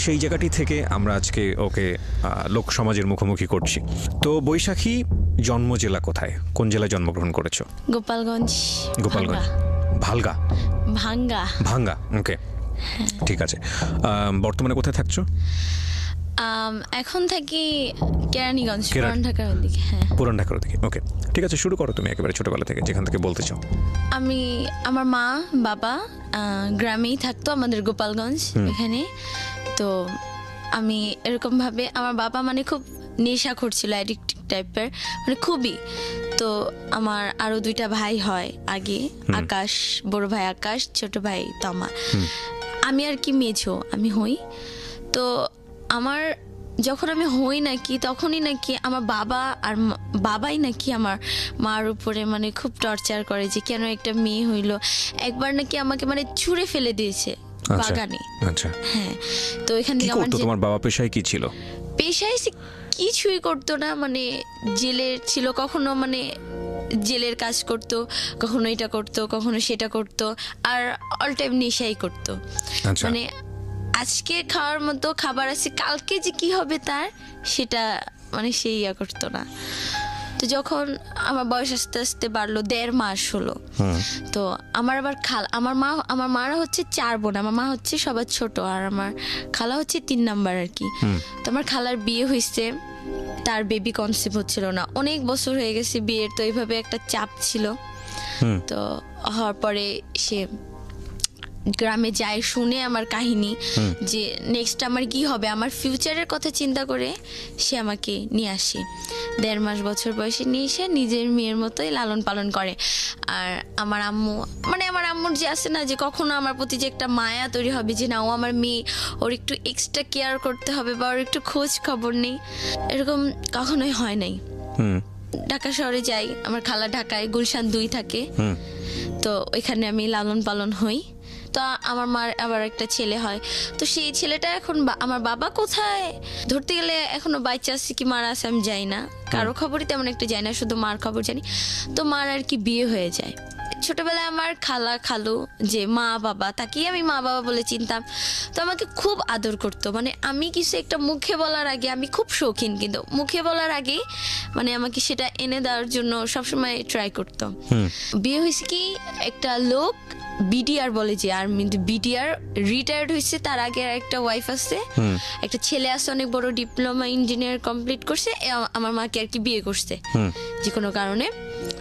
সেই জায়গাটি থেকে আমরা আজকে ওকে লোক সমাজের মুখোমুখি করছি। তো বৈশাখী জন্ম জেলা কোথায়, কোন জেলায় জন্মগ্রহণ করেছো? গোপালগঞ্জ। গোপালগঞ্জ, ভালগা, ভাঙ্গা। ভাঙ্গা, ওকে, ঠিক আছে। বর্তমানে কোথায় থাকছো? এখন থাকি কেরানীগঞ্জ, পুরান ঢাকার ওদিকে। হ্যাঁ, পুরান ঢাকার ওদিকে, ওকে, ঠিক আছে। শুরু করো তুমি একেবারে ছোটবেলা থেকে, যেখান থেকে বলতে চাও। আমার মা বাবা গ্রামেই থাকতো, আমাদের গোপালগঞ্জ এখানে। তো আমি এরকম ভাবে, আমার বাবা মানে খুব নেশাখোর ছিল, অ্যাডিক্টিভ টাইপের, মানে খুবই। তো আমার আরো দুইটা ভাই হয় আগে, আকাশ, বড় ভাই আকাশ, ছোট ভাই তমা। আমি আর কি মেঝো, আমি হই। তো আমার যখন আমি হই নাকি, তখনই নাকি আমার বাবা আর বাবাই নাকি আমার মার উপরে মানে খুব টর্চার করে, যে কেন একটা মেয়ে হইলো। একবার নাকি আমাকে মানে ছুঁড়ে ফেলে দিয়েছে বাগানে। আচ্ছা, হ্যাঁ। তো এখান থেকে তোমার বাবা পেশায় কি ছিল? পেশায় কিছুই করতো না, মানে জেলের ছিল, কখনো মানে জেলের কাজ করতো, কখনো এটা করতো, কখনো সেটা করতো, আর অল টাইম নেশাই করতো। মানে আজকে খাওয়ার মতো খাবার আছে, কালকে যে কি হবে তার সেটা মানে সে ইয়া করতো না। তো যখন আমার বয়স আস্তে আস্তে বাড়লো, 1.5 মাস হলো, তো আমার আবার আমার মারা হচ্ছে 4 বোন, আমার মা হচ্ছে সবার ছোট, আর আমার খালা হচ্ছে 3 নাম্বার আর কি। তো আমার খালার বিয়ে হয়েছে, তার বেবি কনসিভ হচ্ছিল না, অনেক বছর হয়ে গেছে বিয়ের। তো এইভাবে একটা চাপ ছিল। তো হওয়ার পরে সে গ্রামে যায়, শুনে আমার কাহিনী, যে নেক্সট আমার কি হবে, আমার ফিউচারের কথা চিন্তা করে সে আমাকে নিয়ে আসে। 1.5 মাস বছর বয়সে নিয়ে এসে নিজের মেয়ের মতোই লালন পালন করে। আর আমার আম্মু, মানে আমার আম্মুর যে আছে না, যে কখনো আমার প্রতি যে একটা মায়া তৈরি হবে, যে না ও আমার মেয়ে, ওর একটু এক্সট্রা কেয়ার করতে হবে, বা ওর একটু খোঁজ খবর নেই, এরকম কখনোই হয় নাই। ঢাকা শহরে যাই, আমার খালা ঢাকায় গুলশান 2 থাকে, তো ওইখানে আমি লালন পালন হই। তো আমার মার আবার একটা ছেলে হয়। তো সেই ছেলেটা এখন আমার বাবা কোথায় ধরতে গেলে এখনো বাচ্চা আছে কি মারা আছে আমি জানি না, কারো খবরই তেমন একটা জানি না, শুধু মার খবর জানি। তো মার আর কি বিয়ে হয়ে যায়। ছোটবেলায় আমার খালা খালু, যে মা বাবা, তাকেই আমি মা বাবা বলে চিনতাম। তো আমাকে খুব আদর করতো, মানে আমি কিছু একটা মুখে বলার আগে, আমি খুব শৌখিন, কিন্তু মুখে বলার আগে মানে আমাকে সেটা এনে দেওয়ার জন্য সবসময় ট্রাই করতো। বিয়ে হয়েছে কি, একটা লোক বিডিআর বলে, যে আর্মি বিডিআর রিটায়ার্ড হয়েছে, তার আগে একটা ওয়াইফ আছে, একটা ছেলে আছে অনেক বড়, ডিপ্লোমা ইঞ্জিনিয়ার কমপ্লিট করছে, আমার মাকে আর কি বিয়ে করছে যে কোনো কারণে।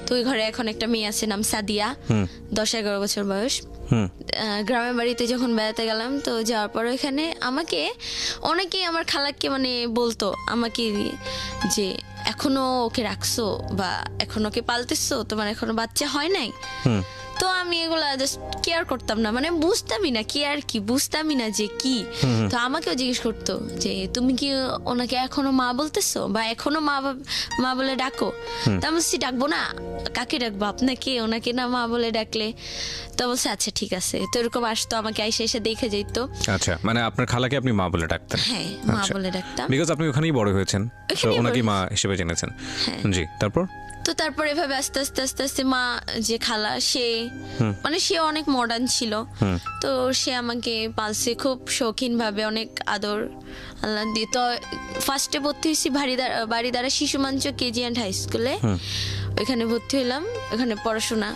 তো ওই ঘরে এখন একটা মেয়ে আছে, নাম সাদিয়া, 10-11 বছর বয়স। গ্রামের বাড়িতে যখন বেড়াতে গেলাম, তো যাওয়ার পর এখানে আমাকে অনেকেই আমার খালাকে মানে বলতো আমাকে, যে এখনো ওকে রাখছো, বা এখনো ওকে পালতেছো, তোমার এখনো বাচ্চা হয় নাই। তো আমি এগুলা জাস্ট কেয়ার করতাম না, মানে বুঝতামই না কেয়ার কি, বুঝতামই না যে কি। তো আমাকেও জিজ্ঞেস করতো যে তুমি কি ওনাকে এখনো মা বলতেছো, বা এখনো মা বলে ডাকো? তো আমি বলছি ডাকবো না, কাকে ডাকবো, আপনাকে, ওনাকে না মা বলে ডাকলে? তো বলছে আচ্ছা ঠিক আছে। তো এরকম আসতো, আমাকে এসে দেখে যেত। আচ্ছা, মানে আপনার খালাকে আপনি মা বলে ডাকতেন? হ্যাঁ, মা বলে ডাকতাম, বিকজ আপনি ওখানেই বড় হয়েছেন, তো ওনাকে মা হিসেবে জেনেছেন। জি, তারপর? তো তারপর এভাবে আস্তে আস্তে আস্তে আস্তে মা, যে খালা, সে মানে সে অনেক মডার্ন ছিল। তো সে আমাকে পালছে খুব শৌখিন ভাবে, অনেক আদর আল্লাহ দিয়ে। তো ফার্স্টে ভর্তি হয়েছি বাড়িদারা শিশু মঞ্চ কেজি অ্যান্ড হাই স্কুলে, ওইখানে ভর্তি হলাম, ওখানে পড়াশোনা।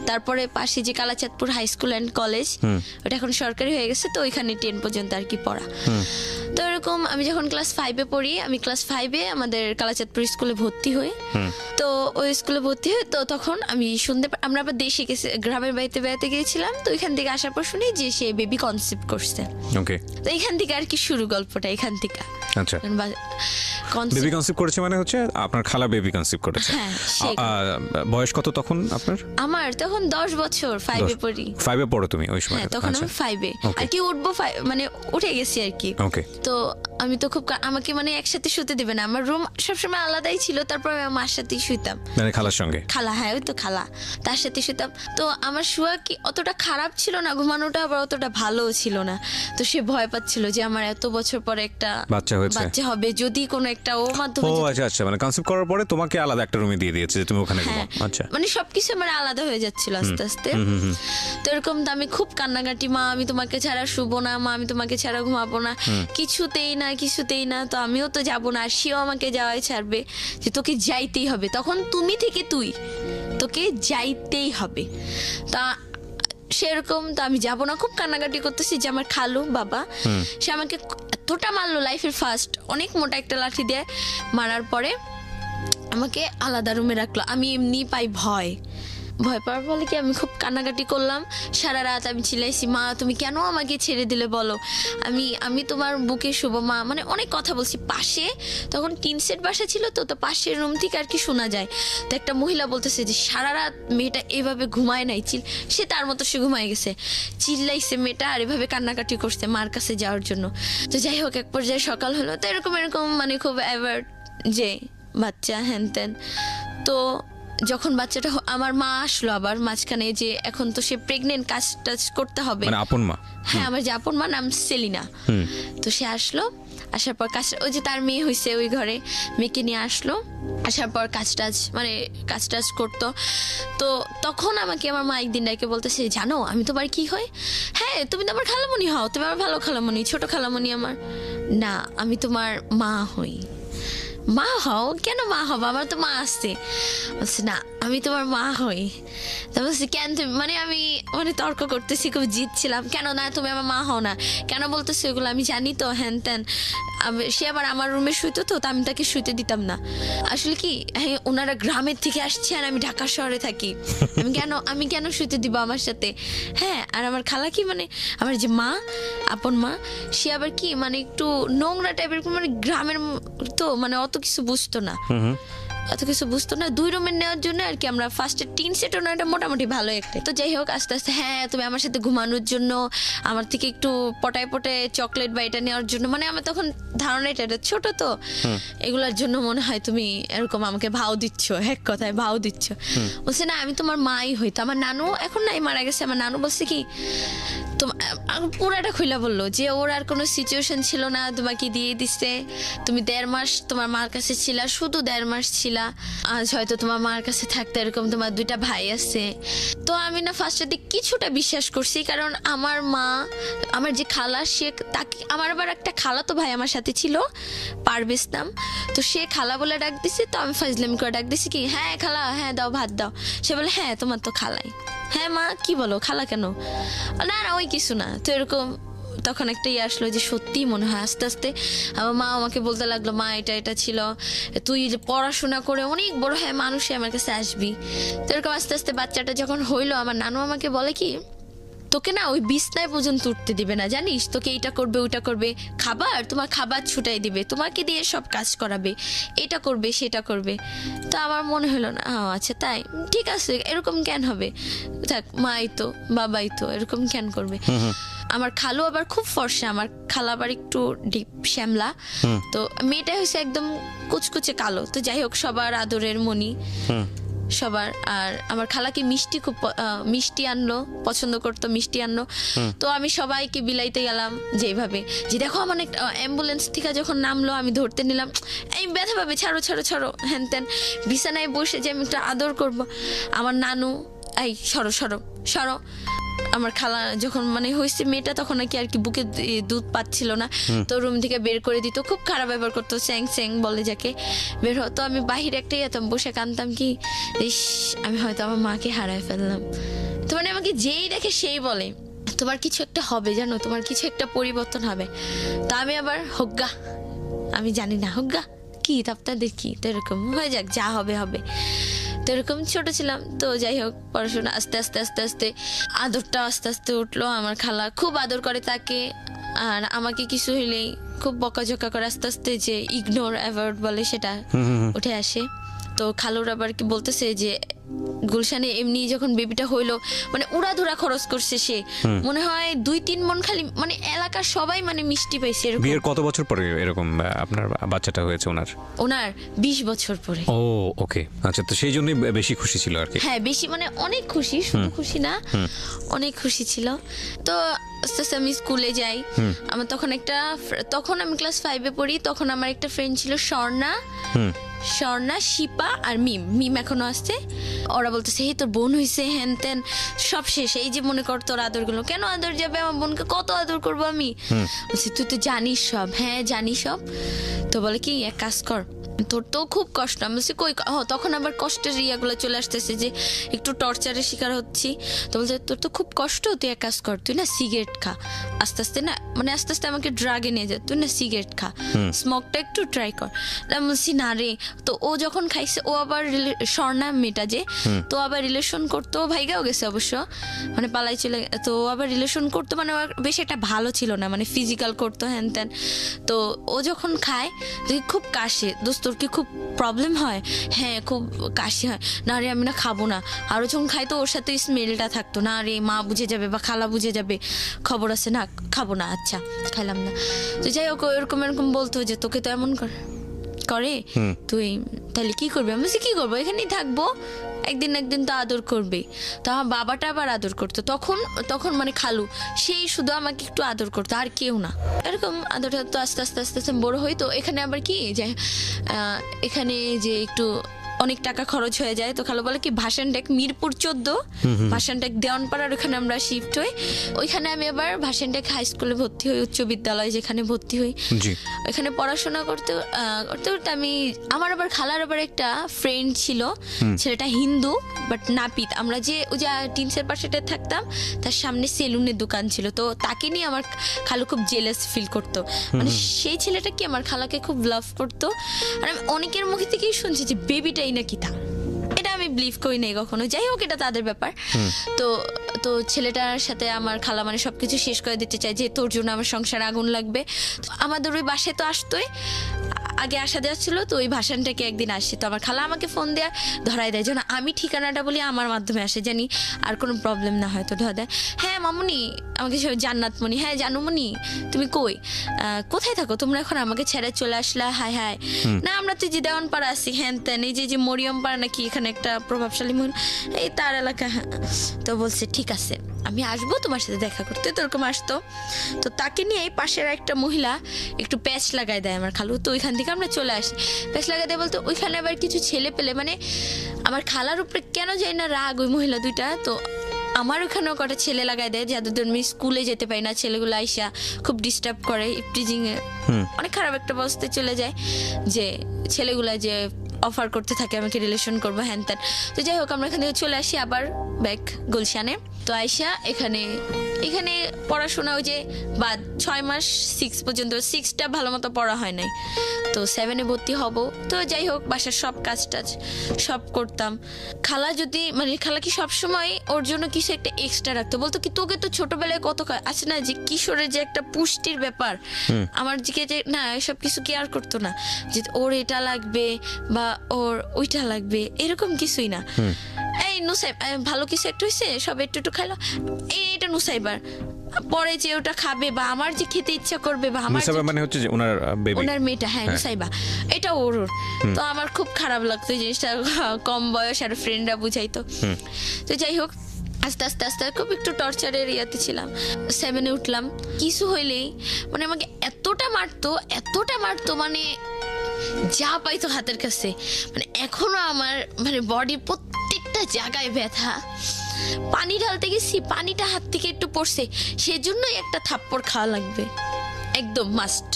তারপরে পাশে যে Kalachandpur high school and college, ওটা এখন সরকারি হয়ে গেছে, তো ওইখানে 10 পর্যন্ত আর কি পড়া। তো এরকম আমি যখন ক্লাস 5-এ পড়ি, আমি ক্লাস 5-এ আমাদের কালাচাঁদপুর স্কুলে ভর্তি হই। তো ওই স্কুলে ভর্তি হই, তো তখন আমি শুনতে, আমরা আবার দেশে গেছি, গ্রামের বাড়িতে বেড়াতে গিয়েছিলাম। তো এখান থেকে আসার পর শুনি যে সে বেবি কনসিভ করছে। তো এখান থেকে আর কি শুরু গল্পটা, এখান থেকে। আচ্ছা, বেবি কনসিভ করেছে মানে হচ্ছে আপনার খালা বেবি কনসিভ করেছে। বয়স কত তখন আপনার? আমার তখন 10 বছর, 5-এ পড়ি। 5-এ পড়ো তুমি ওই সময়? তখন আমি 5-এ আর কি উঠবো, মানে উঠে গেছি আর কি। তো আমি তো খুব, আমাকে মানে একসাথে শুতে দেবে না, আমার রুম সবসময় আলাদাই ছিল। তারপর আমি আমার সাথেই শুইতাম, মানে খালার সঙ্গে। খালা, হ্যাঁ, ওই তো খালা, তার সাথে শুইতাম। তো আমার শুয়া কি অতটা খারাপ ছিল না, ঘুমানোটা আবার অতটা ভালোও ছিল না। তো সে ভয় পাচ্ছিল যে আমার এত বছর পরে একটা বাচ্চা হবে, যদি কোনো একটা ও মাধ্যমে। আচ্ছা, মানে কনসিভ করার পরে তোমাকে আলাদা একটা রুমে দিয়ে দিয়েছে যে তুমি ওখানে ঘুমাও। আচ্ছা, মানে সবকিছু আমার আলাদা হয়ে যাচ্ছে। যাচ্ছিল আস্তে আস্তে। তো এরকম তো আমি খুব কান্নাকাটি, মা আমি তোমাকে ছাড়া শুবো না, মা আমি তোমাকে ছাড়া ঘুমাবো না, কিছুতেই না। তো আমিও তো যাবো না, আর সেও আমাকে যাওয়াই ছাড়বে, যে তোকে যাইতেই হবে। তখন তুমি থেকে তুই, তোকে যাইতেই হবে। তা সেরকম তো আমি যাবো না, খুব কান্নাকাটি করতেছি। যে আমার খালু বাবা, সে আমাকে এতটা মারলো, লাইফের ফার্স্ট অনেক মোটা একটা লাঠি দিয়ে মারার পরে আমাকে আলাদা রুমে রাখলো। আমি এমনি পাই ভয় পাওয়ার ফলে কি আমি খুব কান্নাকাটি করলাম। সারা রাত আমি চিল্লাইছি, মা তুমি কেন আমাকে ছেড়ে দিলে বলো, আমি তোমার বুকে শুবো মা, মানে অনেক কথা বলছি। পাশে তখন টিন সেট বাসা ছিল, তো পাশের রুম থেকে আর কি শোনা যায়। তো একটা মহিলা বলতেছে যে সারা রাত মেয়েটা এভাবে ঘুমায় নাই, সে তার মতো সে ঘুমায় গেছে, চিল্লাইছে মেয়েটা আর এভাবে কান্নাকাটি করছে মার কাছে যাওয়ার জন্য। তো যাই হোক, এক পর্যায়ে সকাল হলো। তো এরকম মানে খুব অ্যাভার্ড যে বাচ্চা হ্যান ত্যান। তো যখন বাচ্চাটা আমার মা আসলো আবার মাঝখানে, যে এখন তো সে প্রেগনেন্ট, কাজ টাজ করতে হবে, মানে আপন মা? হ্যাঁ, আমার যে আপন মা, নাম সেলিনা। তো সে আসলো, আসার পর কাজ, ওই যে তার মেয়ে হয়েছে ওই ঘরে, মেয়েকে নিয়ে আসলো। আসার পর কাজ টাজ করতো। তো তখন আমাকে আমার মা একদিন ডাকে বলতেছে, জানো আমি তোমার কি হয়? হ্যাঁ, তুমি তো আমার খালামণি হও, তুমি আমার ভালো খালামণি, ছোট খালামণি আমার। না, আমি তোমার মা হই। মা হও? কেন মা হবো, আমার তো মা আসছে। বলছে না, আমি তোমার মা হই। তা বলছি কেন তুমি, মানে আমি তর্ক করতেছি, খুব জিতছিলাম, কেন না তুমি আমার মা হও না, কেন বলতেছি এগুলো, আমি জানি তো হ্যান ত্যান। সে আবার আমার রুমে শুইতো, তো আমি তাকে শুইতে দিতাম না। আসলে কি, হ্যাঁ, ওনারা গ্রামের থেকে আসছে আর আমি ঢাকা শহরে থাকি, আমি কেন শুইতে দিব আমার সাথে? হ্যাঁ, আর আমার খালা কি, মানে আমার যে মা, আপন মা, সে আবার কি মানে একটু নোংরা টাইপের, মানে গ্রামের তো, মানে অত কিছু বুঝতো না। 2 রুমের নেওয়ার জন্য আর কি আমরা ফার্স্টে টিন সেটও না, এটা মোটামুটি ভালো একটা। তো যাই হোক, আস্তে আস্তে হ্যাঁ তুমি আমার সাথে ঘুমানোর জন্য, আমার থেকে একটু পটায় চকলেট বা এটা নেওয়ার জন্য, মানে আমার তখন ধারণা এটা ছোট তো, এগুলোর জন্য মনে হয় তুমি এরকম আমাকে ভাও দিচ্ছ, এক কথায় ভাও দিচ্ছ। বলছে না, আমি তোমার মাই হইতো। আমার নানু এখন নাই, মারা গেছে। আমার নানু বলছে কি, পুরাটা খুইলা বললো যে ওর আর কোনো সিচুয়েশন ছিল না, তোমাকে দিয়ে দিচ্ছে, তুমি 1.5 মাস তোমার মার কাছে ছিলা, শুধু 1.5 মাস ছিলা, আজ হয়তো তোমার মার কাছে থাকতে, এরকম তোমার 2টা ভাই আছে। তো আমি না ফার্স্টের দিকে কিছুটা বিশ্বাস করছি, কারণ আমার মা, আমার যে খালা, সে তাকে, আমার আবার একটা খালা তো ভাই আমার সাথে ছিল, পারভেজ নাম। তো সে খালা বলে ডাক দিছে, তো আমি ফাজলামি করে ডাক দিছি কি, হ্যাঁ খালা, হ্যাঁ দাও ভাত দাও। সে বলে হ্যাঁ তোমার তো খালাই। হ্যাঁ মা, কি বলো, খালা কেন? না ওই কিছু না। তো এরকম তখন একটা আসলো যে সত্যি মনে হয়। আস্তে আস্তে আমার মা আমাকে বলতে লাগলো, মা এটা ছিল, তুই পড়াশোনা করে অনেক বড় হ্যাঁ মানুষে আমার কাছে আসবি। তো এরকম আস্তে আস্তে বাচ্চাটা যখন হইলো, আমার নানু আমাকে বলে কি, তোকে না ওই বিছনায় পর্যন্ত উঠতে দিবে না, জানিস, তোকে এইটা করবে ওইটা করবে, তোমার খাবার ছুটাই দিবে, তোমাকে দিয়ে সব কাজ করাবে, এটা করবে সেটা করবে। তো আমার মনে হলো না, আচ্ছা তাই, ঠিক আছে, এরকম কেন হবে, থাক, মাই তো বাবাই তো, এরকম কেন করবে। আমার খালু আবার খুব ফর্সা, আমার খালা আবার একটু ডিপ শ্যামলা, তো মেয়েটা হয়েছে একদম কুচকুচে কালো। তো যাই হোক, সবার আদরের মনি সবার। আর আমার খালাকে খুব মিষ্টি আনলো, পছন্দ করতো, মিষ্টি আনলো। তো আমি সবাইকে বিলাইতে গেলাম যেভাবে, যে দেখো আমার অ্যাম্বুলেন্স থেকে যখন নামলো, আমি ধরতে নিলাম, এই ব্যথা পাবে, ছাড়ো ছাড়ো ছাড়ো, হ্যান ত্যান, বিছানায় বসে যে আমি একটা আদর করব। আমার নানু, এই সরো সরো সরো। আমার খালা যখন মানে হয়েছে মেয়েটা, তখন নাকি আর কি বুকে দুধ পাচ্ছিল না, তো রুম থেকে বের করে দিত, খুব খারাপ ব্যবহার করতো, স্যাং স্যাং বলে যাকে, বের হতো। আমি বাহিরে একটাই যেতাম, বসে কাঁদতাম কি, আমি হয়তো আমার মাকে হারায় ফেললাম। তো মানে আমাকে যেই দেখে সেই বলে, তোমার কিছু একটা হবে, জানো, তোমার কিছু একটা পরিবর্তন হবে। তা আমি আবার হোগা, আমি জানি না হোগা কি, আপনাদের কি, তো এরকম হয়ে যাক, যা হবে হবে। তো এরকম ছোট ছিলাম। তো যাই হোক, পড়াশোনা আস্তে আস্তে আস্তে আস্তে আদরটা আস্তে আস্তে উঠলো। আমার খালা খুব আদর করে তাকে, আর আমাকে কিছু হইলেই খুব বকাঝকা করে, আস্তে আস্তে যে ইগনোর অ্যাভয়েড বলে সেটা উঠে আসে। তো খালুর আবার কি বলতেছে যে গুলশানে এমনি যখন বেবিটা হইলো, মানে উড়াধুরা খরচ করছে সে, মনে হয় 2-3 মন, খালি মানে এলাকার সবাই মানে মিষ্টি পাইছে। বিয়ের কত বছর পরে এরকম আপনার বাচ্চাটা হয়েছে? ওনার 20 বছর পরে। ও ওকে, আচ্ছা। তো সেই জন্যই বেশি খুশি ছিল আর কি? হ্যাঁ বেশি, মানে অনেক খুশি, শুধু খুশি না, অনেক খুশি ছিল। তো আস্তে আস্তে আমি স্কুলে যাই। আমার তখন আমি ক্লাস 5-এ পড়ি। তখন আমার একটা ফ্রেন্ড ছিল স্বর্ণা, শিপা আর মিম এখনো আসছে। ওরা বলতেছে হে তোর বোন হয়েছে, হ্যান ত্যান, সব শেষ। এই যে মনে কর তোর আদরগুলো কেন আদর যাবে, আমার বোনকে কত আদর করবো আমি। বলছি তুই তো জানিস সব। হ্যাঁ জানি সব। তো বলে কি এক কাজ কর, তোর তো খুব কষ্ট। আমি বলছি কই, তখন আবার কষ্টের ইয়াগুলো চলে আসতেছে যে একটু টর্চারের শিকার হচ্ছি। তো বলছে তোর তো খুব কষ্ট, তুই এক কাজ কর, তুই না সিগারেট খা। আস্তে আস্তে আমাকে ড্রাগে নিয়ে যায়, তুই না সিগারেট খা, স্মোকটা একটু ট্রাই কর। আমি বলছি না রে। তো ও যখন খাইছে, ও আবার স্বর্ণা মেয়েটা যে, তো আবার রিলেশন করতো, ভাইগাও গেছে অবশ্য, মানে পালাই চলে। তো ও আবার রিলেশন করতো, মানে বেশ একটা ভালো ছিল না, মানে ফিজিক্যাল করতো হ্যান ত্যান। তো ও যখন খায় দেখি খুব কাশে, দোস্ত তোর কি খুব প্রবলেম হয়? হ্যাঁ খুব কাশি হয়। না রে আমি না খাবো না। আরও যখন খাই তো ওর সাথে স্মেলটা থাকতো, না রে মা বুঝে যাবে বা খালা বুঝে যাবে, খবর আছে, না খাবো না, আচ্ছা খাইলাম না। তো যাই হোক এরকম বলতো যে তোকে তো এমন করে তুই তাহলে কি করবি? আমি বলছি কি করবো, এখানেই থাকবো, একদিন তো আদর করবে। তো আমার বাবাটা আবার আদর করতো তখন মানে খালু, সেই শুধু আমাকে একটু আদর করতো, আর কেউ না। এরকম আদরটা তো আস্তে আস্তে বড় হই। তো এখানে আবার কি যে এখানে যে একটু অনেক টাকা খরচ হয়ে যায়। তো খালু বলে কি ভাসানটেক মিরপুর 14, ভাসানটেক দেওয়ানপাড়ার ওখানে আমরা শিফট হই। ওইখানে আমি আবার ভাসানটেক হাই স্কুলে ভর্তি হই, উচ্চ বিদ্যালয় যেখানে ভর্তি হই। ওইখানে পড়াশোনা করতে আমার আবার খালার আবার একটা ফ্রেন্ড ছিল, ছেলেটা হিন্দু বাট নাপিত। আমরা যে ওই যে টিনসের পাশেটা থাকতাম, তার সামনে সেলুনের দোকান ছিল। তো তাকে নিয়ে আমার খালু খুব জেলাস ফিল করতো, মানে সেই ছেলেটা কি আমার খালাকে খুব লাভ করতো। আর আমি অনেকের মুখে থেকেই শুনছি যে বেবিটাই নাকি তা, এটা আমি বিলিভ করি নাই কখনো। যাই হোক এটা তাদের ব্যাপার। তো ছেলেটার সাথে আমার খালা মানে সবকিছু শেষ করে দিতে চায় যে তোর জন্য আমার সংসারে আগুন লাগবে। আমাদের ওই বাসায় তো আসতোই, আগে আসা দেওয়া ছিল। তো ওই ভাসানটাকে একদিন আসছে, তো আমার খালা আমাকে ফোন দেয়া ধরাই দেয়, যেন আমি ঠিকানাটা বলি আমার মাধ্যমে আসে, জানি আর কোনো প্রবলেম না হয়। তো ধরা দেয়, হ্যাঁ মামুনি, আমাকে সবাই জান্নাতমণি, হ্যাঁ জানুমণি তুমি কোথায় থাকো তোমরা এখন, আমাকে ছেড়ে চলে আসলা? হায় হায়, না আমরা তো যে দেওয়ানপাড়া আছি, হ্যান ত্যান, এই যে মরিয়ম পাড়া নাকি এখানে একটা প্রভাবশালী মহিলা, এই তার এলাকা। তো বলছে ঠিক আছে আমি আসবো তোমার সাথে দেখা করতে। তো এরকম আসতো। তো তাকে নিয়ে পাশের একটা মহিলা একটু প্যাচ লাগাই দেয় আমার খালু। তো ওইখান থেকে আমরা চলে আসি। প্যাচ লাগাই দেয় বলতে ওইখানে আবার কিছু ছেলে পেলে, মানে আমার খালার উপরে কেন যায় না রাগ ওই মহিলা দুইটা। তো আমার ওখানেও কটা ছেলে লাগাই দেয়, যাদের আমি স্কুলে যেতে পারি না, ছেলেগুলো আইসা খুব ডিস্টার্ব করে, ইপটিজিং এ অনেক খারাপ একটা অবস্থায় চলে যায়, যে ছেলেগুলা যে অফার করতে থাকে আমাকে রিলেশন করবো হ্যান ত্যান। তো যাই হোক আমরা এখান থেকে চলে আসি আবার ব্যাক গুলশানে। তো আইসা এখানে পড়াশোনা ওই যে বাদ 6 মাস 6 পর্যন্ত, 6টা ভালো মতো পড়া হয় নাই। তো 7-এ ভর্তি হব। তো যাই হোক বাসার সব কাজ টাজ সব করতাম। খালা কি সবসময় ওর জন্য কিছু একটা এক্সট্রা রাখতো, বলতো কি তোকে তো ছোটবেলায় কত আছে না যে কিশোরের যে একটা পুষ্টির ব্যাপার, আমার দিকে যে না এসব কিছু কেয়ার করতো না, যে ওর এটা লাগবে বা ওর ওইটা লাগবে, এরকম কিছুই না। এই নুসাইব ভালো কিছু একটা হয়েছে, সব একটু খাইলো, এইটা নুসাইবার পরে যে ওটা খাবে বা আমার যে খেতে ইচ্ছা করবে, বা আমার মানে হচ্ছে যে ওনার মেয়েটা, হ্যাঁ নুসাইবা, এটা ওর। তো আমার খুব খারাপ লাগতো এই জিনিসটা, কম বয়স আর ফ্রেন্ডরা বুঝাইতো। তো যাই হোক আস্তে আস্তে খুব একটু টর্চারের ইয়াতে ছিলাম। 7-এ উঠলাম, কিছু হইলেই মানে আমাকে এতটা মারতো মানে যা পাইতো হাতের কাছে। মানে এখনো আমার মানে বডি প্রত্যেকটা জায়গায় ব্যথা। পানি ঢালতে গেছি, পানিটা হাত থেকে একটু পড়ছে, সেজন্যই একটা থাপ্পড় খাওয়া লাগবে, একদম মাস্ট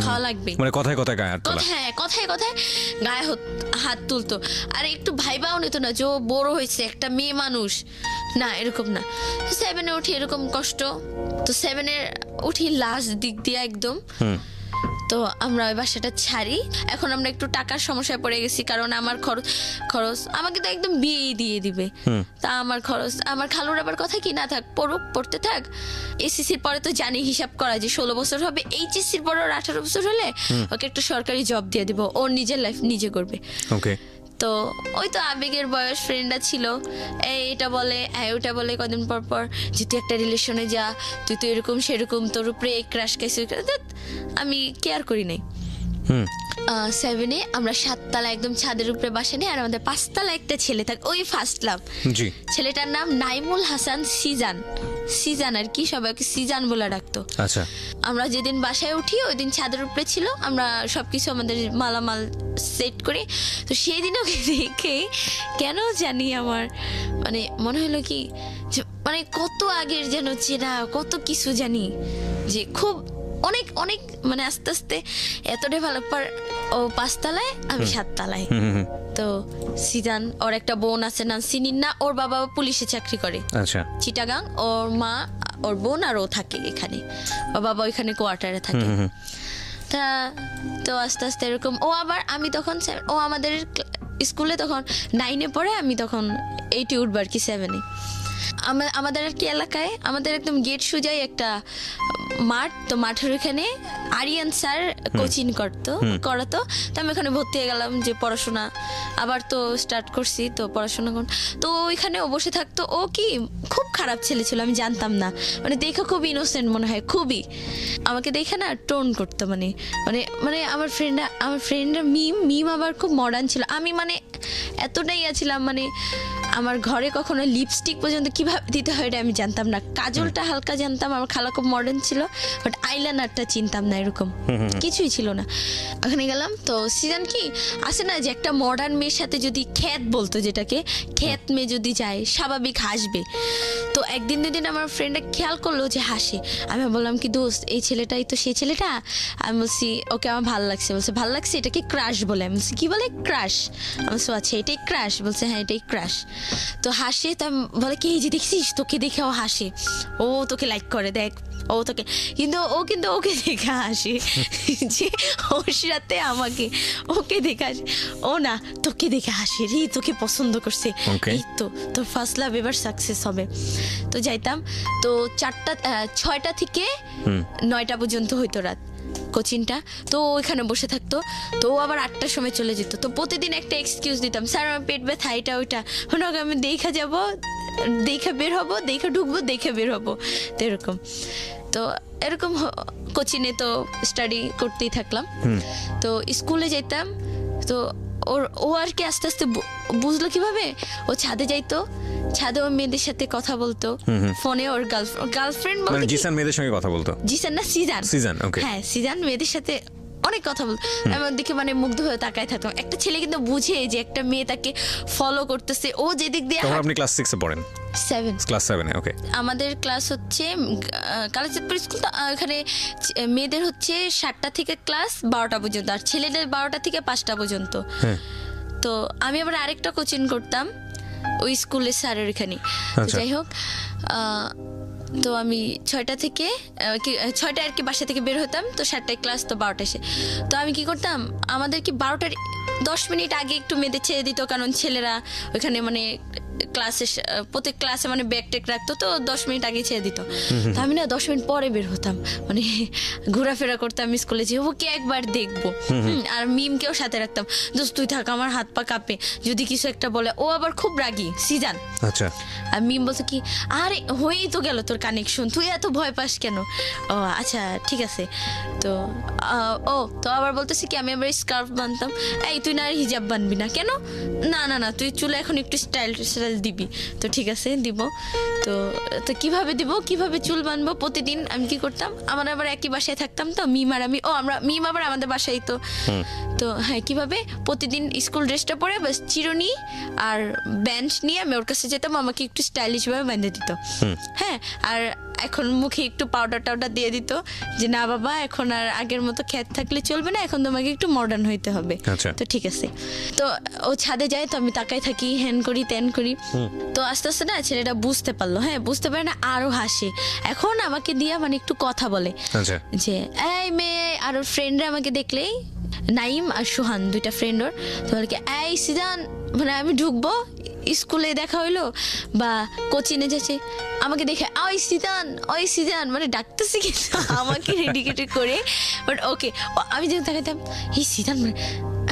খাওয়া লাগবে। মানে কথায় কথায় গায়ে হাত তোলা, হ্যাঁ কথায় গায়ে হাত তুলতো। আর একটু ভাইবাও নিত না যে ও বড় হয়েছে, একটা মেয়ে মানুষ, না এরকম না। 7-এ উঠি এরকম কষ্ট। তো 7-এ উঠি লাস্ট দিক দিয়ে একদম। তো আমরা ওই বাসাটা ছাড়ি। এখন আমরা একটু টাকার সমস্যায় পড়ে গেছি, কারণ আমার খরচ আমাকে তো একদম বিয়ে দিয়ে দিবে। তা আমার খরচ, আমার খালুর আবার কথা কি না থাক পড়তে থাক, এসএসসির পরে তো জানি হিসাব করা যে 16 বছর হবে, এইচএসসির পরে 18 বছর হলে ওকে একটা সরকারি জব দিয়ে দিব, ওর নিজের লাইফ নিজে করবে। ওকে। তো ওই তো আবেগের বয়স, ফ্রেন্ডরা ছিল এটা বলে ওটা বলে, কদিন পর যে তুই একটা রিলেশনে যা, তুই তো এরকম সেরকম, তোর উপরে ক্রাশ খাইছে, আমি কেয়ার করি নাই। 7-এ আমরা 7 তলা একদম ছাদের উপরে বাসা নিয়ে, আর আমাদের 5 তলা একটা ছেলে থাকে, ওই ফার্স্ট লাভ। জি। ছেলেটার নাম নাইমুল হাসান সিজান, সিজান আর কি, সবাইকে সিজান বলে ডাকতো। আচ্ছা। আমরা যেদিন বাসায় উঠি ওই দিন ছাদের উপরে ছিল, আমরা সবকিছু আমাদের মালামাল সেট করি। তো সেই দিন ওকে দেখে কেন জানি আমার মানে মনে হলো কি যে মানে কত আগের যেন চেনা, কত কিছু জানি, যে খুব অনেক অনেক মানে আস্তে আস্তে এতটাই ভালো পার। ও 5 তলায়, আমি 7 তলায়। তো সিজান, ওর একটা বোন আছে নাম সিনিন্না, ওর বাবা পুলিশে চাকরি করে আচ্ছা। চিটাগাং, ওর মা, ওর বোন আর ও থাকে এখানে, ওর বাবা ওইখানে কোয়ার্টারে থাকে। তা তো আস্তে আস্তে এরকম ও আবার, আমি তখন ও আমাদের স্কুলে তখন 9-এ পড়ে, আমি তখন 8-এ উঠবো আর কি, 7-এ। আমাদের আর কি এলাকায় আমাদের একদম গেট সোজাই একটা মাঠ, তো মাঠের ওখানে আরিয়ান স্যার কোচিং করাতো। তো আমি ওখানে ভর্তি হয়ে গেলাম, যে পড়াশোনা আবার তো স্টার্ট করছি, তো পড়াশোনা তো ওইখানে ও বসে থাকতো। ও কি খুব খারাপ ছেলে ছিল, আমি জানতাম না, মানে দেখে খুব ইনোসেন্ট মনে হয়, খুবই আমাকে দেখে না টোন করতো, মানে মানে মানে আমার ফ্রেন্ডরা মিম আবার খুব মডার্ন ছিল। আমি মানে এতটাই আছিলাম, মানে আমার ঘরে কখনো লিপস্টিক পর্যন্ত কিভাবে দিতে হয় এটা আমি জানতাম না, কাজলটা হালকা জানতাম, আমার খালা খুব মডার্ন ছিল, বাট আইলাইনারটা চিনতাম না, এরকম কিছুই ছিল না। ওখানে গেলাম, তো সিজন কি আসে না যে একটা মডার্ন মেয়ের সাথে যদি খ্যাত বলতো, যেটাকে খ্যাত মেয়ে যদি যায় স্বাভাবিক হাসবে। তো একদিন দুদিন আমার ফ্রেন্ডটা খেয়াল করলো যে হাসে, আমি বললাম কি দোস্ত এই ছেলেটাই তো সেই ছেলেটা। আমি বলছি ওকে আমার ভালো লাগছে, বলছে ভালো লাগছে, এটাকে ক্রাশ বলে। আমি বলছি কি বলে? ক্রাশ। আমি বলছি আচ্ছা এটাই ক্রাশ? বলছে হ্যাঁ এটাই ক্রাশ। তো হাসে, তা বলে কি এই যে দেখছিস তোকে দেখে ও হাসে, ও তোকে লাইক করে, দেখ ও তোকে, কিন্তু ওকে দেখে হাসে যে ওর সাথে আমাকে ওকে দেখে হাসে, ও না তোকে দেখে হাসে রে, তোকে পছন্দ করছে, এই তো তোর ফার্স্ট লাভ এবার সাকসেস হবে। তো যাইতাম, তো 6টা থেকে 9টা পর্যন্ত হইতো রাত কোচিংটা। তো ওইখানে বসে থাকতো, তো আবার 8টার সময় চলে যেত। তো প্রতিদিন একটা এক্সকিউজ দিতাম, স্যার আমার পেট ব্যথা, এটা ওইটা, আমি দেখা যাবো, দেখে বের হবো, দেখে ঢুকবো, দেখে বের হবো, তো এরকম। তো এরকম কোচিংয়ে তো স্টাডি করতেই থাকলাম। তো স্কুলে যেতাম, তো ও আর কি আস্তে আস্তে বুঝলো কিভাবে, ও ছাদে যাইতো, ছাদে ও মেয়েদের সাথে কথা বলতো ফোনে, ওর গার্লফ্রেন্ড মানে জিসান মেয়েদের সঙ্গে কথা বলতো। জিসান না সিজান, ওকে হ্যাঁ সিজান মেয়েদের সাথে অনেক কথা বলতো। আমি ওদিকে মানে মুগ্ধ হয়ে তাকায় থাকতাম। একটা ছেলে কিন্তু বুঝে যে একটা মেয়ে তাকে ফলো করতেছে, ও যেদিক দিয়ে। আপনি ক্লাস 6-এ পড়েন? 7 ক্লাস 7-এ, ওকে। আমাদের ক্লাস হচ্ছে কালীচাঁদপুর স্কুল, তো এখানে মেয়েদের হচ্ছে 7টা থেকে ক্লাস 12টা পর্যন্ত, আর ছেলেদের 12টা থেকে 5টা পর্যন্ত। তো আমি আবার আরেকটা কোচিং করতাম ওই স্কুলের স্যারের এখানে। যাই হোক, তো আমি 6টা থেকে 6টায় আর কি বাসা থেকে বের হতাম, তো 7টায় ক্লাস, তো 12টা এসে। তো আমি কি করতাম, আমাদের কি 12টার 10 মিনিট আগে একটু মেয়েদের ছেড়ে দিত, কারণ ছেলেরা ওইখানে মানে ক্লাসে প্রত্যেক ক্লাসে মানে ব্যাগ টেক রাখতো, তো 10 মিনিট আগে ছেড়ে দিত। তো আমি না 10 মিনিট পরে বের হতাম, মানে ঘোরাফেরা করতাম স্কুলে, যে ওকে একবার দেখবো। আর মিমকেও সাথে রাখতাম, দোস্ত তুই থাক, আমার হাত পা কাঁপে যদি কিছু একটা বলে। ও আবার খুব রাগী সিজান। আচ্ছা। আর মিম বলতো কি আরে হয়েই তো গেল তোর কানেকশন, তুই এত ভয় পাস কেন? ও আচ্ছা ঠিক আছে। তো তো আবার বলতেছি কি আমি আবার স্কার্ফ বানতাম, এই তুই না আর হিজাব বানবি না কেন? না তুই চুলে এখন একটু স্টাইল দিবি। তো ঠিক আছে দিব। তো কিভাবে দিব, কিভাবে চুল বানবো, প্রতিদিন আমি কি করতাম, আমার আবার একই বাসায় থাকতাম, তো মিম আর আমি, মিম আবার আমাদের বাসায়, তো হ্যাঁ কিভাবে প্রতিদিন স্কুল ড্রেসটা পরে বাস চিরুনি আর বেঞ্চ নিয়ে আমি ওর কাছে যেতাম, আমাকে একটু স্টাইলিশ ভাবে বেঁধে দিত। হ্যাঁ, আর এখন মুখে একটু পাউডার দিয়ে দিত, যে না বাবা এখন আর আগের মতো খ্যাত থাকলে চলবে না, এখন তোমাকে একটু মডার্ন হইতে হবে। তো ঠিক আছে। তো ও ছাদে যায়, তো আমি তাকাই থাকি, হ্যান করি ত্যান করি। তো আস্তে আস্তে না ছেলেটা বুঝতে পারলো, হ্যাঁ বুঝতে পারে না, আরো হাসে। এখন আমাকে দিয়া মানে একটু কথা বলে, যে এই মেয়ে, আর ওর ফ্রেন্ডরা আমাকে দেখলেই, নাইম আর সুহান 2টা ফ্রেন্ড ওর, তো বলে কি এই সিজান, মানে আমি ঢুকবো স্কুলে দেখা হইলো বা কোচিংয়ে যাচ্ছে, আমাকে দেখে ওই সিজান মানে ডাকতেছি, কিন্তু আমাকে রেডিকেটেড করে। বাট ওকে, আমি যখন দেখাতাম এই সিজান, মানে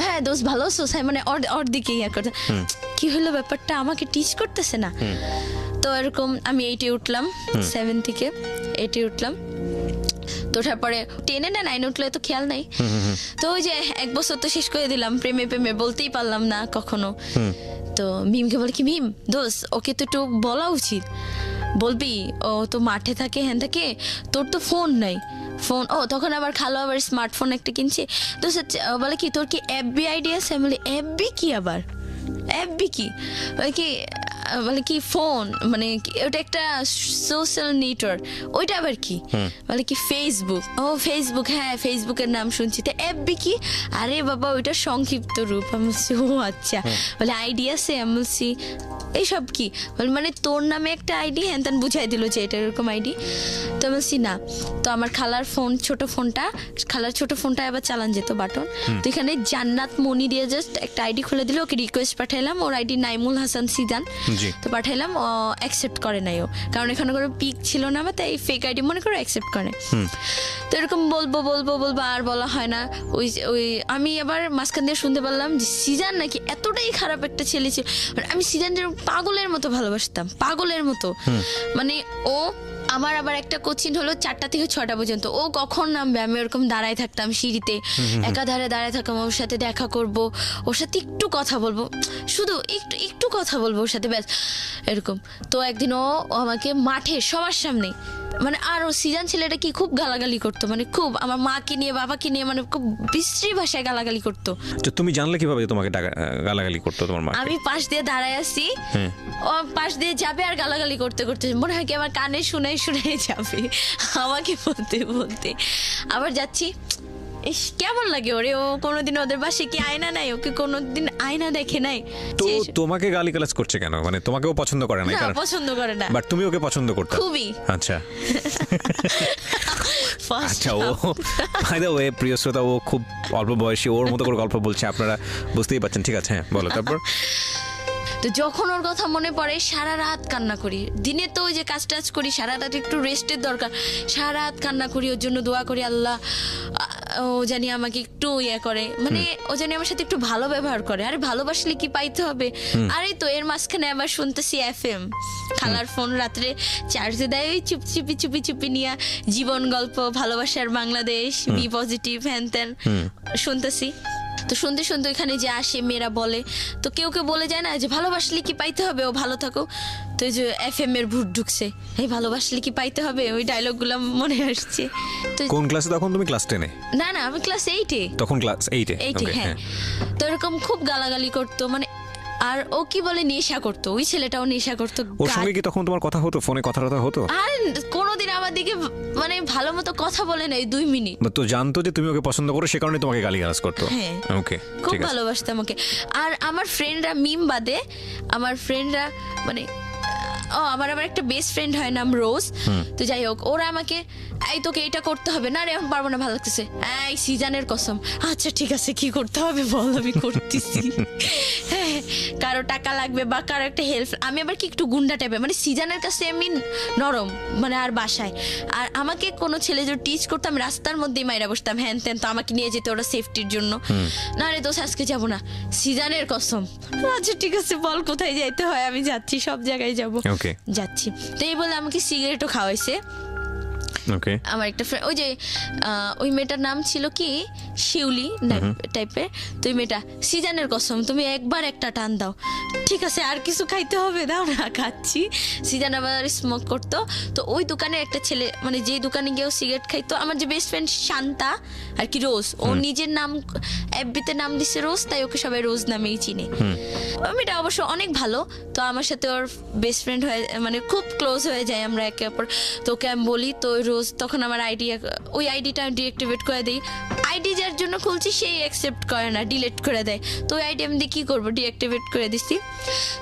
হ্যাঁ দোস্ত ভালো আছো, মানে ওর দিকে ইয়া করতে, কি হলো ব্যাপারটা, আমাকে টিচ করতেছে না। তো এরকম আমি 8-এ উঠলাম, 7 থেকে 8-এ উঠলাম। তো ওঠার পরে 10 না 9 উঠলে তো খেয়াল নাই। তো ওই যে 1 বছর তো শেষ করে দিলাম প্রেমে বলতেই পারলাম না কখনো। তো মিমকে বলে কি মিম দোস্ত ওকে তো একটু বলা উচিত, বলবি ও তো মাঠে থাকে হ্যান থাকে, তোর তো ফোন নাই। ফোন তখন আবার খালো আবার স্মার্টফোন একটা কিনছে। তো বলে কি তোর কি এফবি আইডি আছে? আমি বলি এফবি কি আবার, এফবি কি? বলে কি ফোন মানে ওটা একটা সোশ্যাল নেটওয়ার্ক, ওইটা আবার কি? বলে কি ফেসবুক। ফেসবুক, হ্যাঁ ফেসবুকের নাম শুনছি। তো এফবি কি? আরে বাবা ওইটা সংক্ষিপ্ত রূপ। আমি বলছি ও আচ্ছা। বলে আইডি আছে? আমি বলছি এইসব কি? মানে তোর নামে একটা আইডি, হ্যান ত্যান বুঝাই দিল যে এটা এরকম আইডি। তো বলছি না। তো আমার খালার ফোন, খালার ছোট ফোনটা আবার চালান যেত বাটন। তো এখানে জান্নাত মনি দিয়ে জাস্ট একটা আইডি খুলে দিল, ওকে রিকোয়েস্ট পাঠাইলাম, ওর আইডি নাইমুল হাসান সিজান। তো পাঠাইলাম, ও অ্যাকসেপ্ট করে নাই ও, কারণ এখানে কোনো পিক ছিল না আমার, তাই ফেক আইডি মনে করে অ্যাকসেপ্ট করে। তো এরকম বলবো আর বলা হয় না। ওই আমি আবার মাঝখান দিয়ে শুনতে পারলাম যে সিজান নাকি এতটাই খারাপ একটা ছেলে ছিল। আমি সিজান যেরকম পাগলের মতো ভালোবাসতাম, পাগলের মতো। মানে ও আমার আবার একটা কোচিং হলো 4টা থেকে 6টা পর্যন্ত। ও কখন নামবে আমি ওরকম দাঁড়ায় থাকতাম সিঁড়িতে, একাধারে দাঁড়ায় থাকতাম, ওর সাথে দেখা করব, ওর সাথে একটু কথা বলবো, শুধু একটু কথা বলবো ওর সাথে, ব্যাস এরকম। তো একদিন ও আমাকে মাঠে সবার সামনে, মানে আর ও সিজান ছেলেটা কি খুব গালাগালি করতো, মানে খুব আমার মাকে নিয়ে বাবাকে নিয়ে মানে খুব বিশ্রী ভাষায় গালাগালি করতো। তুমি জানলে কিভাবে তোমাকে গালাগালি করতো তোমার মা? আমি পাশ দিয়ে দাঁড়ায় আছি, ও পাশ দিয়ে যাবে আর গালাগালি করতে মনে হয় কি আমার কানে শুনে যাবে আমাকে বলতে আবার যাচ্ছি। কেমন লাগে ওরে, ও কোনোদিন ওদের বাসায় কি আয়না নাই, ওকে কোনোদিন আয়না দেখে নাই। তো তোমাকে গালিগালাজ করছে কেন? মানে তোমাকেও পছন্দ করে না? কারণ পছন্দ করে না, বাট তুমি ওকে পছন্দ করতে খুবই। আচ্ছা আচ্ছা। ও বাই দ্য ওয়ে প্রিয় শ্রোতা, ও খুব অল্প বয়সী, ওর মতো করে গল্প বলছে, আপনারা বুঝতেই পারছেন। ঠিক আছে, হ্যাঁ বলো তারপর। তো যখন ওর কথা মনে পড়ে সারা রাত কান্না করি। দিনে তো ওই যে কাজ টাজ করি, সারা রাত একটু রেস্টের দরকার, সারা রাত কান্না করি, ওর জন্য দোয়া করি আল্লাহ ও জানি আমাকে একটু করে, মানে ও জানি আমার সাথে একটু ভালো ব্যবহার করে। আরে ভালোবাসলে কি পাইতে হবে? আরে তো এর মাঝখানে আবার শুনতেছি FM, খালার ফোন রাত্রে চার্জে দেয়, ওই চুপি নিয়ে জীবন গল্প, ভালোবাসার বাংলাদেশ, বি পজিটিভ, হ্যান ত্যান শুনতেছি। তো শুনতে ওইখানে যে আসে মেয়েরা বলে, তো কেউ বলে যায় না যে ভালোবাসলে কি পাইতে হবে, ও ভালো থাকো। তো এই যে FM এর ভূত ঢুকছে, এই ভালোবাসলে কি পাইতে হবে, ওই ডায়লগ গুলো মনে আসছে। তো কোন ক্লাসে তখন? তুমি ক্লাস 10-এ? না আমি ক্লাস 8-এ। তখন ক্লাস 8-এ? হ্যাঁ। তো এরকম খুব গালাগালি করতো, মানে আর ও কি বলে নেশা করতো, ওই ছেলেটাও নেশা করতো। ওর সঙ্গে কি তখন তোমার কথা হতো, ফোনে কথা হতো? আর কোনোদিন আমার দিকে মানে ভালো মতো কথা বলে নাই 2 মিনিট। তো জানতো যে তুমি ওকে পছন্দ করো, সে কারণে তোমাকে গালিগালাজ করতো? হ্যাঁ, ওকে, খুব ভালোবাসতাম ওকে। আর আমার ফ্রেন্ডরা, মিম বাদে আমার ফ্রেন্ডরা, মানে আমার আবার একটা বেস্ট ফ্রেন্ড হয় নাম রোজ। তো যাই হোক, ওরা আমাকে এই তোকে এটা করতে হবে না রে, এখন পারবো না, ভালো লাগতেছে, এই সিজানের কসম, আচ্ছা ঠিক আছে কি করতে হবে বল, আমি করতেছি। হ্যাঁ, কারো টাকা লাগবে বা কারো একটা হেল্প, আমি আবার কি একটু গুন্ডা টাইপের, মানে সিজানের কাছে আমি নরম, মানে আর বাসায় আর আমাকে কোনো ছেলে যদি টিচ করতো আমি রাস্তার মধ্যেই মাইরা বসতাম, হ্যান ত্যান, তো আমাকে নিয়ে যেত ওরা সেফটির জন্য। না রে দোষ আজকে যাবো না, সিজানের কসম, আচ্ছা ঠিক আছে বল কোথায় যাইতে হয়, আমি যাচ্ছি, সব জায়গায় যাবো, যাচ্ছি। তো এই বলে আমাকে সিগারেটও খাওয়াইছে। আমার একটা ফ্রেন্ড, ওই যে ওই মেয়েটার নাম ছিল কি শিউলি টাইপের। তো ওই মেয়েটা, সিজানের কসম তুমি একবার একটা টান দাও, ঠিক আছে আর কিছু খাইতে হবে, দাও না খাচ্ছি। সিজান আবার স্মোক করতো। তো ওই দোকানের একটা ছেলে, মানে যে দোকানে গিয়েও সিগারেট খাইতো, আমার যে বেস্ট ফ্রেন্ড শান্তা আর কি রোজ, ও নিজের নাম এফবিতে নাম দিছে রোজ, তাই ওকে সবাই রোজ নামেই চিনে। মেয়েটা অবশ্য অনেক ভালো। তো আমার সাথে ওর বেস্ট ফ্রেন্ড হয়ে, মানে খুব ক্লোজ হয়ে যায় আমরা একে অপর। তো ওকে আমি বলি, তো রোজ তখন আমার ওই আইডিটা ডিঅ্যাক্টিভেট করে দিই। আইডি যার জন্য খুলছি সেই অ্যাকসেপ্ট করে না, ডিলিট করে দেয়। তো ওই আইডি আমি দিয়ে কী করবো, ডিঅ্যাক্টিভেট করে দিচ্ছি।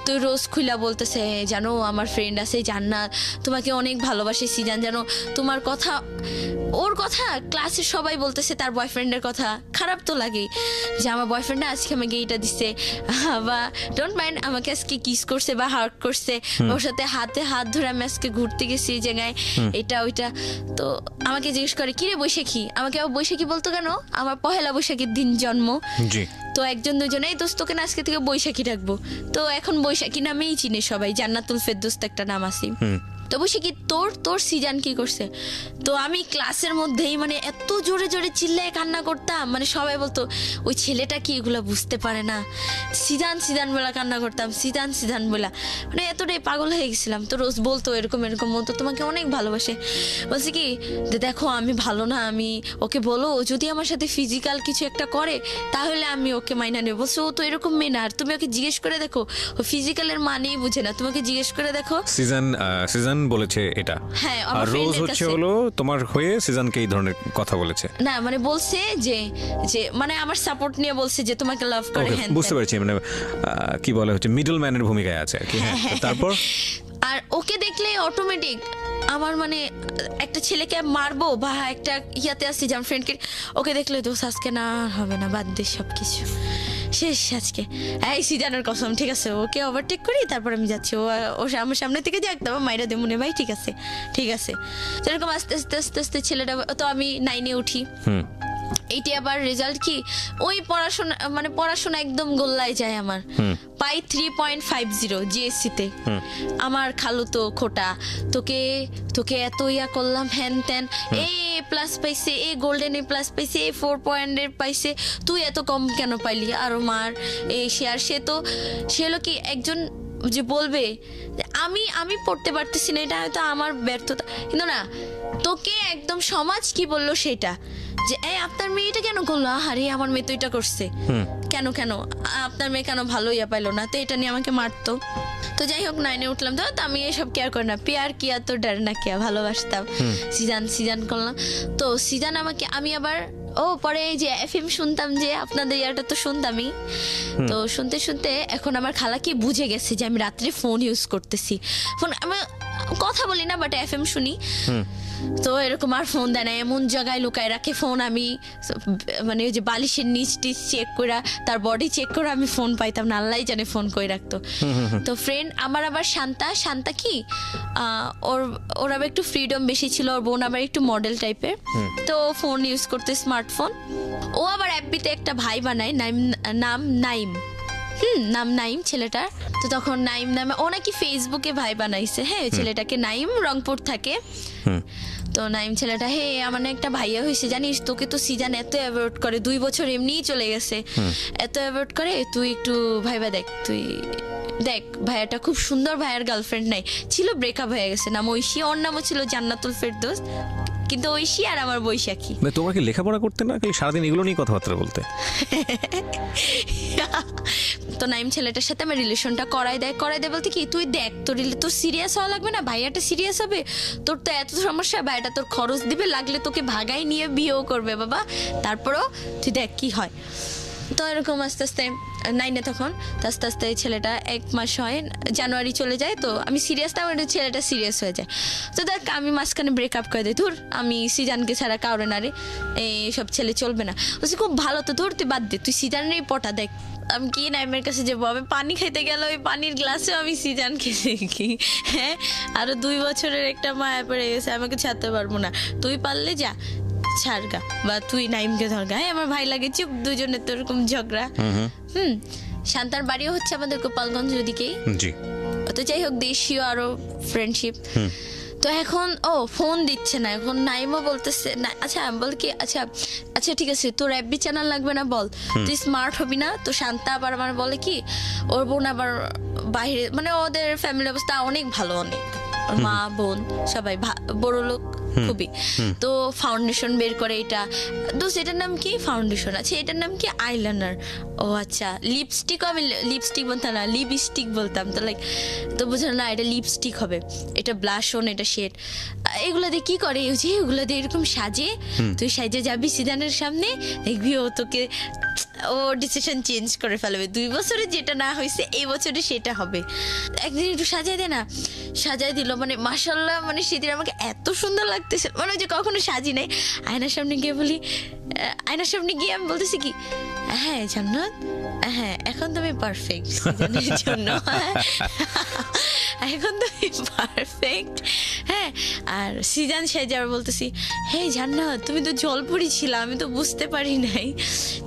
তো রোজ খুলা বলতেছে, জানো আমার ফ্রেন্ড আছে জান্নাত, তোমাকে অনেক ভালোবাসে সিজান, জানো তোমার কথা, ওর কথা ক্লাসের সবাই বলতেছে, তার বয়ফ্রেন্ডের কথা, খারাপ তো লাগে যে আমার বয়ফ্রেন্ড আজকে আমাকে এইটা দিচ্ছে, বা ডোন্ট মাইন্ড আমাকে আজকে কিস করছে বা হার্ট করছে, ওর সাথে হাতে হাত ধরে আমি আজকে ঘুরতে গেছি এই জায়গায়, এটা ওইটা। তো আমাকে জিজ্ঞেস করে, কিরে বৈশাখী, আমাকে আবার বৈশাখী বলতো কেন, আমার পহেলা বৈশাখীর দিন জন্ম। তো একজন দুজনে, এই দোস্ত তোকে না আজকে থেকে বৈশাখী ডাকবো। তো এখন বৈশাখী নামেই চিনে সবাই, জান্নাতুল ফেরদৌস একটা নাম আছে। তো তো বসে কি তোর তোর সিজান কি করছে। তো আমি ক্লাসের মধ্যেই মানে এত জোরে জোরে চিল্লায় কান্না করতাম, মানে সবাই বলতো ওই ছেলেটা কি এগুলো বুঝতে পারে না, সিজান সিজান বলা কান্না করতাম, সিজান সিজান বলা, মানে এতটাই পাগল হয়ে গেছিলাম। তো রোজ বলতো এরকম এরকম মতো তোমাকে অনেক ভালোবাসে। বলছে কি যে দেখো আমি ভালো না, আমি ওকে বলো ও যদি আমার সাথে ফিজিক্যাল কিছু একটা করে তাহলে আমি ওকে মাইনা নেব। বলছে ও তো এরকম মেয়ে না, আর তুমি ওকে জিজ্ঞেস করে দেখো, ও ফিজিক্যালের মানেই বুঝে না, তোমাকে জিজ্ঞেস করে দেখো। সিজন বলেছে এটা, হ্যাঁ, আর আমার রোজ friend-এর হচ্ছে কাছে। হলো তোমার হয়ে সিজনকে এই ধরনের কথা বলেছে। না মানে বলছে যে যে মানে আমার সাপোর্ট নিয়ে বলছে যে তোমাকে লাভ করে। ওকে, হ্যান বুঝতে পেরেছি, মানে কি বলে হচ্ছে মিডল ম্যানের ভূমিকায় আছে আর কি। হ্যাঁ, তো তারপর আর ওকে দেখলে অটোমেটিক আমার মানে একটা ছেলেকে মারবো বা একটা ইয়াতে আসছি যেমন ফ্রেন্ডকে, ওকে দেখলে দোষ আজকে না হবে না, বাদ দে সব কিছু শেষ আজকে, এই সিজানের কসম, ঠিক আছে ওকে ওভারটেক করি তারপর আমি যাচ্ছি, ও আমার সামনে থেকে যাক তারপর মাইরা দে মনে, ভাই ঠিক আছে ঠিক আছে। যেরকম আস্তে আস্তে আস্তে আস্তে ছেলেটা, তো আমি 9-এ উঠি। এইটি আবার রেজাল্ট কি ওই পড়াশোনা মানে পড়াশোনা একদম গোল্লায় যায় আমার, পাই 3.50 জিএসসি তে। আমার খালু তো খোটা, তোকে তোকে এত ইয়া করলাম হ্যান ত্যান, এ প্লাস পাইছে, এ গোল্ডেন এ প্লাস পাইছে, এ 4 পয়েন্টের পাইছে, তুই এত কম কেন পাইলি, আরো মার এই সে। আর সে তো সে হলো কি একজন যে বলবে যে আমি পড়তে পারতেছি না, এটা হয়তো আমার ব্যর্থতা, কিন্তু না তোকে একদম সমাজ কি বললো সেটা, যে এই আপনার মেয়ে এটা কেন করলো, আহারে আমার মেয়ে তো এটা করছে, কেন কেন আপনার মেয়ে কেন ভালো ইয়া পাইলো না, তো এটা নিয়ে আমাকে মারতো। তো যাই হোক 9-এ উঠলাম, তো আমি এসব কেয়ার করি না, পেয়ার কিয়া তো ডার না কিয়া, ভালোবাসতাম। সিজান সিজান করলাম, তো সিজান আমাকে, আমি আবার পরে এই যে এফএম শুনতাম, যে আপনাদের ইয়াটা তো শুনতামই, তো শুনতে শুনতে এখন আমার খালা কি বুঝে গেছে যে আমি রাত্রে ফোন ইউজ করতেছি, ফোন আমি কথা বলি না বাট এফএম শুনি। তো এরকম আর ফোন দেয় না, এমন জায়গায় লুকায় রাখে ফোন, আমি মানে ওই যে বালিশের নিচ টিচ চেক করে তার বডি চেক করে আমি ফোন পাইতাম না, আল্লাহ জানে ফোন করে রাখতো। তো ফ্রেন্ড আমার আবার শান্তা কি ওর আবার একটু ফ্রিডম বেশি ছিল, ওর বোন আবার একটু মডেল টাইপের, তো ফোন ইউজ করতে স্মার্টফোন। ও আবার অ্যাপবিতে একটা ভাই বানায়, নাম নাইম, নাম নাইম ছেলেটার। তো তখন নাইম নামে ও নাকি ফেসবুকে ভাই বানাইছে, হ্যাঁ ছেলেটাকে, নাইম রংপুর থাকে। তো নাইম ছেলেটা, হে আমার না একটা ভাইয়া হয়েছে জানিস, তোকে তো সিজান এত অ্যাভয়েড করে, 2 বছর এমনিই চলে গেছে, এত অ্যাভয়েড করে, তুই একটু ভাইবা দেখ, তুই দেখ ভাইয়াটা খুব সুন্দর, ভাইয়ার গার্লফ্রেন্ড নাই, ছিল ব্রেকআপ হয়ে গেছে, নাম ঐশী, ওর নামও ছিল জান্নাতুল ফেরদৌস, কিন্তু ঐশী আর আমার বৈশাখী। তোমার কি লেখাপড়া করতে না, খালি সারাদিন এগুলো নিয়ে কথাবার্তা বলতে? তো নাইম ছেলেটার সাথে আমার রিলেশনটা করাই দেয় বলতে কি, তুই দেখ তোর সিরিয়াস হওয়া লাগবে না, ভাইয়াটা সিরিয়াস হবে, তোর তো এত সমস্যা, ভাইয়াটা তোর খরচ দিবে, লাগলে তোকে ভাগাই নিয়ে বিয়েও করবে বাবা, তারপরও তুই দেখ কি হয়। তো এরকম আস্তে আস্তে 9-এ তখন, আস্তে আস্তে ছেলেটা 1 মাস হয়, জানুয়ারি চলে যায়, তো আমি সিরিয়াস না, ছেলেটা সিরিয়াস হয়ে যায়। তো দেখ আমি মাঝখানে ব্রেকআপ করে দিই, ধুর আমি সিজানকে ছাড়া কাউরে না রে, এইসব ছেলে চলবে না, বলছি খুব ভালো, তো ধর তুই বাদ দে, তুই সিজানেরই পটা দেখ। আমি কি নাইমের কাছে যাবো, আমি পানি খাইতে গেলে ওই পানির গ্লাসেও আমি সিজানকে দেখি, হ্যাঁ আরো 2 বছরের একটা মায়া পড়ে গেছে, আমাকে ছাড়তে পারবো না, তুই পারলে যা ছাড়গা, বা তুই নাইমকে ধরগা, হ্যাঁ আমার ভাই লাগে চুপ, দুজনের তো এরকম ঝগড়া। শান্তার বাড়িও হচ্ছে আমাদের গোপালগঞ্জ ওদিকেই। তো যাই হোক দেশীয় আরো ফ্রেন্ডশিপ। তো এখন ফোন দিচ্ছে না, এখন নাইমও বলতেছে না, আচ্ছা বল কি, আচ্ছা আচ্ছা ঠিক আছে তোর এফবি চ্যানেল লাগবে না, বল তুই স্মার্ট হবি না। তো শান্তা আবার আমার বলে কি, ওর বোন আবার বাইরে, মানে ওদের ফ্যামিলি অবস্থা অনেক ভালো, অনেক মা বোন সবাই বড় লোক খুবই। তো ফাউন্ডেশন বের করে, এটা দোস্ত এটার নাম কি, ফাউন্ডেশন, আচ্ছা এটার নাম কি, আইলাইনার, ও আচ্ছা লিপস্টিকও, আমি লিপস্টিক বলতাম না, লিপস্টিক বলতাম, তো লাইক তো বুঝলাম না এটা লিপস্টিক হবে, এটা ব্লাশ অন, এটা শেড, এগুলো দিয়ে কি করে, যে এগুলো দিয়ে এরকম সাজে, তুই সাজে যাবি সিজানের সামনে, দেখবি ও তোকে, ও ডিসিশন চেঞ্জ করে ফেলবে, 2 বছরে যেটা না হয়েছে এই বছরে সেটা হবে, একদিন একটু সাজাই দে না, সাজাই দিল, মানে মাশাল্লাহ, মানে সেদিন আমাকে এত সুন্দর লাগতেছে, মানে ওই যে কখনো সাজি নাই, আয়নার সামনে গিয়ে বলি, আয়নার সামনে গিয়ে আমি বলতেছি কি, হ্যাঁ জান্নাত, হ্যাঁ এখন তুমি পারফেক্ট সিজনের জন্য, এখন তুমি পারফেক্ট, হ্যাঁ। আর সিজান সেজে আবার বলতেছি, হে জান্নাত তুমি তো জলপরি ছিলা, আমি তো বুঝতে পারি নাই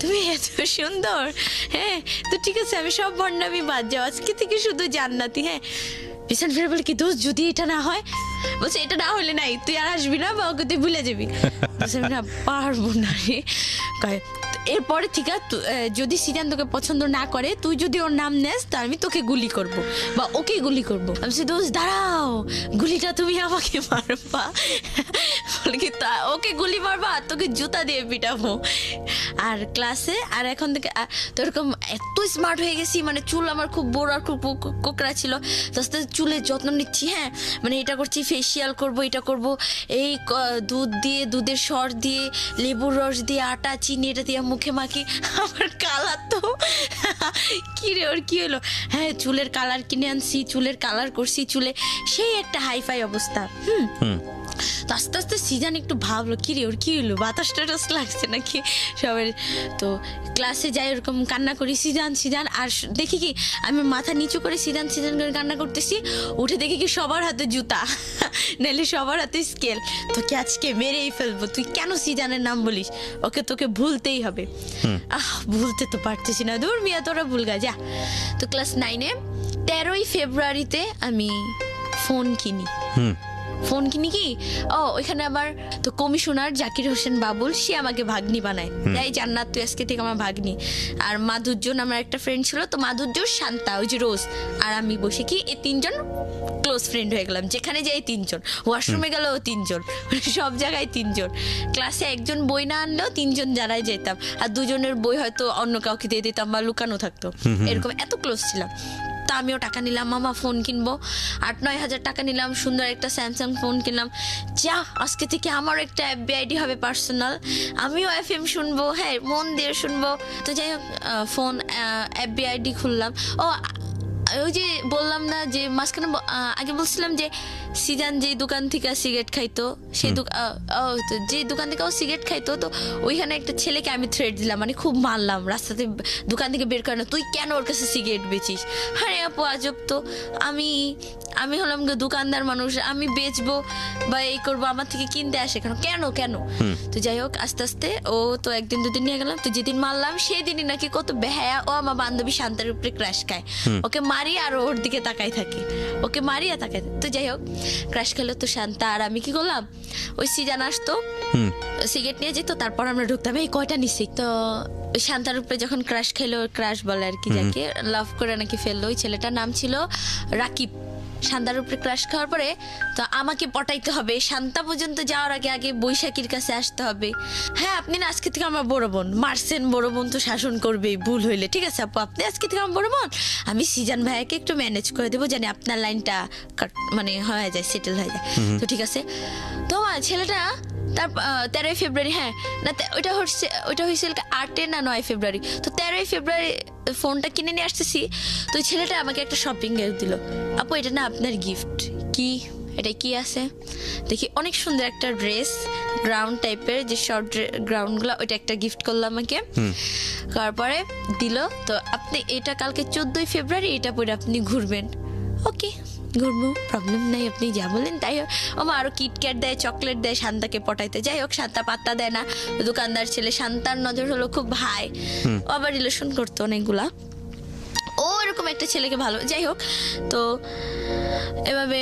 তুমি এত সুন্দর, হ্যাঁ তো ঠিক আছে আমি সব বর্ণামি বাদ যাও, আজকে থেকে শুধু জান্নাতি, হ্যাঁ। পিছন ফিরে বলে কি দোস্ত যদি এটা না হয়, বলছে এটা না হলে নাই তুই আর আসবি না বা ওকে তুই ভুলে যাবি। বলছে আমি না পারবো না রে। কয় এরপরে ঠিক আছে যদি সিজান তোকে পছন্দ না করে তুই যদি ওর নাম নেস তা আমি তোকে গুলি করব বা ওকে গুলি করব। আমি বলছি দোস্ত দাঁড়াও, গুলিটা তুমি আমাকে মারবা। বলে কি তা ওকে গুলি মারবা আর তোকে জুতা দিয়ে পিটাবো। আর ক্লাসে আর এখন থেকে তো এরকম এত স্মার্ট হয়ে গেছি, মানে চুল আমার খুব বড় আর খুব কোকড়া ছিল, তো আস্তে আস্তে চুলের যত্ন নিচ্ছি। হ্যাঁ মানে এটা করছি, ফেসিয়াল করব, এটা করব, এই দুধ দিয়ে, দুধের সর দিয়ে, লেবুর রস দিয়ে, আটা চিনি এটা দিয়ে মুখে মাখি। আমার কালার তো কি রে ওর কি হলো, হ্যাঁ চুলের কালার কিনে আনছি, চুলের কালার করছি, চুলে সেই একটা হাইফাই অবস্থা। তো আস্তে আস্তে সিজান একটু ভাবলো কি রে ওর কি হলো, বাতাস টাতাস লাগছে নাকি সবার। তো ক্লাসে যাই ওরকম কান্না করি সিজান সিজান, আর দেখি কি আমি মাথা নিচু করে সিজান সিজান করে কান্না করতেছি, উঠে দেখি কি সবার হাতে জুতা, নাহলে সবার হাতে স্কেল। তোকে আজকে মেরেই ফেলবো, তুই কেন সিজানের নাম বলিস, ওকে তোকে ভুলতেই হবে। ভুলতে তো পারতেছি না, দূর মিয়া তোরা ভুল গা যা। তো ক্লাস 9-এ 13ই ফেব্রুয়ারিতে আমি ফোন কিনি। ফোন কিনি কি ওইখানে আবার তো কমিশনার জাকির হোসেন বাবুল, সে আমাকে ভাগ্নি বানায়, তাই জান্নাত তুই আজকে থেকে আমার ভাগ্নি। আর মাধুর্যন আমার একটা ফ্রেন্ড ছিল, তো মাধুর্য, শান্তা, ওই যে রোজ আর আমি বসে কি এই 3জন ক্লোজ ফ্রেন্ড হয়ে গেলাম। যেখানে যাই 3জন, ওয়াশরুমে গেলেও 3জন, সব জায়গায় 3জন। ক্লাসে একজন বই না আনলেও 3জন যারাই যেতাম, আর 2জনের বই হয়তো অন্য কাউকে দিয়ে দিতাম বা লুকানো থাকতো, এরকম এত ক্লোজ ছিলাম। তা আমিও টাকা নিলাম, মামা ফোন কিনবো, 8-9 হাজার টাকা নিলাম, সুন্দর একটা স্যামসাং ফোন কিনলাম। যা আজকে থেকে আমার একটা এফবি আইডি হবে পার্সোনাল, আমিও এফএম শুনবো, হ্যাঁ মন দিয়ে শুনবো। তো যাই হোক ফোন এফবি আইডি খুললাম। ওই যে বললাম না যে মাঝখানে আগে বলছিলাম যে সিজান যে দোকান থেকে সিগারেট খাইতো, সেই যে দোকান থেকে ও সিগারেট খাইতো, তো ওইখানে একটা ছেলেকে আমি থ্রেট দিলাম, মানে খুব মারলাম, রাস্তাতে দোকান থেকে বের করে না, তুই কেন ওর কাছে সিগারেট বেচিস। আরে আপু আজব তো, আমি হলাম দোকানদার মানুষ, আমি বেচবো বা এই করবো, আমার থেকে কিনতে আসে কেন কেন। তো যাই হোক আস্তে আস্তে ও তো একদিন দুদিন নিয়ে গেলাম, তো যেদিন মারলাম সেদিনই নাকি কত বেহায়া ও আমার বান্ধবী শান্তার উপরে ক্রাশ খায়, ওকে মারি আর ওর দিকে তাকাই থাকে, ওকে মারি আর তাকাই। তো যাই হোক ক্রাশ খেলো, তো শান্তা আর আমি কি করলাম, ওই সিজান আসতো সিগারেট নিয়ে যেত, তারপর আমরা ঢুকতাম এই কয়টা নিছি। তো ওই শান্তার উপরে যখন ক্রাশ খেলো, ক্রাশ বলে আর কি, যাকে লাভ করে নাকি ফেললো, ওই ছেলেটার নাম ছিল রাকিব। শান্তার উপরে ক্রাশ খাওয়ার পরে তো আমাকে পটাইতে হবে, শান্তা পর্যন্ত যাওয়ার আগে আগে বৈশাখীর কাছে আসতে হবে। হ্যাঁ আপনি না আজকে থেকে আমার বড় বোন, মারছেন বড় বোন তো শাসন করবে ভুল হইলে, ঠিক আছে আপু আপনি আজকে থেকে আমার বড় বোন, আমি সিজান ভাইয়াকে একটু ম্যানেজ করে দেবো, জানি আপনার লাইনটা মানে হয়ে যায়, সেটেল হয়ে যায়। তো ঠিক আছে। তো ছেলেটা তার 13ই ফেব্রুয়ারি, হ্যাঁ না ওইটা হয়েছিল 8 না 9 ফেব্রুয়ারি, তো 13ই ফেব্রুয়ারি ফোনটা কিনে নিয়ে আসতেছি। তো ওই ছেলেটা আমাকে একটা শপিং গিফট দিল, আপু এটা না আপনার গিফট। কি এটা কি আছে দেখি, অনেক সুন্দর একটা ড্রেস, গ্রাউন্ড টাইপের যে শর্ট গ্রাউন্ডগুলো, ওইটা একটা গিফট করলো আমাকে। তারপরে দিল, তো আপনি এটা কালকে 14ই ফেব্রুয়ারি এটা পরে আপনি ঘুরবেন। ওকে ঘুরবো, প্রবলেম নাই, আপনি যা বলেন তাই। ও মা আরো কিটক্যাট দেয়, চকলেট দেয় শান্তাকে পটাইতে। যাই হোক শান্তা পাত্তা দেয় না, দোকানদার ছেলে, শান্তার নজর হলো খুব ভাই, ও আবার রিলেশন করতো অনেকগুলা, ও এরকম একটা ছেলেকে ভালো। যাই হোক তো এভাবে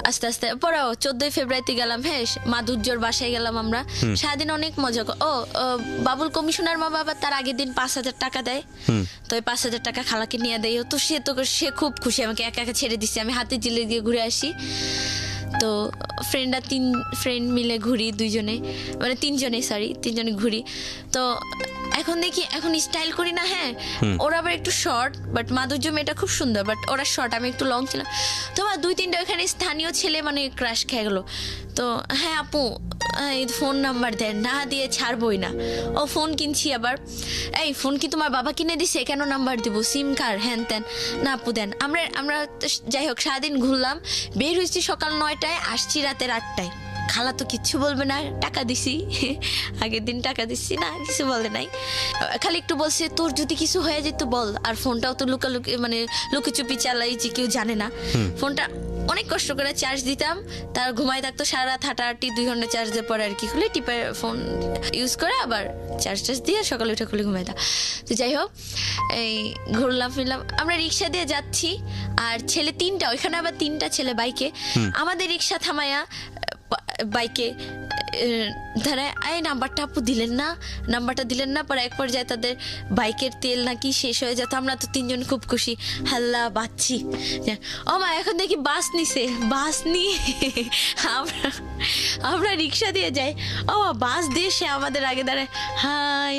আস্তে আস্তে পরেও 14ই ফেব্রুয়ারিতে গেলাম, হ্যাঁ মাধুর্যর বাসায় গেলাম আমরা, সারাদিন অনেক মজা। বাবুল কমিশনার মা বাবা তার আগের দিন 5,000 টাকা দেয়, তো ওই 5,000 টাকা খালাকে নিয়ে দেয়, তো সে খুব খুশি, আমাকে একা একা ছেড়ে দিচ্ছে, আমি হাতে জিলে দিয়ে ঘুরে আসি। তো ফ্রেন্ডরা 3 ফ্রেন্ড মিলে ঘুরি, 2জনে মানে 3জনে ঘুরি। তো এখন দেখি এখন স্টাইল করি না, হ্যাঁ ওরা আবার একটু শর্ট, বাট মাধুর্য মেয়েটা খুব সুন্দর, বাট ওরা শর্ট, আমি একটু লং ছিলাম। তো 2-3টা ওখানে স্থানীয় ছেলে মানে ক্রাশ খেয়ে গেলো। তো হ্যাঁ আপু এই ফোন নাম্বার দেন, না দিয়ে ছাড়বই না। ও ফোন কিনছি আবার, এই ফোন কি তোমার বাবা কিনে দিছে, কেন নাম্বার দিব, সিম কার্ড হ্যান ত্যান, না আপু দেন। আমরা যাই হোক সারাদিন ঘুরলাম, বের হয়েছি সকাল 9টায়, আসছি রাতের 8টায়। খালা তো কিচ্ছু বলবে না, টাকা দিছি, আগের দিন টাকা দিচ্ছি না, কিছু বলে নাই, খালি একটু বলছে তোর যদি কিছু হয়ে যেত বল। আর ফোনটাও তো লুকালুকি মানে লুকিচুপি চালাই, যে কেউ জানে না। ফোনটা অনেক কষ্ট করে চার্জ দিতাম, তার ঘুমাই থাকতো সারা রাত, হাঁটাহাঁটি 2 ঘন্টা চার্জ দেওয়ার পরে আর কি খুলে টিপে ফোন ইউজ করে আবার চার্জ দিয়ে সকালে উঠে খুলে ঘুমাইতাম। তো যাই হোক, এই ঘুরলাম ফিরলাম, আমরা রিক্সা দিয়ে যাচ্ছি আর ছেলে 3টা, ওইখানে আবার 3টা ছেলে বাইকে, আমাদের রিক্সা থামায়া বাইকে ধরে এই নাম্বারটা আপু দিলেন না, পরে এক পর্যায়ে তাদের বাইকের তেল নাকি শেষ হয়ে যেত। আমরা তো 3জন খুব খুশি, হাল্লা বাচ্ছি, ও মা এখন দেখি বাস নিয়ে আমরা রিক্সা দিয়ে যাই, ও বাস দিয়ে সে আমাদের আগে দাঁড়ায়, হাই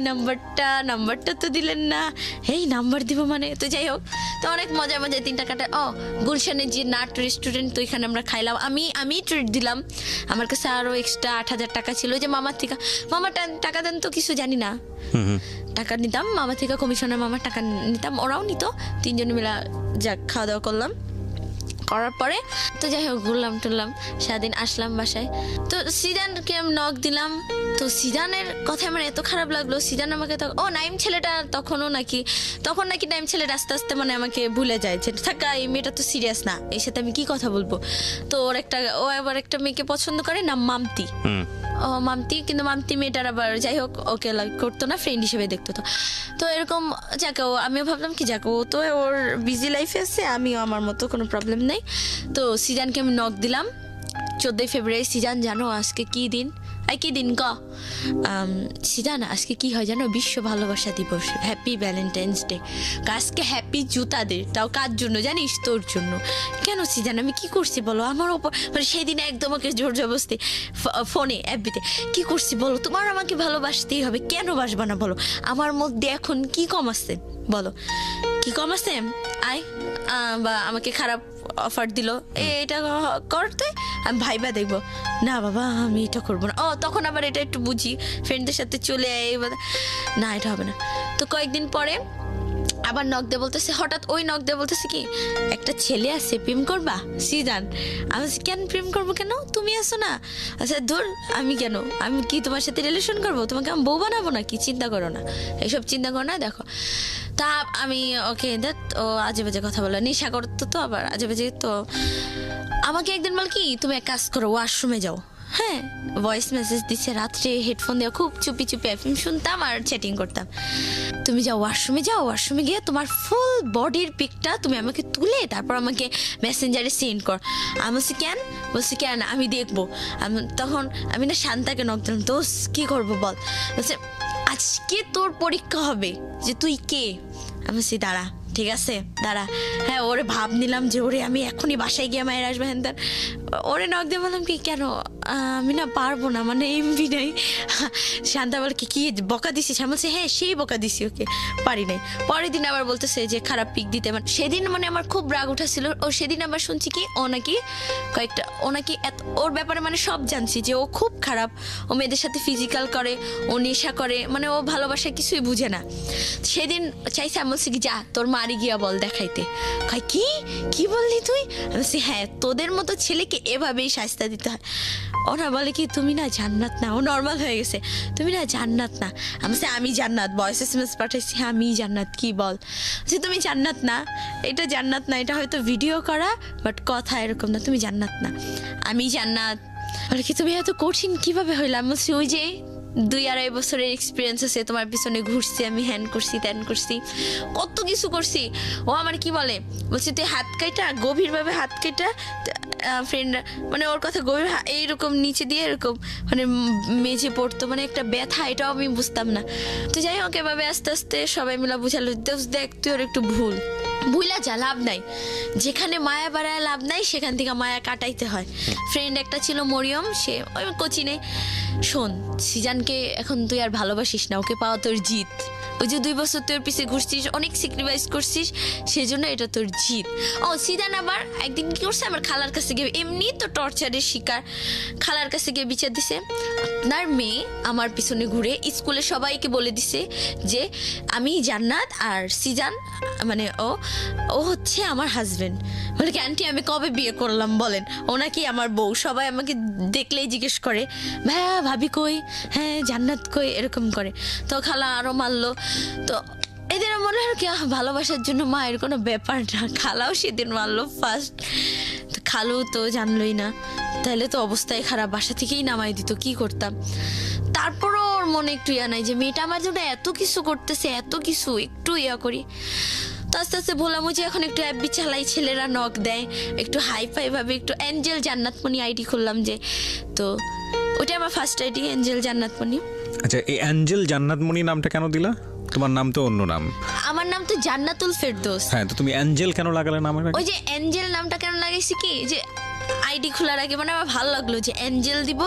নাম্বারটা তো দিলেন না, এই নাম্বার দিব মানে। তো যাই হোক, তো অনেক মজায় 3টা কাটা। গুলশানের যে নাট রেস্টুরেন্ট, তো এখানে আমরা খাইলাম, আমি ট্রিট দিলাম, আমার কাছে আরো এক্সট্রা 8,000 টাকা ছিল, যে মামার থেকে, মামা টাকা দেন তো কিছু জানি না, টাকা নিতাম মামা থেকে, কমিশনের মামার টাকা নিতাম, ওরাও নিত, 3জন মিলে যাক খাওয়া দাওয়া করলাম। করার পরে তো যাই হোক ঘুরলাম টুরলাম, সারাদিন আসলাম বাসায়। তো সিজানকে আমি নক দিলাম, তো সিজানের কথা আমার এত খারাপ লাগলো, সিজান আমাকে নাইম ছেলেটা তখন নাকি নাইম ছেলেটা আস্তে আস্তে মানে আমাকে ভুলে যায়, যে থাকা এই মেয়েটা তো সিরিয়াস না, এর সাথে আমি কি কথা বলবো। তো ও আবার একটা মেয়েকে পছন্দ করে, নাম মামতি, কিন্তু মামতি মেয়েটার আবার যাই হোক ওকে লাইক করতো না, ফ্রেন্ড হিসেবে দেখতো। তো এরকম যাকে আমিও ভাবলাম কি যাকে ও তো ওর বিজি লাইফে আছে, আমিও আমার মতো কোনো প্রবলেম নেই। তো সিজানকে আমি নক দিলাম 14 ফেব্রুয়ারি। সিজান জানো আজকে কি দিন? সিজান আজকে কি হয় জানো? বিশ্ব ভালোবাসা দিবস, হ্যাপি ভ্যালেন্টাইন্স ডে। আজকে হ্যাপি জুতা দে, তাও কার জন্য জানিস? তোর জন্য। কেন সিজান আমি কি করছি বলো? আমার ওপর মানে সেদিন একদম ওকে জোর জবরদস্তি ফোনে অ্যাপবিতে কি করছি বলো? তোমার আমাকে ভালোবাসতেই হবে, কেন বাসবা না বলো? আমার মধ্যে এখন কি কম আছে বলো? কি কম আছে? বা আমাকে খারাপ অফার দিল, এটা করতে আমি ভাইবা দেখবো না বাবা, আমি এটা করবো না। তখন আবার এটা একটু বুঝি, ফ্রেন্ডদের সাথে চলে না এটা হবে না। তো কয়েকদিন পরে আবার নক দিয়ে বলতেছে, হঠাৎ ওই নক দিয়ে বলতেছে কি একটা ছেলে আছে, প্রেম করবা? সিজান আমি কেন প্রেম করবো? কেন তুমি আসো না? আচ্ছা ধর আমি কেন, আমি কি তোমার সাথে রিলেশন করবো? তোমাকে আমি বউ বানাবো না কি? চিন্তা করো না, এইসব চিন্তা করো না। দেখো তা আমি ওকে ও আজে বাজে কথা বলে, নেশা করতো তো আবার আজে বাজে। তো আমাকে একদিন বল কি তুমি এক কাজ করো, ওয়াশরুমে যাও। হ্যাঁ, ভয়েস মেসেজ দিচ্ছে রাত্রে, হেডফোন দিয়ে খুব চুপি এফএম শুনতাম আর চ্যাটিং করতাম। তুমি যাও ওয়াশরুমে গিয়ে তোমার ফুল বডির পিকটা তুমি আমাকে তুলে তারপর আমাকে মেসেঞ্জারে সেন্ড কর। আমি বলছি কেন আমি দেখবো। তখন আমি না শান্তাকে নক দিলাম, তো কি করবো বল? বলছে আজকে তোর পরীক্ষা হবে যে তুই কে। আমি বলছি দাঁড়া, ঠিক আছে দাঁড়া। হ্যাঁ, ওরে ভাব নিলাম যে ওরে আমি এখনই বাসায় গিয়ে মায়ের আসবে। হ্যান তার ওরে নক দিয়ে বললাম কি কেন আমি না পারবো না, মানে এমবি নাই। শান্তা বলে কি বকা দিছিস? আমি বলছি হ্যাঁ সেই বকা দিছি, ওকে পারি নাই। পরের দিন আবার বলতেছে যে খারাপ পিক দিতে, মানে সেদিন মানে আমার খুব রাগ উঠেছিল। ও সেদিন আবার শুনছি কি ও নাকি ওর ব্যাপারে মানে সব জানছি যে ও খুব খারাপ, ও মেয়েদের সাথে ফিজিক্যাল করে, ও নেশা করে, মানে ও ভালোবাসা কিছুই বুঝে না। সেদিন চাইছে আমি বলছি কি যা তোর মারি গিয়া বল দেখাইতে। কি বললি তুই? আমি বলছি হ্যাঁ তোদের মতো ছেলেকে এভাবেই শাস্তি দিতে হয়। ওরা বলে কি তুমি না জান্নাত না, ও নর্মাল হয়ে গেছে, তুমি না জান্নাত না। আমি জান্নাত, ভয়েস এসএমএস পাঠাইছি, হ্যাঁ আমি জান্নাত, কি বল? যে তুমি জান্নাত না, এটা জান্নাত না, এটা হয়তো ভিডিও করা বাট কথা এরকম না, তুমি জান্নাত না, আমি জান্নাত। বলে কি তুমি এত কঠিন কিভাবে হইলাম? বলছি ওই যে 2-2.5 বছরের এক্সপিরিয়েন্স আছে, তোমার পিছনে ঘুরছি আমি, হ্যান করছি ত্যান করছি, কত কিছু করছি। ও আমার কি বলছে তুই হাত কাইটা, গভীরভাবে হাত কাইটা ফ্রেন্ড, মানে ওর কথা গভীর এইরকম নিচে দিয়ে এরকম মানে মেঝে পড়তো, মানে একটা ব্যথা, এটাও আমি বুঝতাম না। তো যাই হোক এভাবে আস্তে আস্তে সবাই মিলা বুঝালো, দেখ তুই ওর একটু ভুলা যা, লাভ নাই, যেখানে মায়া বাড়ায় লাভ নাই সেখান থেকে মায়া কাটাইতে হয়। ফ্রেন্ড একটা ছিল মরিয়ম, সে ওই কোচিনে, শোন সিজানকে এখন তুই আর ভালোবাসিস না, ওকে পাওয়া তোর জিত। ওই যে 2 বছর তোর পিছে ঘুরছিস, অনেক স্যাক্রিফাইস করছিস, সেজন্য এটা তোর জিত। সিজান আবার একদিন কি করছে, আমার খালার কাছে গিয়ে, এমনি তো টর্চারের শিকার, খালার কাছে গিয়ে বিচার দিছে আপনার মেয়ে আমার পিছনে ঘুরে স্কুলে সবাইকে বলে দিছে যে আমি জান্নাত আর সিজান মানে ও হচ্ছে আমার হাজবেন্ড। বলে কি আন্টি আমি কবে বিয়ে করলাম বলেন? ও নাকি আমার বউ। সবাই আমাকে দেখলেই জিজ্ঞেস করে ভাইয়া ভাবি কই, হ্যাঁ জান্নাত কই, এরকম করে। তো খালা আরো মারলো। তো এদের মনে হয় কি ভালোবাসার জন্য মায়ের কোনো ব্যাপার না, খালাও সেদিন মারলো ফার্স্ট। তো খালু তো জানলই না, তাহলে তো অবস্থায় খারাপ, বাসা থেকেই নামাই দিত, কি করতাম। তারপরও ওর মনে একটু ইয়া নাই যে মেয়েটা আমার জন্য এত কিছু করতেছে, এত কিছু, একটু ইয়া করি। তো আস্তে আস্তে বললাম যে এখন একটু অ্যাপবি চালাই, ছেলেরা নক দেয়, একটু হাই ফাই ভাবে একটু অ্যাঞ্জেল জান্নাতমণি আইডি খুললাম যে, তো ওটা আমার ফার্স্ট আইডি অ্যাঞ্জেল জান্নাতমণি। আচ্ছা, এই অ্যাঞ্জেল জান্নাতমণি নামটা কেন দিলা? তোমার নাম তো অন্য নাম। আমার নাম তো জান্নাতুল ফেরদৌস। হ্যাঁ, তো তুমি অ্যাঞ্জেল কেন লাগালে নামের আগে? ওই যে অ্যাঞ্জেল নামটা কেন লাগাইছি কি, যে আইডি খোলার আগে মানে আমার ভালো লাগলো যে অ্যাঞ্জেল দিব,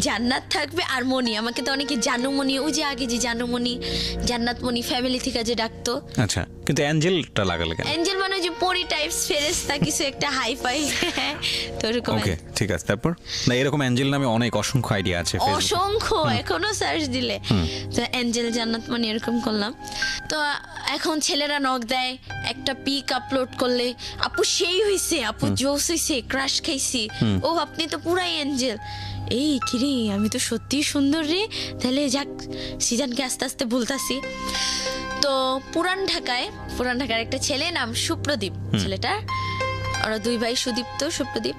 জান্নাত থাকবে আর মণি। আমাকে তো অনেকে জানুমণি, ওই যে আগে যে জানুমণি, জান্নাতমণি ফ্যামিলি থেকে যে ডাকতো। আচ্ছা, কিন্তু অ্যাঞ্জেলটা লাগালে কেন? অ্যাঞ্জেল মানে যে পরি টাইপস, ফেরেশতা কিছু একটা হাই ফাই তো এরকম। ওকে, ঠিক আছে। তারপর না, এরকম অ্যাঞ্জেল নামে অনেক অসংখ্য আইডিয়া আছে ফেসবুকে। অসংখ্য, এখনো সার্চ দিলে। তো অ্যাঞ্জেল জান্নাতমণি এরকম করলাম। তো এখন ছেলেরা নক দেয়, একটা পিক আপলোড করলে আপু সেই হইছে, আপু জোস হইছে, ক্রাশ খাইছি, ও আপনি তো পুরাই অ্যাঞ্জেল। এই কিরে, আমি তো সত্যি সুন্দর রে, তাহলে যাক সিজনকে আস্তে আস্তে বলতাছি। তো পুরান ঢাকার একটা ছেলে, নাম সুপ্রদীপ ছেলেটার, ওরা দুই ভাই, সুদীপ্ত সুপ্রদীপ।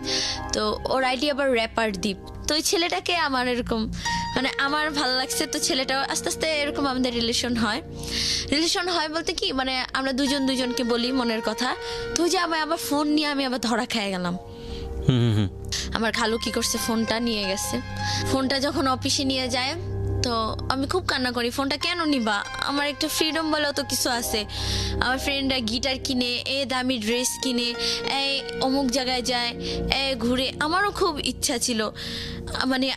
তো ওর আইডি আবার র্যাপার দীপ। তো ওই ছেলেটাকে আমার এরকম মানে আমার ভালো লাগছে। তো ছেলেটাও আস্তে আস্তে এরকম আমাদের রিলেশন হয় বলতে কি, মানে আমরা দুজনকে বলি মনের কথা। তো যে আমি আবার ফোন নিয়ে আমি আবার ধরা খেয়ে গেলাম। আমার খালু কি করছে, ফোনটা নিয়ে গেছে। ফোনটা যখন অফিসে নিয়ে যায়, তো আমি খুব কান্না করি, ফোনটা কেন নিবা, আমার একটা ফ্রিডম বলে তো কিছু আছে। আমার ফ্রেন্ডরা গিটার কিনে, দামি ড্রেস কিনে, অমুক জায়গায় যায়, ঘুরে। আমারও খুব ইচ্ছা ছিল, মানে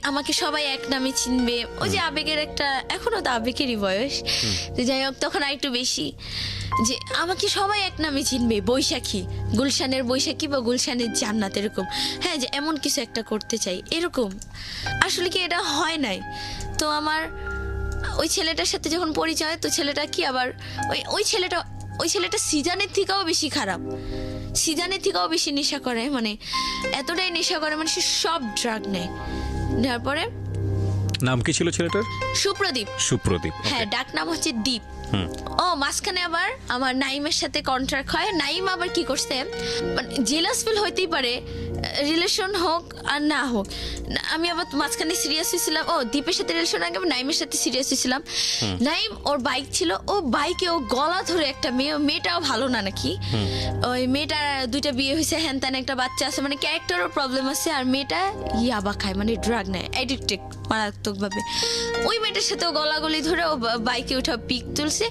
আমাকে সবাই এক নামে চিনবে, ওই যে আবেগের একটা, এখনো তো আবেগেরই বয়স। তো যাই হোক, তখন আর একটু বেশি, যে আমাকে সবাই এক নামে চিনবে, বৈশাখী, গুলশানের বৈশাখী বা গুলশানের জান্নাত, এরকম। হ্যাঁ, যে এমন কিছু একটা করতে চাই, এরকম। আসলে কি এটা হয় নাই। তো আমার ওই ছেলেটার সাথে যখন পরিচয়, তো ছেলেটা কি আবার ওই ছেলেটা সিজনের থেকেও বেশি খারাপ, সিজনের থেকেও বেশি নেশা করে, মানে এতটাই নেশা করে, মানে সে সব ড্রাগ নেয়। নেওয়ার পরে নাম কি ছিল ছেলেটার? সুপ্রদীপ। হ্যাঁ, ডাক নাম হচ্ছে দীপ। ও মাঝখানে আবার আমার নাইমের সাথে কন্ট্রাক্ট হয়। নাইম আবার কি করছে, মানে জেলাস ফিল হইতেই পারে, রিলেশন হোক আর না হোক। আমি আবার মাঝখানে সিরিয়াস হয়েছিলাম, দীপের সাথে রিলেশন আগে নাইমের সাথে সিরিয়াস হয়েছিলাম। নাইম ওর বাইক ছিল, ও বাইকে ও গলা ধরে একটা মেয়েটাও ভালো না নাকি, ওই মেয়েটার 2টা বিয়ে হয়েছে, হ্যান ত্যান একটা বাচ্চা আছে, মানে ক্যারেক্টারও প্রবলেম আছে। আর মেয়েটা ইয়াবা খায়, মানে ড্রাগ নেয়, অ্যাডিক্টেড মারাত্মক ভাবে। ওই মেয়েটার সাথে গলাগলি ধরে ও বাইকে উঠা পিক তুলছে,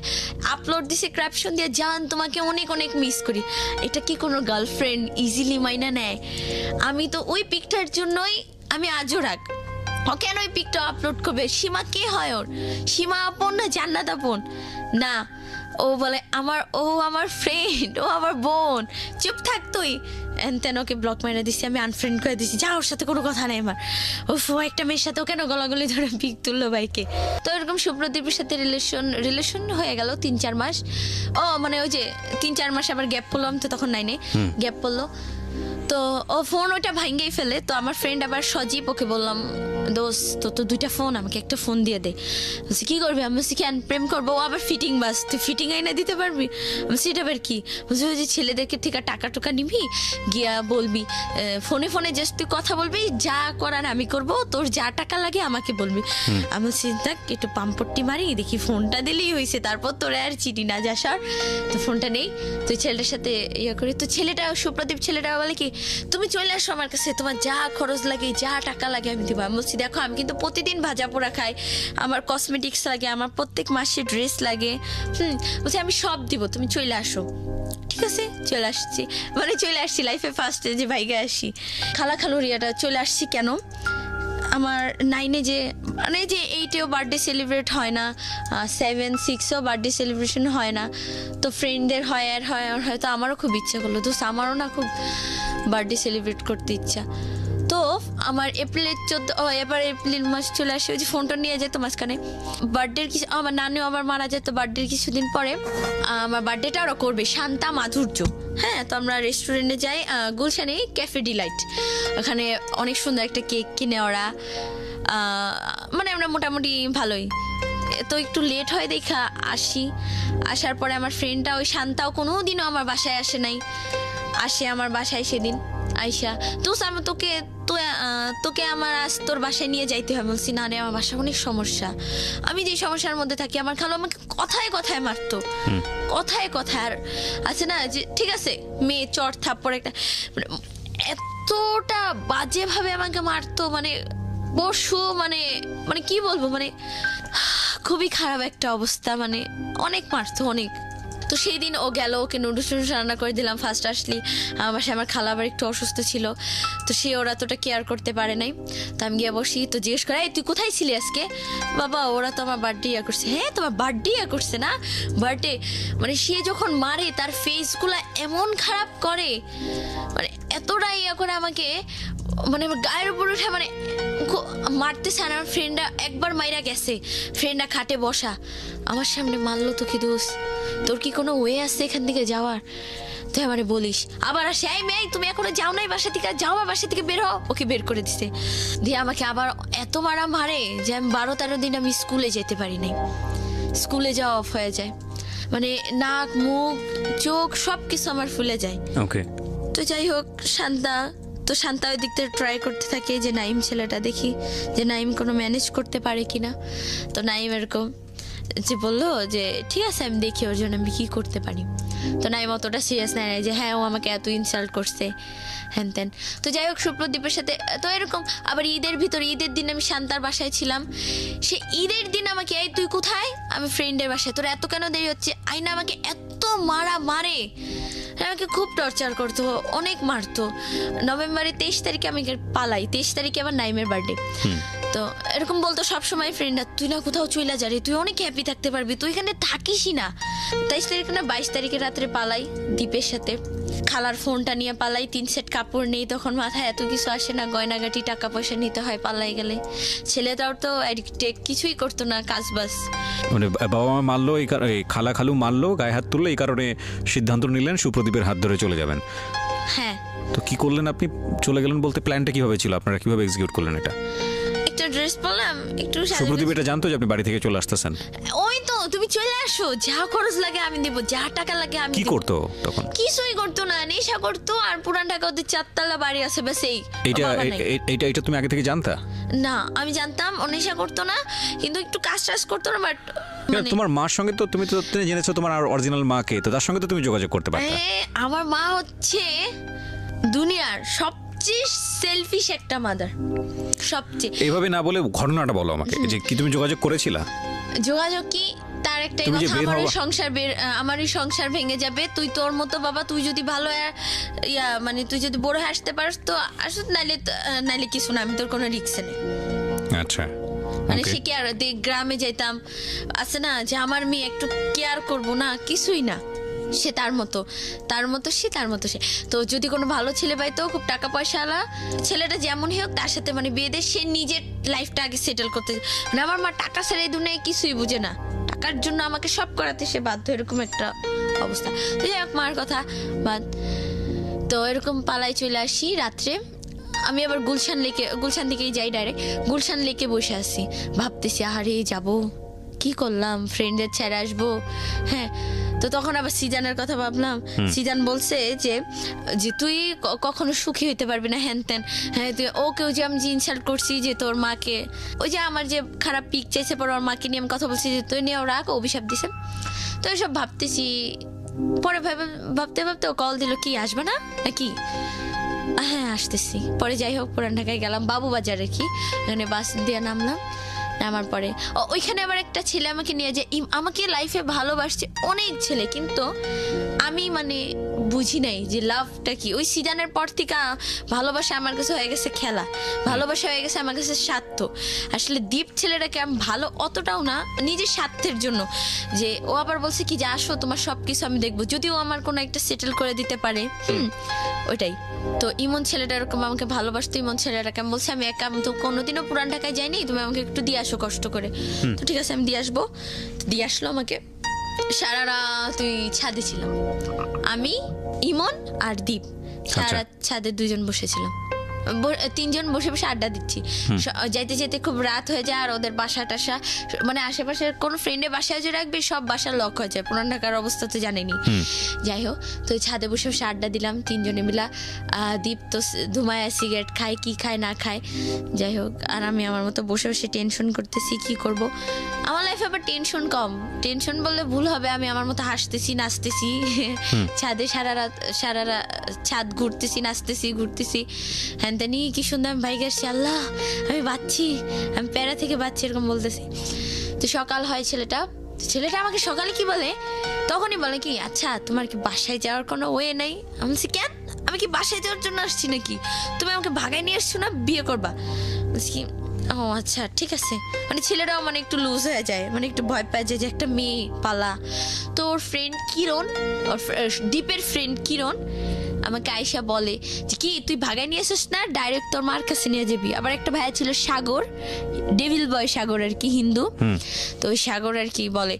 আপলোড দিছে ক্যাপশন দিয়ে, জান তোমাকে অনেক অনেক মিস করি। এটা কি কোনো গার্লফ্রেন্ড ইজিলি মাইনা নেয়? আমি তো ওই পিকটার জন্যই আমি আজও রাগ, ও কেন ওই পিকটা আপলোড করবে? সীমা কে হয় ওর? সীমা আপন না জান্নাত আপন? না, ও বলে আমার ফ্রেন্ড, ও আমার বোন। চুপ থাক তুই। তেন ওকে ব্লক মেরে দিছি, আমি আনফ্রেন্ড করে দিছি, যা ওর সাথে কোনো কথা নেই আমার। ও একটা মেয়ের সাথে ও কেন গলাগলি ধরে পিক তুললো বাইকে? তো এরকম সুপ্রদীপের সাথে রিলেশন হয়ে গেল 3-4 মাস। মানে ওই যে 3-4 মাস আবার গ্যাপ পড়লাম, তো তখন নাইনে গ্যাপ পড়লো। তো ও ফোন ওইটা ভাঙ্গেই ফেলে। তো আমার ফ্রেন্ড আবার সজীব, ওকে বললাম, দোস্ত তোর তো 2টা ফোন, আমাকে একটা ফোন দিয়ে দে। বলছি কি করবি? আমি বলছি কেন, প্রেম করবো? ও আবার ফিটিং বাস, তুই ফিটিং আইনা দিতে পারবি? আমি সেটা আবার কি? বলছি ওই যে ছেলেদেরকে থেকে টাকা টুকা নিবি, গিয়া বলবি ফোনে জাস্ট তুই কথা বলবি, যা করার আমি করবো, তোর যা টাকা লাগে আমাকে বলবি। আমি বলছি দেখ একটু পাম্পট্টি মারি, দেখি ফোনটা দিলেই হয়েছে, তারপর তোরা আর চিনি না যা সর। তো ফোনটা নেই, তুই ছেলেটার সাথে ইয়ে করি। তো ছেলেটা, সুপ্রদীপ ছেলেটা বলে কি, তুমি চলে আসো আমার কাছে, তোমার যা খরচ লাগে, যা টাকা লাগে আমি দিব। আমি বলছি দেখো, আমি কিন্তু প্রতিদিন ভাজা পোড়া খাই, আমার কসমেটিক্স লাগে, আমার প্রত্যেক মাসে ড্রেস লাগে, বলছি আমি সব দিব, তুমি চলে আসো। ঠিক আছে, চলে আসছি, মানে চলে আসছি লাইফে ফার্স্টে যে ভাইগে আসি। খালু রিয়াটা চলে আসছি কেন, আমার 9-এ যে মানে যে 8-এও বার্থডে সেলিব্রেট হয় না, 7-6-এও বার্থডে সেলিব্রেশন হয় না, তো ফ্রেন্ডদের হয় আর হয়তো আমারও খুব ইচ্ছা করলো, তো আমারও না খুব বার্থডে সেলিব্রেট করতে ইচ্ছা। তো আমার এপ্রিলের 14 এবার এপ্রিল মাস চলে আসে, ওই যে ফোনটা নিয়ে যেত মাঝখানে। বার্থডের কিছু, আমার নানিও আবার মারা যেত বার্থডের কিছুদিন পরে। আমার বার্থডেটা ওরা করবে, শান্তা মাধুর্য। হ্যাঁ, তো আমরা রেস্টুরেন্টে যাই, গুলশানে ক্যাফে ডিলাইট, ওখানে অনেক সুন্দর একটা কেক কিনে ওরা, মানে আমরা মোটামুটি ভালোই। তো একটু লেট হয় দেখা আসার পরে আমার ফ্রেন্ডটা ওই শান্তাও কোনো দিনও আমার বাসায় আসে নাই, আসে আমার বাসায় সেদিন। আয়শা তোকে আমার আজ তোর বাসায় নিয়ে যাইতে হবে। বলছি না রে, আমার বাসায় অনেক সমস্যা, আমি যে সমস্যার মধ্যে থাকি। আমার খালু আমাকে কথায় কথায় মারতো, কথায় কথায়। আর আছে না যে ঠিক আছে মেয়ে, চট থাপ্পড় একটা, মানে এতটা বাজে ভাবে আমাকে মারতো, মানে পশু, মানে মানে কি বলবো, মানে খুবই খারাপ একটা অবস্থা, মানে অনেক মারতো অনেক। তো সেই দিন ও গেল, ওকে নুডলস রান্না করে দিলাম। ফার্স্ট আসলি আমার বাসায় আমার খালা আবার একটু অসুস্থ ছিল, তো সে ওরা এতটা কেয়ার করতে পারে নাই। তো আমি গিয়ে বসি, তো জিজ্ঞেস করে, এই তুই কোথায় ছিলি আজকে? বাবা ওরা তো আমার বার্থডে ইয়া করছে। হ্যাঁ তোমার বার্থডে ইয়া করছে না, বার্থডে। মানে সে যখন মারে তার ফেসগুলো এমন খারাপ করে, মানে এতটা ইয়া করে আমাকে, মানে আমার গায়ের উপর উঠে, মানে মারতেছে। আর আমার ফ্রেন্ডরা একবার মাইরা গেছে, ফ্রেন্ডরা খাটে বসা, আমার সামনে মারলো। তো কি দোষ, তোর কি কোনো ওয়ে আছে এখান থেকে যাওয়ার? তুই আমারে বলিস। আবার আসে, এই মেয়ে তুমি এখনো যাও নাই বাসা থেকে, যাও আমার বাসা থেকে বের হও। ওকে বের করে দিছে, দিয়ে আমাকে আবার এত মারা মারে যে আমি 12-13 দিন আমি স্কুলে যেতে পারি নাই। স্কুলে যাওয়া অফ হয়ে যায়, মানে নাক মুখ চোখ সব কিছু আমার ফুলে যায়। ওকে। তো যাই হোক, শান্তা ওই দিক থেকে ট্রাই করতে থাকে যে নাইম ছেলেটা, দেখি যে নাইম কোনো ম্যানেজ করতে পারে কিনা। তো নাইম এরকম যে বললো যে ঠিক আছে আমি দেখি ওর জন্য আমি কি করতে পারি। তো নাইম অতটা সিরিয়াস নেয় যে হ্যাঁ ও আমাকে এত ইনসাল্ট করছে হ্যান ত্যান। তো যাই হোক, সুপ্রদীপের সাথে তো এরকম। আবার ঈদের দিন আমি শান্তার বাসায় ছিলাম। সে ঈদের দিন আমাকে, এই তুই কোথায়? আমি ফ্রেন্ডের বাসায়। তোর এত কেন দেরি হচ্ছে? আইনা আমাকে এত মারে, আমাকে খুব টর্চার করতো, অনেক মারতো। নভেম্বরের 23 তারিখে আমি পালাই, 23 তারিখে আমার নাইমের বার্থডে। তো এরকম বলতো সবসময় ফ্রেন্ডরা, তুই না কোথাও চলে যা রে, তুই অনেক হ্যাপি থাকতে পারবি, তুই এখানে থাকিসই না। 23 তারিখে না 22 তারিখে রাত্রে পালাই দীপের সাথে। খালার ফোনটা নিয়ে পালাই, 3 সেট কাপড় নেই, তখন মাথায় এত কিছু আসে না, গয়নাগাটি টাকা পয়সা নিতে হয় পালাই গেলে। ছেলেটাও তো কিছুই করতো না, কাজ বাস। মানে বাবা মা মারলো, এই খালু মারলো, গায়ে হাত তুললো, এই কারণে সিদ্ধান্ত নিলেন সুপ্রদীপের হাত ধরে চলে যাবেন। হ্যাঁ। তো কি করলেন আপনি? চলে গেলেন বলতে প্ল্যানটা কিভাবে ছিল, আপনারা কিভাবে এক্সিকিউট করলেন এটা? একটা ড্রেস পরলাম, একটু সুপ্রদীপ এটা জানতো যে আপনি বাড়ি থেকে চলে আসতেছেন? ওই তো তুমি চলে আসো, যা খরচ লাগে আমি দেবো, যা টাকা লাগে আমি কি করতো তখন? কিছুই করতো না, নেশা করতো। আর পুরান ঢাকা ওদের 4 তলা বাড়ি আছে, ব্যাস এই। এটা তুমি আগে থেকে জানতা? না আমি জানতাম ও নেশা করতো না, কিন্তু একটু কাজ করতো না। বাট তোমার মার সঙ্গে তো তুমি জেনেছো তোমার অরিজিনাল মাকে, তো তার সঙ্গে তো তুমি যোগাযোগ করতে পারতে। আমার মা হচ্ছে দুনিয়ার সবচেয়ে সেলফিশ একটা মাদার, সবচেয়ে। এইভাবে না বলে ঘটনাটা বলো আমাকে, যে কি তুমি যোগাযোগ করেছিলা? যোগাযোগ কি, তার একটাই কথা, আমারই সংসার ভেঙে যাবে। তুই তোর মতো বাবা, তুই যদি ভালো মানে তুই যদি বড় হয়ে আসতে পারিস তো আসুত, নাইলে কিছু না, আমি তোর কোনো রিস্ক নেই। আচ্ছা, মানে সে কেয়ার, গ্রামে যেতাম, আছে না যে আমার মেয়ে একটু কেয়ার করবো না, কিছুই না। সে তার মতো সে। তো যদি কোনো ভালো ছেলে পাইতো, খুব টাকা পয়সা আলা ছেলেটা, যেমনই হোক তার সাথে মানে বিয়ে দিয়ে সে নিজের লাইফটা আগে সেটেল করতে। মানে আমার মা টাকা ছাড়া এই দুনিয়ায় কিছুই বুঝে না, টাকার জন্য আমাকে সব করাতে সে বাধ্য, এরকম একটা অবস্থা। তো যাই হোক, মার কথা বাদ। তো এরকম পালাই চলে আসি রাত্রে। আমি আবার গুলশান থেকেই যাই ডাইরেক্ট। গুলশান লেকে বসে আছি, ভাবতেছি আরে যাবো, কি করলাম, ফ্রেন্ডের ছেড়ে আসবো। হ্যাঁ, তো তখন আবার সিজানের কথা ভাবলাম। সিজান বলছে যে তুই কখনো সুখী হইতে পারবি না, হ্যান ত্যান। হ্যাঁ, তুই ওকেও যে আমি ইনসাল্ট করছি, যে তোর মাকে, ওই যে আমার যে খারাপ পিক চাইছে পরে ওর মাকে নিয়ে আমি কথা বলছি, যে তুই নিয়ে ও রাখ, অভিশাপ দিছে। তো এসব ভাবতেছি, পরে ভাবতে ও কল দিল, কি আসবে না নাকি? হ্যাঁ আসতেছি। পরে যাই হোক, পুরান ঢাকায় গেলাম, বাবু বাজারে, কি এখানে বাস দিয়ে নামলাম। নামার পরে ওইখানে আবার একটা ছেলে আমাকে নিয়ে যায়, আমাকে লাইফে ভালোবাসছে অনেক ছেলে, কিন্তু আমি মানে বুঝি নাই যে লাভটা কি। ওই সিজনের পর থেকে ভালোবাসা আমার কাছে হয়ে গেছে খেলা, ভালোবাসা হয়ে গেছে আমার কাছে স্বার্থ। আসলে দীপ ছেলেটাকে আমি ভালো অতটাও না, নিজের স্বার্থের জন্য। যে ও আবার বলছে কি যে আসো, তোমার সবকিছু আমি দেখবো, যদিও আমার কোনো একটা সেটেল করে দিতে পারে, ওইটাই। তো ইমন ছেলেটা এরকম আমাকে ভালোবাসতো। ইমন ছেলেটাকে আমি বলছি, আমি একা, আমি তো কোনোদিনও পুরান ঢাকায় যাইনি, তুমি আমাকে একটু দিয়ে আসো কষ্ট করে। তো ঠিক আছে আমি দিয়ে আসবো। দিয়ে আসলো আমাকে। সারা রাত তুই ছাদে ছিলাম, আমি, ইমন আর দীপ, সারা রাত ছাদে 2জন বসেছিলাম। তিনজন বসে বসে আড্ডা দিচ্ছি, যাইতে যেতে খুব রাত হয়ে যায়, আর ওদের বাসা টাসা মানে আশেপাশের কোন ফ্রেন্ডের বাসায় যে রাখবে সব বাসা লক হয়ে যায়, পুরান ঢাকার অবস্থা তো জানেনি। যাই হোক, তো ছাদে বসে বসে আড্ডা দিলাম তিনজনে মিলা। দীপ তো ধুমায় সিগারেট খায়, কি খায় না খায়, যাই হোক। আর আমি আমার মতো বসে বসে টেনশন করতেছি কি করব। আমার লাইফে আবার টেনশন কম, টেনশন বললে ভুল হবে, আমি আমার মতো হাসতেছি নাচতেছি ছাদে সারা রাত ছাদ ঘুরতেছি নাচতেছি ঘুরতেছি হ্যান তেনি, কি সুন্দর আমি ভাই গেছি, আল্লাহ আমি বাচ্চি, আমি প্যারা থেকে বাচ্চি, এরকম বলতেছি। তো সকাল হয়, ছেলেটা আমাকে সকালে কি বলে, তখনই বলে কি আচ্ছা তোমার কি বাসায় যাওয়ার কোনো ওয়ে নাই? আমি বলছি কেন, আমি কি বাসায় যাওয়ার জন্য আসছি নাকি? তুমি আমাকে ভাগায় নিয়ে আসছো না বিয়ে করবা? বলছি কি ও আচ্ছা ঠিক আছে। মানে ছেলেটাও মানে একটু লুজ হয়ে যায়, মানে একটু ভয় পায় যে একটা মেয়ে পালা। তো ওর ফ্রেন্ড কিরণ, ওর দীপের ফ্রেন্ড কিরণ আমাকে আয়শা বলে যে কি তুই ভাগায় নিয়ে আসিস না, ডাইরেক্ট তোর মার কাছে নিয়ে যাবি। আবার একটা ভাইয়া ছিল সাগর, ডেভিল বয় সাগর আর কি, হিন্দু। তো ওই সাগর আর কি বলে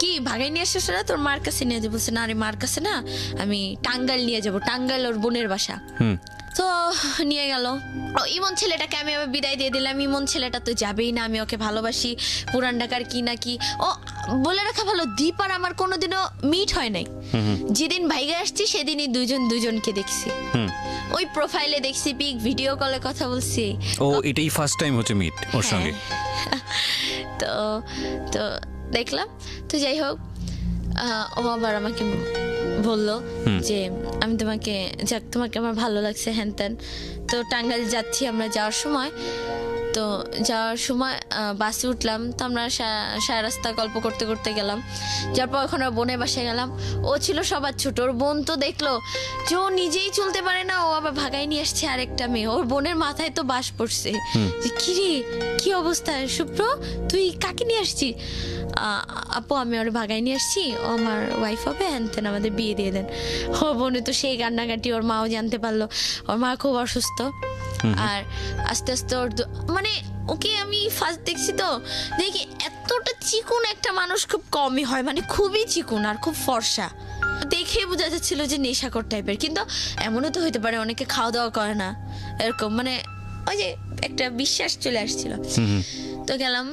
কি ভাগায় নিয়ে আসিস না, তোর মার কাছে নিয়ে যাবো। বলছে না রে, মার কাছে না, আমি টাঙ্গাইল নিয়ে যাবো, টাঙ্গাইল ওর বোনের বাসা। তো নিয়ে গেল। ইমন ছেলেটাকে আমি আবার বিদায় দিয়ে দিলাম। ইমন ছেলেটা তো যাবেই না, আমি ওকে ভালোবাসি, পুরান ঢাকার কি না কি। ও বলে রাখা ভালো, দীপ আর আমার কোনোদিনও মিট হয় নাই। যেদিন ভাইগে আসছি সেদিনই দুজনকে দেখছি, ওই প্রোফাইলে দেখছি, পিক ভিডিও কলে কথা বলছি। ও এটাই ফার্স্ট টাইম হচ্ছে মিট ওর সঙ্গে। তো তো দেখলাম। তো যাই হোক, ও আবার আমাকে বললো যে আমি তোমাকে আমার ভালো লাগছে হ্যান ত্যান। তো টাঙ্গাইল যাচ্ছি আমরা, যাওয়ার সময় বাসে উঠলাম। তো আমরা সারা রাস্তা গল্প করতে করতে গেলাম। যার পর ওখানে বোনের বাসায় গেলাম। ও ছিল সবার ছোট, ওর বোন তো দেখলো যে ও নিজেই চলতে পারে না, ও আবার ভাগাই নিয়ে আসছে আরেকটা মেয়ে। ওর বোনের মাথায় তো বাস পড়ছে যে কিরে কি অবস্থা শুভ্র, তুই কাকে নিয়ে আসছি? আপু আমি ওর ভাগাই নিয়ে আসছি, ও আমার ওয়াইফ হবে, হ্যান তেন আমাদের বিয়ে দিয়ে দেন। ও বোনে তো সেই কান্নাকাটি, ওর মাও জানতে পারলো, ওর মা খুব অসুস্থ। আর আস্তে আস্তে ওর মানে ওকে আমি ফার্স্ট দেখছি তো দেখি এতটা চিকুন একটা মানুষ খুব কমই হয়, মানে খুবই চিকুন আর খুব ফর্সা, দেখে বোঝা যাচ্ছিল যে নেশাকর টাইপের। কিন্তু এমনও তো হতে পারে অনেকে খাওয়া দাওয়া করে না, এরকম মানে ওই যে একটা বিশ্বাস চলে আসছিল। তো গেলাম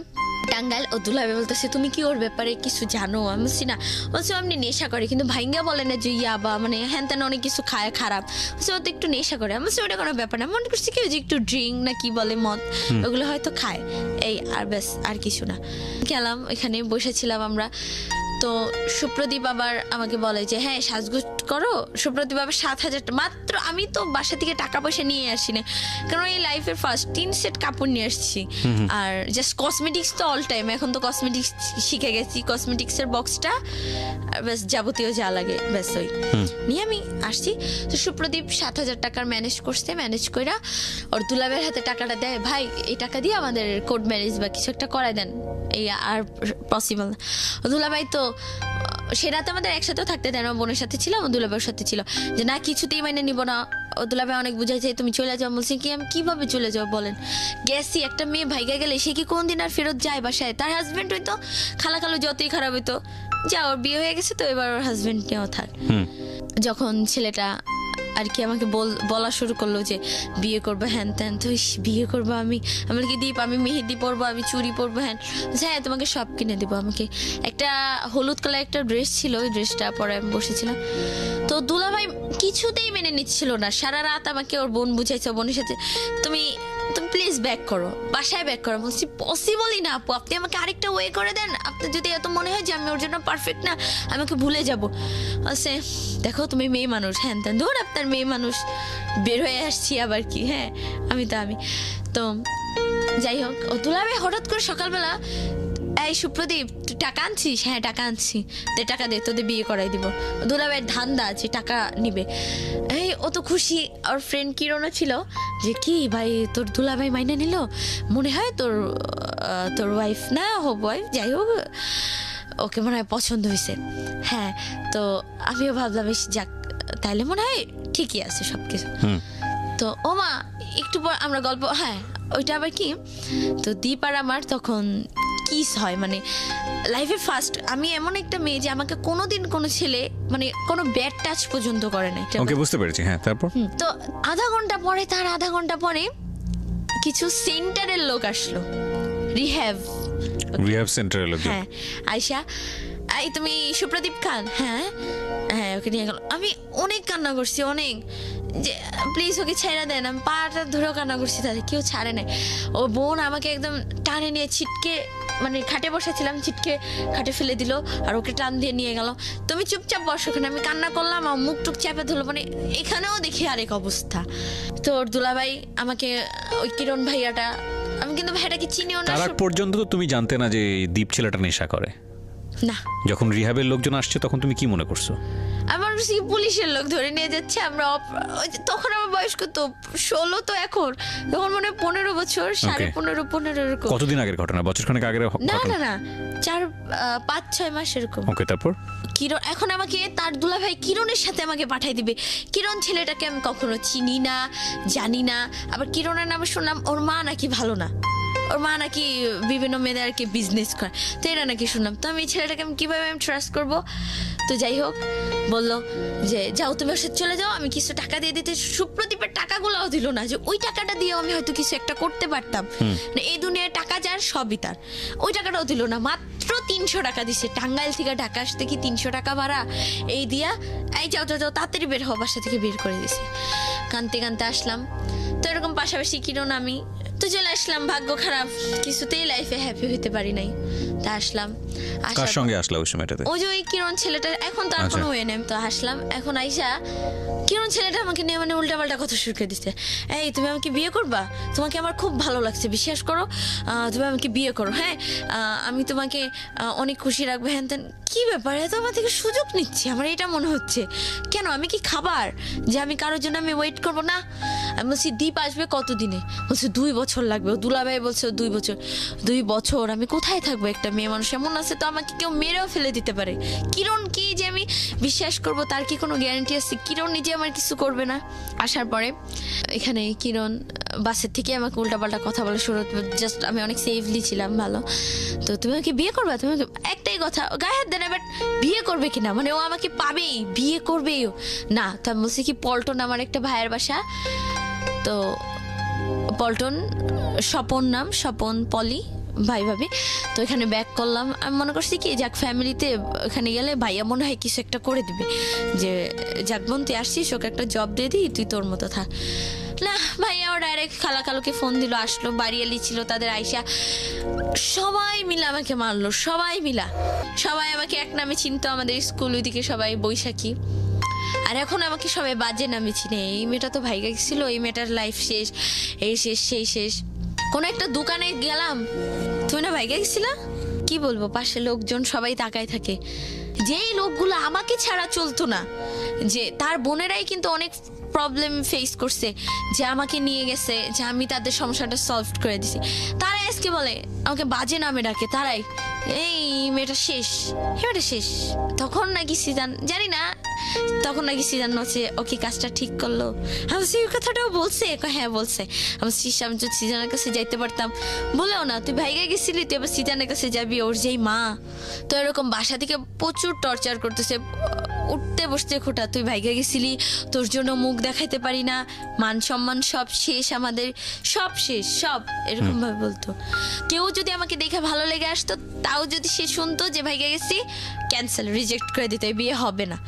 টাঙ্গাইল। ও দুলাভাই বলতেছে তুমি কি ওর ব্যাপারে কিছু জানো? আমি বলছি না। বলছি আপনি নেশা করে, কিন্তু ভাইঙ্গা বলে না যে ইয়াবা মানে হ্যান তেন অনেক কিছু খায় খারাপ। বলছি ও তো একটু নেশা করে। আমি বলছি ওটা কোনো ব্যাপার না, মনে করছি কি যে একটু ড্রিঙ্ক না কি বলে মদ, ওগুলো হয়তো খায়, এই আর ব্যাস, আর কিছু না। গেলাম, এখানে বসেছিলাম আমরা। তো সুপ্রদীপ আবার আমাকে বলে যে হ্যাঁ সাজগুজ করো। সুপ্রদীপ আবার 7,000 মাত্র। আমি তো বাসা থেকে টাকা পয়সা নিয়ে আসি না, কারণ এই লাইফের ফার্স্ট 3 সেট কাপড় নিয়ে আসছি। আর জাস্ট কসমেটিক্স তো অল টাইম, এখন তো কসমেটিক্স শিখে গেছি, কসমেটিক্সের বক্সটা ব্যাস যাবতীয় যা লাগে ব্যাস ওই নিয়ে আমি আসছি। তো সুপ্রদীপ 7,000 টাকার ম্যানেজ করছে, ম্যানেজ কইরা ওর দুলাবের হাতে টাকাটা দেয়, ভাই এই টাকা দিয়ে আমাদের কোর্ট ম্যারেজ বা কিছু একটা করায় দেন, এই আর পসিবল না। দুলাভাই তো সে রাতে আমাদের একসাথেও থাকতে দেয় না, বোনের সাথে ছিলাম, দুলাভাইয়ের সাথে ছিল যে না কিছুতেই মানে নিব না। ও দুলাভাই অনেক বুঝাইছে তুমি চলে যাও। বলছি কি আমি কিভাবে চলে যাও বলেন, গেছি একটা মেয়ে ভাইগা গেলে সে কি কোনদিন আর ফেরত যায় বাসায়? তার হাজবেন্ড হইতো খালো যতই খারাপ হইতো, যা ওর বিয়ে হয়ে গেছে তো এবার ওর হাজবেন্ড নিয়েও থাক। যখন ছেলেটা আর কি আমাকে বলা শুরু করলো যে বিয়ে করবো হ্যান ত্যান, তো বিয়ে করবো আমি কি দীপ আমি মেহেদি পরবো, আমি চুড়ি পরবো, হ্যাঁ তোমাকে সব কিনে দেবো। আমাকে একটা হলুদ কালার একটা ড্রেস ছিল, ওই ড্রেসটা পরে আমি বসেছিলাম। তো দুলাভাই কিছুতেই মেনে নিচ্ছিল না, সারা রাত আমাকে ওর বোন বুঝাইছে, বোনের সাথে তুমি প্লিজ ব্যাক করো, বাসায় ব্যাক করো। বলছি পসিবলই না আপু, আপনি আমাকে আরেকটা ওয়ে করে দেন, আপনার যদি এত মনে হয় যে আমি ওর জন্য পারফেক্ট না, আমাকে ভুলে যাবো। বলছে দেখো তুমি মেয়ে মানুষ, হ্যান ত্যান, ধর আপনার মেয়ে মানুষ, বের হয়ে আসছি আবার কি, হ্যাঁ আমি তো যাই হোক। ও দুলাভাই হঠাৎ করে সকালবেলা এই সুপ্রদীপ তুই টাকা আনছিস? হ্যাঁ টাকা আনছি, টাকা দে তোদের বিয়ে করাই দিব। দুলাভাইয়ের ধান্দা আছে, টাকা নিবে। এই ও তো খুশি। ওর ফ্রেন্ড কিরণও ছিল যে কি ভাই তোর দুলাভাই মাইনা নিল, মনে হয় তোর ওয়াইফ না হোক ওয়াইফ, যাই হোক ওকে মনে হয় পছন্দ হয়েছে। হ্যাঁ তো আমিও ভাবলাম যাক তাইলে মনে হয় ঠিকই আছে সবকিছু। তো ও মা একটু পর আমরা গল্প, হ্যাঁ ওইটা আবার কি, তো দীপ আর আমার তখন কিস হয়, মানে লাইফে ফার্স্ট আমি এমন একটা মেয়ে যে আমাকে কোনোদিন কোনো ছেলে মানে কোনো ব্যাড টাচ পর্যন্ত করে নাই। ওকে, বুঝতে পেরেছি। হ্যাঁ, তারপর? তো আধা ঘন্টা পরে কিছু সেন্টারের লোক আসলো, রিহ্যাব সেন্টারের লোক। হ্যাঁ, আয়শা, এই তুমি সুপ্রদীপ খান? হ্যাঁ হ্যাঁ, ওকে নিয়ে গেল। আমি অনেক কান্না করছি, অনেক, যে প্লিজ ওকে ছেড়ে দেন। আমি পাটা ধরেও কান্না করছি, তাদের কেউ ছাড়ে নাই। ও বোন আমাকে একদম টানে নিয়ে ছিটকে, মানে খাটে বসেছিলাম, ছিটকে খাটে ফেলে দিল আর ওকে টান দিয়ে নিয়ে গেল। তুমি চুপচাপ বসো ওখানে। আমি কান্না করলাম, আমার মুখ টুক চাপে ধরলো, মানে এখানেও দেখি আরেক অবস্থা। তো ওর দুলাভাই আমাকে, ওই কিরণ ভাইয়াটা, আমি কিন্তু ভাইয়াটাকে চিনিও না। তার আগ পর্যন্ত তো তুমি জানতে না যে দীপ ছেলেটা নেশা করে? না। যখন রিহাবের লোকজন আসছে তখন তুমি কি মনে করছো? আমার পুলিশের লোক ধরে নিয়ে যাচ্ছে। আমরা তখন আমার বয়স কত, 16 তো, এখন তখন মনে হয় 15 বছর, 15.5 এরকম। কতদিন আগের ঘটনা? বছরখানেক আগের না ঘটনা? না না, 4-5-6 মাস এরকম। ওকে, তারপর? কিরণ এখন আমাকে তার দুলাভাই কিরণের সাথে আমাকে পাঠাই দিবে। কিরণ ছেলেটাকে আমি কখনো চিনি না, জানি না। আবার কিরণের নামে শুনলাম ওর মা নাকি ভালো না, ওর মা নাকি বিভিন্ন মেয়েদের আর কি বিজনেস করে, তো এটা নাকি শুনলাম। তো আমি এই ছেলেটাকে আমি কিভাবে আমি ট্রাস্ট করবো? তো যাই হোক, বললো যে যাও তুমি ওর সাথে চলে যাও, আমি কিছু টাকা দিয়ে দিতে। সুপ্রদীপের টাকাগুলোও দিল না, যে ওই টাকাটা দিয়ে আমি হয়তো কিছু একটা করতে পারতাম। মানে এই দুনিয়ার টাকা যার সবই তার, ওই টাকাটাও দিল না। মাত্র 300 টাকা দিছে। টাঙ্গাইল থেকে ঢাকা আসতে কি 300 টাকা ভাড়া, এই দিয়া এই যাও যাও যাও তাড়াতাড়ি বের হও, বাসা থেকে বের করে দিছে। কানতে কানতে আসলাম। তো এরকম পাশাপাশি কিরণ আমি তো চলে আসলাম। ভাগ্য খারাপ, কিছুতেই লাইফে হ্যাপি হইতে পারি নাই। তা আসলাম। কার সঙ্গে আসলা ওই সময়টাতে? ওই যে ওই কিরণ ছেলেটা, এখন তো আর কোনো ওয়ে নেই। তো আসলাম, এখন আইসা কিরণ ছেলেটা আমাকে নিয়ে মানে উল্টাপাল্টা কথা শুরু করে দিচ্ছে। এই তুমি আমাকে বিয়ে করবা? তোমাকে আমার খুব ভালো লাগছে, বিশ্বাস করো, তুমি আমাকে বিয়ে করো। হ্যাঁ, আমি তোমাকে অনেক খুশি রাখবো। হ্যান ত্যান। কি ব্যাপার, এত আমার থেকে সুযোগ নিচ্ছে? আমার এটা মনে হচ্ছে, কেন আমি কি খাবার যে আমি কারোর জন্য আমি ওয়েট করবো না? আমি বলছি দীপ আসবে কতদিনে? বলছে 2 বছর লাগবে। ও দুলাভাই বলছে 2 বছর। 2 বছর আমি কোথায় থাকবো? একটা মেয়ে মানুষ এমন আছে তো আমাকে কেউ মেরেও ফেলে দিতে পারে। কিরণ কি যে আমি বিশ্বাস করবো, তার কি কোনো গ্যারান্টি আছে? কিরণ নিজে আমার কিছু করবে না। আসার পরে এখানে কিরণ বাসের থেকে আমাকে উল্টাপাল্টা কথা বলা শুরু, জাস্ট আমি অনেক সেফলি ছিলাম, ভালো। তো তুমি আমাকে বিয়ে করবা? তুমি একটাই কথা, গায়ে হাত দেন। এবার বিয়ে করবে কিনা, মানে ও আমাকে পাবেই, বিয়ে করবেই না। তো আমি বলছি কি, পল্টন আমার একটা ভাইয়ের বাসা, তো পল্টন, স্বপন নাম, স্বপন, পলি, ভাই ভাবি। তো এখানে ব্যাক করলাম। আমি মনে করছি কি, যাক ফ্যামিলিতে এখানে গেলে ভাইয়া মনে হয় কিছু একটা করে দিবে, যে যাক বোন তুই আসছিস, ওকে একটা জব দিয়ে দিই, তুই তোর মতো থাক। না, ভাইয়া ও ডাইরেক্ট খালাকে ফোন দিল, আসলো, বাড়িয়ালি ছিল তাদের, আইসা সবাই মিলে আমাকে মারলো। সবাই আমাকে এক নামে চিনতো, আমাদের স্কুল ওইদিকে সবাই বৈশাখী। আর এখন আমাকে সবাই বাজে নামে চিনে। এই মেয়েটা তো ভাইগা গেছিল, এই মেয়েটার লাইফ শেষ, এই শেষ সেই শেষ। কোনো একটা দোকানে গেলাম, তুমি না ভাইগা গেছিলা? কি বলবো, পাশে লোকজন সবাই তাকায় থাকে। যেই লোকগুলো আমাকে ছাড়া চলতো না, যে তার বোনেরাই কিন্তু অনেক প্রবলেম ফেস করছে, যে আমাকে নিয়ে গেছে, যে আমি তাদের সমস্যাটা সলভ করে দিছি, তারাই আজকে বলে আমাকে বাজে নামে ডাকে। তারাই এই মেয়েটা শেষ, মেয়েটা শেষ। তখন নাকি সিজান, জানি না, তখন নাকি সিজান হচ্ছে ও কি কাজটা ঠিক করলো। আমি সেই কথাটাও বলছে, হ্যাঁ বলছে। আমি আমি যদি সিজানের কাছে যাইতে পারতাম, বলেও না তুই ভাইগে গেছিলি, তুই আবার সিজানের কাছে যাবি, ওর যেই মা। তো এরকম বাসা থেকে প্রচুর টর্চার করতেছে, উঠতে বসতে খোটা, তুই ভাইগে গেছিলি, তোর জন্য মুখ দেখাইতে পারি না, মান সম্মান সব শেষ, আমাদের সব শেষ, সব এরকম ভাবে বলতো। কেউ যদি আমাকে দেখে ভালো লেগে আসতো, তাও যদি সে শুনতো যে ভাইগে গেছি, ক্যান্সেল, রিজেক্ট করে দিতে, বিয়ে হবে না।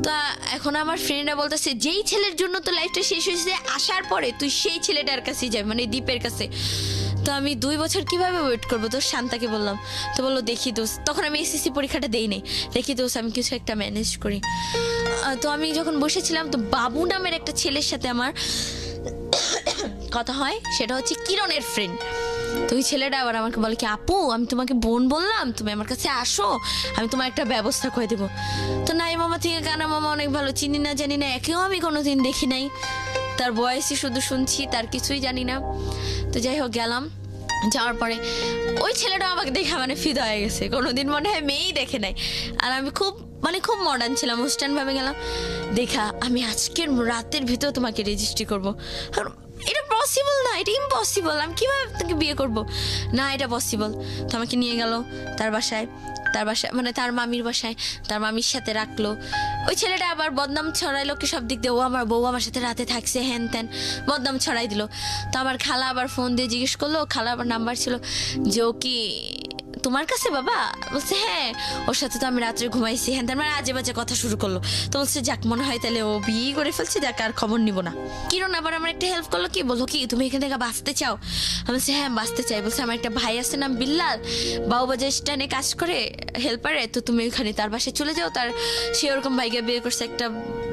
তো এখন আমার ফ্রেন্ডরা বলতেছে, যেই ছেলের জন্য তো লাইফটা শেষ হয়েছে, আসার পরে তুই সেই ছেলেটার কাছে যাবি, মানে দীপের কাছে। তো আমি 2 বছর কিভাবে ওয়েট করবো? তো শান্তাকে বললাম, তো বললো দেখি দোস্ত, তখন আমি এসএসসি পরীক্ষাটা দেই নাই, দেখি দোস্ত আমি কিছু একটা ম্যানেজ করি। তো আমি যখন বসেছিলাম, তো বাবু নামের একটা ছেলের সাথে আমার কথা হয়, সেটা হচ্ছে কিরণের ফ্রেন্ড। তো ওই ছেলেটা আবার আমাকে বলে কি, আপু আমি তোমাকে বোন বললাম, তুমি আমার কাছে আসো, আমি তোমার একটা ব্যবস্থা করে দেবো। তো নাই মামা থেকে কানা মামা অনেক ভালো, চিনি না জানি না, একেও আমি কোনোদিন দেখি নাই, তার বয়সই শুধু শুনছি, তার কিছুই জানি না। তো যাই হোক, গেলাম। যাওয়ার পরে ওই ছেলেটা আমাকে দেখা মানে ফিদা হয়ে গেছে, কোনোদিন মনে হয় মেয়েই দেখে নাই। আর আমি খুব মডার্ন ছিলাম, ওয়েস্টার্ন ভাবে গেলাম। দেখা আমি আজকের রাতের ভিতর তোমাকে রেজিস্ট্রি করবো। আর এটা পসিবল না, এটা ইম্পসিবল, আমি কিভাবে তোকে বিয়ে করব, না এটা পসিবল। তো আমাকে নিয়ে গেল তার বাসায় মানে তার মামির বাসায়, তার মামির সাথে রাখলো। ওই ছেলেটা আবার বদনাম ছড়াইলো কি সব দিক দিয়ে, ও আমার বউ আমার সাথে রাতে থাকছে, হ্যান ত্যান বদনাম ছড়াই দিল। তো আমার খালা আবার ফোন দিয়ে জিজ্ঞেস করলো, খালা আবার নাম্বার ছিল যে ও কি তোমার কাছে বাবা, বলছে হ্যাঁ ওর সাথে তো আমি রাত্রে ঘুমাইছি, হ্যাঁ তার মানে আজে বাজে কথা শুরু করলো। তো বলছে যাক মনে হয় তাহলে ও বিয়ে করে ফেলছে, যাক আর খবর নিব না। কিরণ আবার আমার একটা হেল্প করলো, কি বললো কি তুমি এখান থেকে বাঁচতে চাও, আমি বলছি হ্যাঁ বাঁচতে চাই। বলছে আমার একটা ভাই আছে নাম বিল্লাল, বাবুবাজার স্ট্যান্ডে কাজ করে হেল্পারে, তো তুমি ওইখানে তার বাসায় চলে যাও, তার সে ওরকম ভাইকে বিয়ে করছে, একটা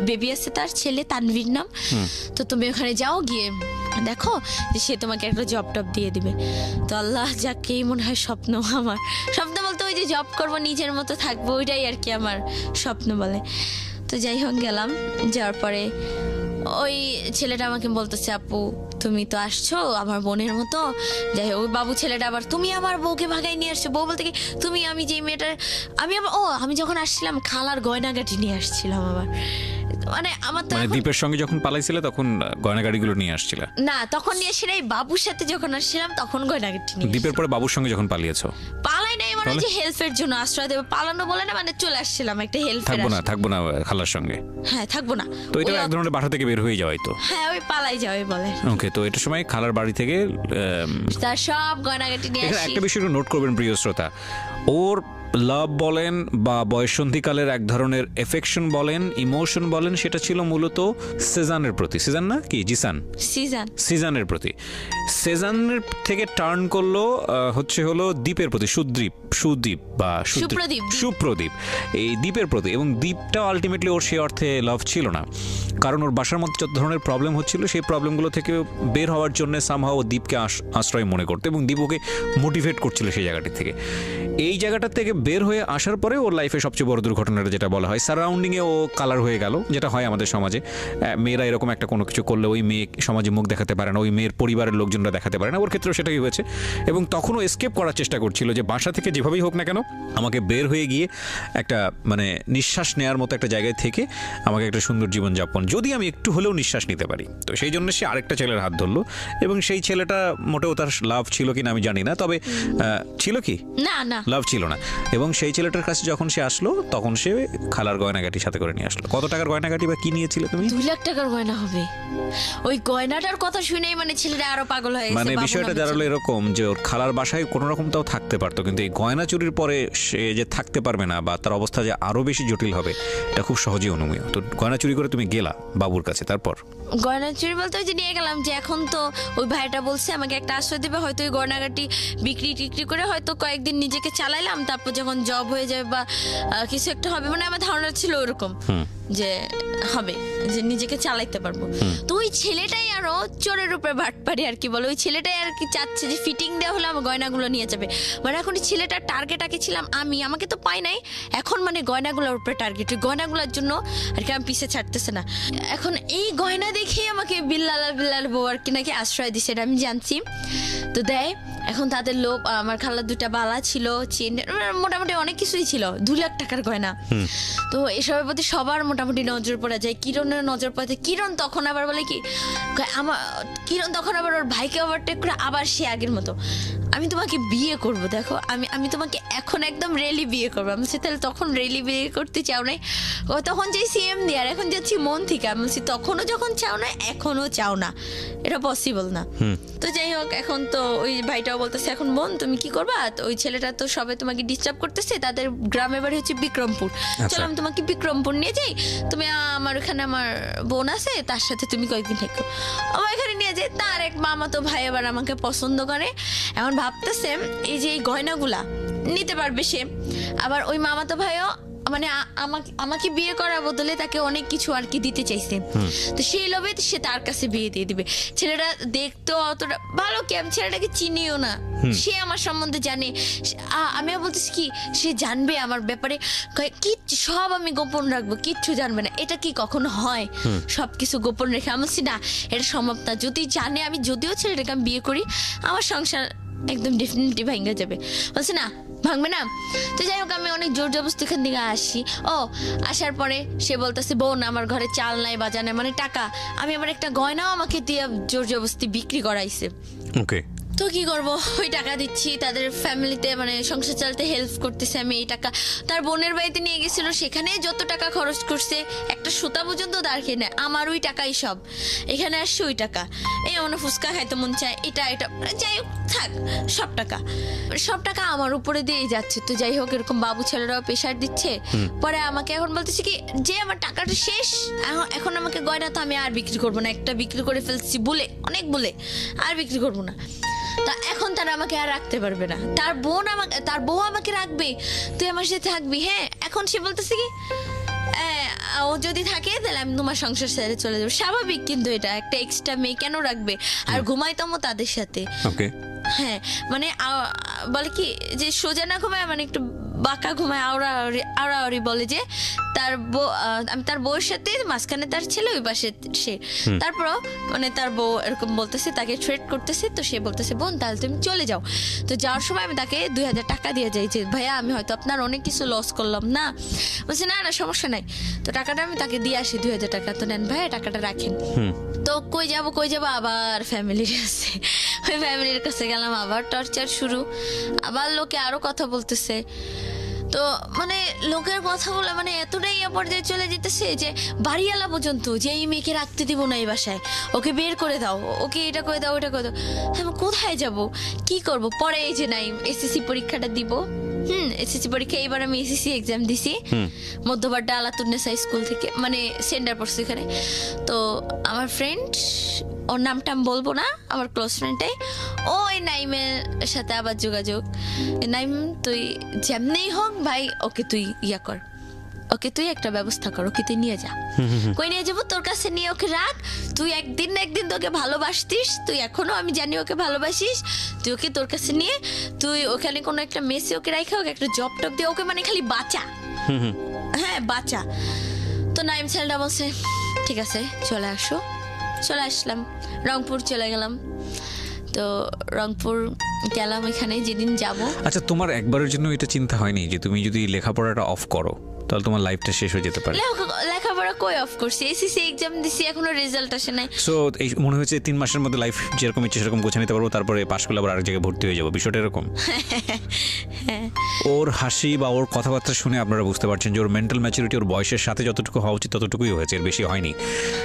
বেবি আছে তার ছেলে তানভীর নাম, তো তুমি ওখানে যাও, গিয়ে দেখো যে সে তোমাকে একটা জব টব দিয়ে দিবে। তো আল্লাহ যাকেই মনে হয় স্বপ্ন, আমার স্বপ্ন বলতে ওই যে জব করবো নিজের মতো থাকবো, ওইটাই আর কি আমার স্বপ্ন বলে। তো যাই হোক গেলাম, যাওয়ার পরে ওই ছেলেটা আমাকে বলতেছে আপু তুমি তো আসছো আমার বোনের মতো, যাই হোক ওই বাবু ছেলেটা আবার তুমি আমার বউকে ভাগাই নিয়ে আসছো, বউ বলতে কি তুমি আমি যে মেয়েটার আমি আবার আমি যখন আসছিলাম খালার গয়নাগাটি নিয়ে আসছিলাম আবার, মানে আমার তো মানে দ্বীপের সঙ্গে যখন পালাইছিলে তখন গয়নাগাড়িগুলো নিয়ে আসছিলে? না তখন নিয়ে আসছি না, এই বাবুর সাথে যখন আসছিলাম তখন গয়নাগাটি নিয়ে। দ্বীপের পরে বাবুর সঙ্গে যখন পালিয়েছো? পালাই নাই, মানে যে হেল্পের জন্য আশ্রয় দেবে, পালানো বলে না, মানে চলে আসছিলাম একটা হেল্পের। থাকবো না খালার সঙ্গে? হ্যাঁ থাকবো না। তো এটা এক ধরনের বাসা থেকে বের হয়ে যাওয়াই তো? হ্যাঁ ওই পালাই যাওয়াই বলে। ওকে, তো এটার সময় খালার বাড়ি থেকে তার সব গয়নাগাটি নিয়ে আসি। একটা বিষয় নোট করবেন প্রিয় শ্রোতা, ওর লাভ বলেন বা বয়ঃসন্ধিকালের এক ধরনের এফেকশন বলেন, ইমোশন বলেন, সেটা ছিল মূলত সেজানের প্রতি। সেজান না কি জিসান? সিজানের প্রতি। সেজানের থেকে টার্ন করলো হলো দ্বীপের প্রতি, সুদীপ বা সুপ্রদীপ, এই দ্বীপের প্রতি। এবং দ্বীপটা আলটিমেটলি ওর সে অর্থে লাভ ছিল না, কারণ ওর বাসার মধ্যে যত ধরনের প্রবলেম হচ্ছিল সেই প্রবলেমগুলো থেকে বের হওয়ার জন্য সামহাও ও দ্বীপকে আশ্রয় মনে করতো, এবং দ্বীপ ওকে মোটিভেট করছিল সেই জায়গাটি থেকে। এই জায়গাটা থেকে বের হয়ে আসার পরে ওর লাইফে সবচেয়ে বড় দুর্ঘটনাটা যেটা বলা হয়, সারাউন্ডিংয়ে ও কালার হয়ে গেল, যেটা হয় আমাদের সমাজে। মেয়েরা এরকম একটা কোনো কিছু করলে ওই মেয়ে সমাজে মুখ দেখাতে পারে না, ওই মেয়ের পরিবারের লোকজনরা দেখাতে পারে না, ওর ক্ষেত্রেও সেটাই হয়েছে। এবং তখনও এসকেপ করার চেষ্টা করছিল যে বাসা থেকে যেভাবেই হোক না কেন আমাকে বের হয়ে গিয়ে একটা মানে নিঃশ্বাস নেওয়ার মতো একটা জায়গায় থেকে আমাকে একটা সুন্দর জীবনযাপন, যদি আমি একটু হলেও নিঃশ্বাস নিতে পারি। তো সেই জন্য সে আরেকটা ছেলের হাত ধরলো, এবং সেই ছেলেটা মোটেও তার লাভ ছিল কিনা আমি জানি না, তবে ছিল কি না লাভ ছিল না। এবং সেই ছেলেটার কাছে যখন সে আসলো তখন সে খালার গয়নাগাটি সাথে করে নিয়ে আসলো। কত টাকার গয়নাগাটি বা কি নিয়েছিলে তুমি? 2 লাখ টাকার গয়না হবে। ওই গয়নাটার কথা শুনেই মানে ছেলেটা আরো পাগল হয়ে গেছে। মানে বিষয়টা দাঁড়ালো এরকম যে ওর খালার বাসায় কোনো রকম তাও থাকতে পারতো, কিন্তু এই গয়না চুরির পরে সে যে থাকতে পারবে না বা তার অবস্থা যে আরো বেশি জটিল হবে এটা খুব সহজেই অনুমেয়। তো গয়না চুরি করে তুমি গেলা বাবুর কাছে, তারপর গয়না চুরি বলতে ওই যে নিয়ে গেলাম, যে এখন তো ওই ভাইটা বলছে আমাকে একটা আশ্রয় দেবে, হয়তো ওই গয়নাগাটি বিক্রি টিক্রি করে হয়তো কয়েকদিন নিজেকে চালাইলাম, তারপর যখন জব হয়ে যাবে বা কিছু একটা হবে, মানে আমার ধারণা ছিল ওরকম যে হবে, যে নিজেকে চালাইতে পারবো। তো ওই ছেলেটাই আরো চোরের উপরে বাটপারি আর কি বলে, ওই ছেলেটাই আর কি চাচ্ছে যে ফিটিং দেওয়া হলে আমার গয়নাগুলো নিয়ে যাবে। মানে এখন এই ছেলেটার টার্গেট আগে ছিলাম আমি, আমাকে তো পাই নাই, এখন মানে গয়নাগুলোর উপরে টার্গেট, ওই গয়নাগুলোর জন্য আর কি আমি পিছে ছাড়তেছে না। এখন এই গয়না দেখেই আমাকে বিল্লাল বউ আর কি নাকি আশ্রয় দিছে, এটা আমি জানছি। তো দেয় এখন তাদের লোভ, আমার খালার 2টা বালা ছিল, চেন, মোটামুটি অনেক কিছুই ছিল, 2 লাখ টাকার গয়না। তো এসবের প্রতি সবার মোটামুটি নজর পড়ে যায়, কিরণের নজর পড়ে। কিরণ তখন আবার বলে কি কিরণ তখন আবার ওর ভাইকে ওভারটেক করে আবার সে আগের মতো আমি তোমাকে বিয়ে করব, দেখো আমি তোমাকে এখন একদম রেলি বিয়ে করবো। আমি বলছি তাহলে তখন রেলি বিয়ে করতে চাও নাই? ও তখন চাই সিএম দিয়ে, আর এখন যাচ্ছি মন থেকে। আমি বলছি তখনও যখন চাও না এখনও চাও না, এটা পসিবল না। তো যাই হোক এখন তো ওই ভাইটাও বলতেছে এখন বোন তুমি কি করবা, তো ওই ছেলেটা তো সবাই তোমাকে ডিস্টার্ব করতেছে, তাদের গ্রামের বাড়ি হচ্ছে বিক্রমপুর, চলো আমি তোমাকে বিক্রমপুর নিয়ে যাই, তুমি আমার ওখানে আমার বোন আছে তার সাথে তুমি কয়েকদিন থেকো। আমার এখানে নিয়ে যাই, তার এক মামাতো ভাই আবার আমাকে পছন্দ করে, এমন ভাবতেছে এই যে এই গয়নাগুলা নিতে পারবে সে, আবার ওই মামাতো ভাইও মানে আমাকে বিয়ে করার বদলে তাকে অনেক কিছু আর কি দিতে চাইছে। তো সেই লোভে সে তার কাছে বিয়ে দিয়ে দিবে। ছেলেটা দেখতো অতটা ভালো কি, আমি ছেলেটাকে চিনিও না, সে আমার সম্বন্ধে জানে। আমিও বলতেছি কি সে জানবে আমার ব্যাপারে, কিচ্ছু সব আমি গোপন রাখবো, কিচ্ছু জানবে না। এটা কি কখনো হয় সবকিছু গোপন রেখে? আমি বলছি না এটা সম্ভব না, যদি জানে আমি যদিও ছেলেটাকে আমি বিয়ে করি আমার সংসার একদম ডেফিনেটলি ভেঙে যাবে। বলছি না ভাঙবে না। তো যাই হোক আমি অনেক জোর জবরদস্তি এখান থেকে আসি। আসার পরে সে বলতেছে বোন আমার ঘরে চাল নাই বাজা নাই, মানে টাকা। আমি আবার একটা গয়নাও আমাকে দিয়ে জোর জবরদস্তি বিক্রি করাইছে। ওকে, তো কি করব, ওই টাকা দিচ্ছি, তাদের ফ্যামিলিতে মানে সংসার চালাতে হেল্প করতেছে আমি। এই টাকা তার বোনের বাড়িতে নিয়ে গেছিল, সেখানে যত টাকা খরচ করছে একটা সুতা পর্যন্ত দাঁড় খেয়ে নেয়, আমার ওই টাকাই সব। এখানে আসছে ওই টাকা, এই আমার ফুচকা খাইতে মন চায়, এটা যাই হোক থাক, সব টাকা আমার উপরে দিয়েই যাচ্ছে। তো যাই হোক এরকম বাবু ছেলেরাও প্রেশার দিচ্ছে। পরে আমাকে এখন বলতেছে কি যে আমার টাকাটা শেষ, এখন আমাকে গয়না তো আমি আর বিক্রি করবো না, একটা বিক্রি করে ফেলছি বলে, অনেক বলে আর বিক্রি করবো না। তা এখন তারা আমাকে আর রাখতে পারবে না, তার বউ আমাকে রাখবে, তুই আমার সাথে থাকবি। হ্যাঁ, এখন সে বলতেছে কি ও যদি থাকে তাহলে আমি তোমার সংসার ছেড়ে চলে যাবো। স্বাভাবিক, কিন্তু এটা একটা এক্সট্রা মেয়ে কেন রাখবে? আর ঘুমাইতাম তাদের সাথে। ওকে, হ্যাঁ মানে বলে কি যে সোজা না ঘুমায়, মানে একটু বাঁকা ঘুমায়, আওড়াআওড়ি বলে যে তার বউ, আমি তার বউয়ের সাথে মাঝখানে তার ছেলে, ওই পাশে সে। তারপরও মানে তার বউ এরকম বলতেছে, তাকে থ্রেট করতেছে। তো সে বলতেছে বোন তাহলে তুমি চলে যাও। তো যাওয়ার সময় আমি তাকে 2000 টাকা দিয়ে যাই যে ভাইয়া আমি হয়তো আপনার অনেক কিছু লস করলাম না। বলছে না সমস্যা নাই। তো টাকাটা আমি তাকে দিয়ে আসি 2000 টাকা। তো নেন ভাইয়া টাকাটা রাখেন। তো কই যাবো আবার ফ্যামিলির কাছে। ওই ফ্যামিলির কাছে গেলাম, আবার টর্চার শুরু, আবার লোকে আরো কথা বলতেছে। তো মানে লোকের কথাগুলো মানে এতটাই পর্যায়ে চলে যেতেছে যে বাড়িওয়ালা পর্যন্ত যে এই মেয়েকে রাখতে দিব না এই বাসায়, ওকে বের করে দাও, ওকে এটা করে দাও ওটা করে দাও। হ্যাঁ কোথায় যাব, কি করব? পরে এই যে নাই এসএসসি পরীক্ষাটা দিব। এসএসসি পরীক্ষা এবার আমি এসএসসি এক্সাম দিছি মধ্যবাড্ডা আলাতুন্নেসা স্কুল থেকে, মানে সেন্টার পড়ছি এখানে। তো আমার ফ্রেন্ড, ওর নামটা আমি বলবো না, আমার ক্লোজ ফ্রেন্ডটাই, ওই নাইমের সাথে আবার যোগাযোগ। নাইম তুই যেমনেই হোক ভাই ওকে তুই কর, ওকে তুই একটা ব্যবস্থা কর, ওকে তুই নিয়ে যা। কই নিয়ে যাবো? তোর কাছে নিয়ে ওকে রাখ, তুই একদিন না একদিন তোকে ভালোবাসতিস, তুই এখনো আমি জানি ওকে ভালোবাসিস, তুই ওকে তোর কাছে নিয়ে তুই ওখানে কোনো একটা মেসে ওকে রাখা, ওকে একটা জব টপ দিয়ে ওকে মানে খালি বাঁচা। হ্যাঁ বাঁচা। তো নাইম ছেলেটা বলছে ঠিক আছে চলে আসো। চলে আসলাম, রংপুর চলে গেলাম। তো রংপুর গেলাম, এখানে যেদিন যাব। আচ্ছা, তোমার একবারের জন্য এটা চিন্তা হয়নি যে তুমি যদি লেখাপড়াটা অফ করো তাহলে তোমার লাইফটা শেষ হয়ে যেতে পারে? লেখাপড়া কই অফ করছি, এসএসসি এক্সাম দিছি, এখনো রেজাল্ট আসে নাই। সো এই মনে হয়েছে 3 মাসের মধ্যে লাইফ যেরকম ইচ্ছে সেরকম গোছা নিতে পারবো, তারপরে পাশ করলে আবার আরেক জায়গায় ভর্তি হয়ে যাবো, বিষয়টা এরকম? ওর হাসি বা ওর কথাবার্তা শুনে আপনারা বুঝতে পারছেন যে ওর মেন্টাল ম্যাচুরিটি ওর বয়সের সাথে যতটুকু হওয়া উচিত ততটুকুই হয়েছে, এর বেশি হয়নি।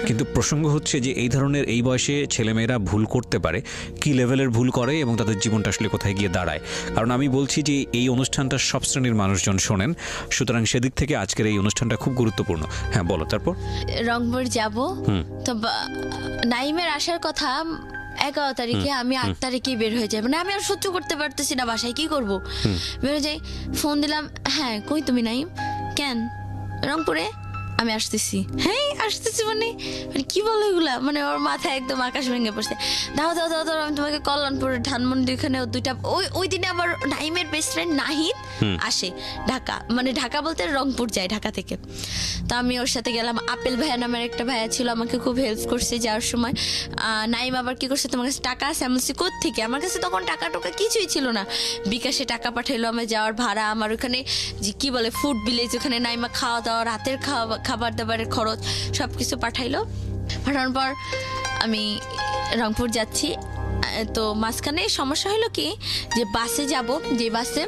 কিন্তু প্রসঙ্গ হচ্ছে যে এই ধরনের এই বয়সে ছেলেমেয়েরা ভুল করতে পারে, কি লেভেলের ভুল করে এবং তাদের জীবনটা আসলে কোথায় গিয়ে দাঁড়ায়। কারণ আমি বলছি যে এই অনুষ্ঠানটা সব শ্রেণীর মানুষজন শোনেন, সুতরাং সেদিক থেকে আজকের এই অনুষ্ঠানটা খুব গুরুত্বপূর্ণ। হ্যাঁ বলো তারপর। রংপুর যাব, তো নাইমের আসার কথা 11 তারিখে, আমি 8 তারিখে বের হয়ে যাই। মানে আমি আর সহ্য করতে পারতেছি না, বাসায় কি করব, বের হয়ে যাই। ফোন দিলাম, হ্যাঁ কই তুমি নাইম? কেন? রংপুরে আমি আসতেছি। হ্যাঁ আসতেছি মানে কি বলো এগুলা? মানে ওর মাথায় একদম আকাশ ভেঙে পড়ছে। দাও আমি তোমাকে কল্যাণপুরের ধানমন্ডি ওখানে দুইটা, ওই দিনে আবার নাইমের বেস্ট ফ্রেন্ড নাহিদ আসে ঢাকা, মানে ঢাকা বলতে রংপুর যায় ঢাকা থেকে। তো আমি ওর সাথে গেলাম। আপেল ভাইয়া নামের একটা ভাইয়া ছিল, আমাকে খুব হেল্প করছে যাওয়ার সময়। নাইম আবার কি করছে, তোমার কাছে টাকা আছে? আমি বলছি কোত্থেকে, আমার কাছে তখন টাকা টোকা কিছুই ছিল না। বিকাশে টাকা পাঠাইলো আমার যাওয়ার ভাড়া, আমার ওখানে যে কি বলে ফুড ভিলেজ, ওখানে নাইমা খাওয়া দাওয়া, রাতের খাবার দাবারের খরচ সব কিছু পাঠানোর পর আমি রংপুর যাচ্ছি। তো মাঝখানে সমস্যা হলো কি যে বাসে যাব, যে বাসে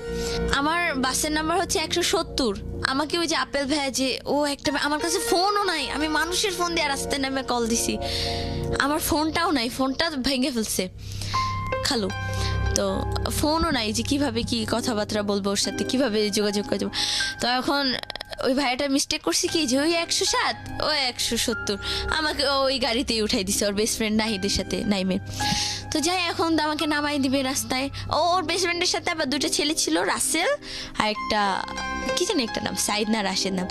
আমার বাসের নাম্বার হচ্ছে 170। আমাকে ওই যে আপেল ভাইয়া যে ও একটা, আমার কাছে ফোনও নাই, আমি মানুষের ফোন দিয়ে রাস্তায় নামে কল দিছি, আমার ফোনটাও নাই, ফোনটা ভেঙে ফেলছে খালু। তো ফোনও নাই যে কিভাবে কি কথাবার্তা বলবো ওর সাথে, কিভাবে যোগাযোগ করে যাবো। তো এখন ওই ভাইয়াটা মিস্টেক করছে কি যে ওই 107 ও 170 আমাকে ওই গাড়িতেই উঠাই দিছে ওর বেস্ট ফ্রেন্ড নাহিদের সাথে নাইমের। তো যাই এখন আমাকে নামাই দিবে রাস্তায়। ওর বেস্ট ফ্রেন্ডের সাথে আবার 2টা ছেলে ছিল, রাসেল আর একটা কি জানি একটা নাম, সাইদ না রাশেদ নাম।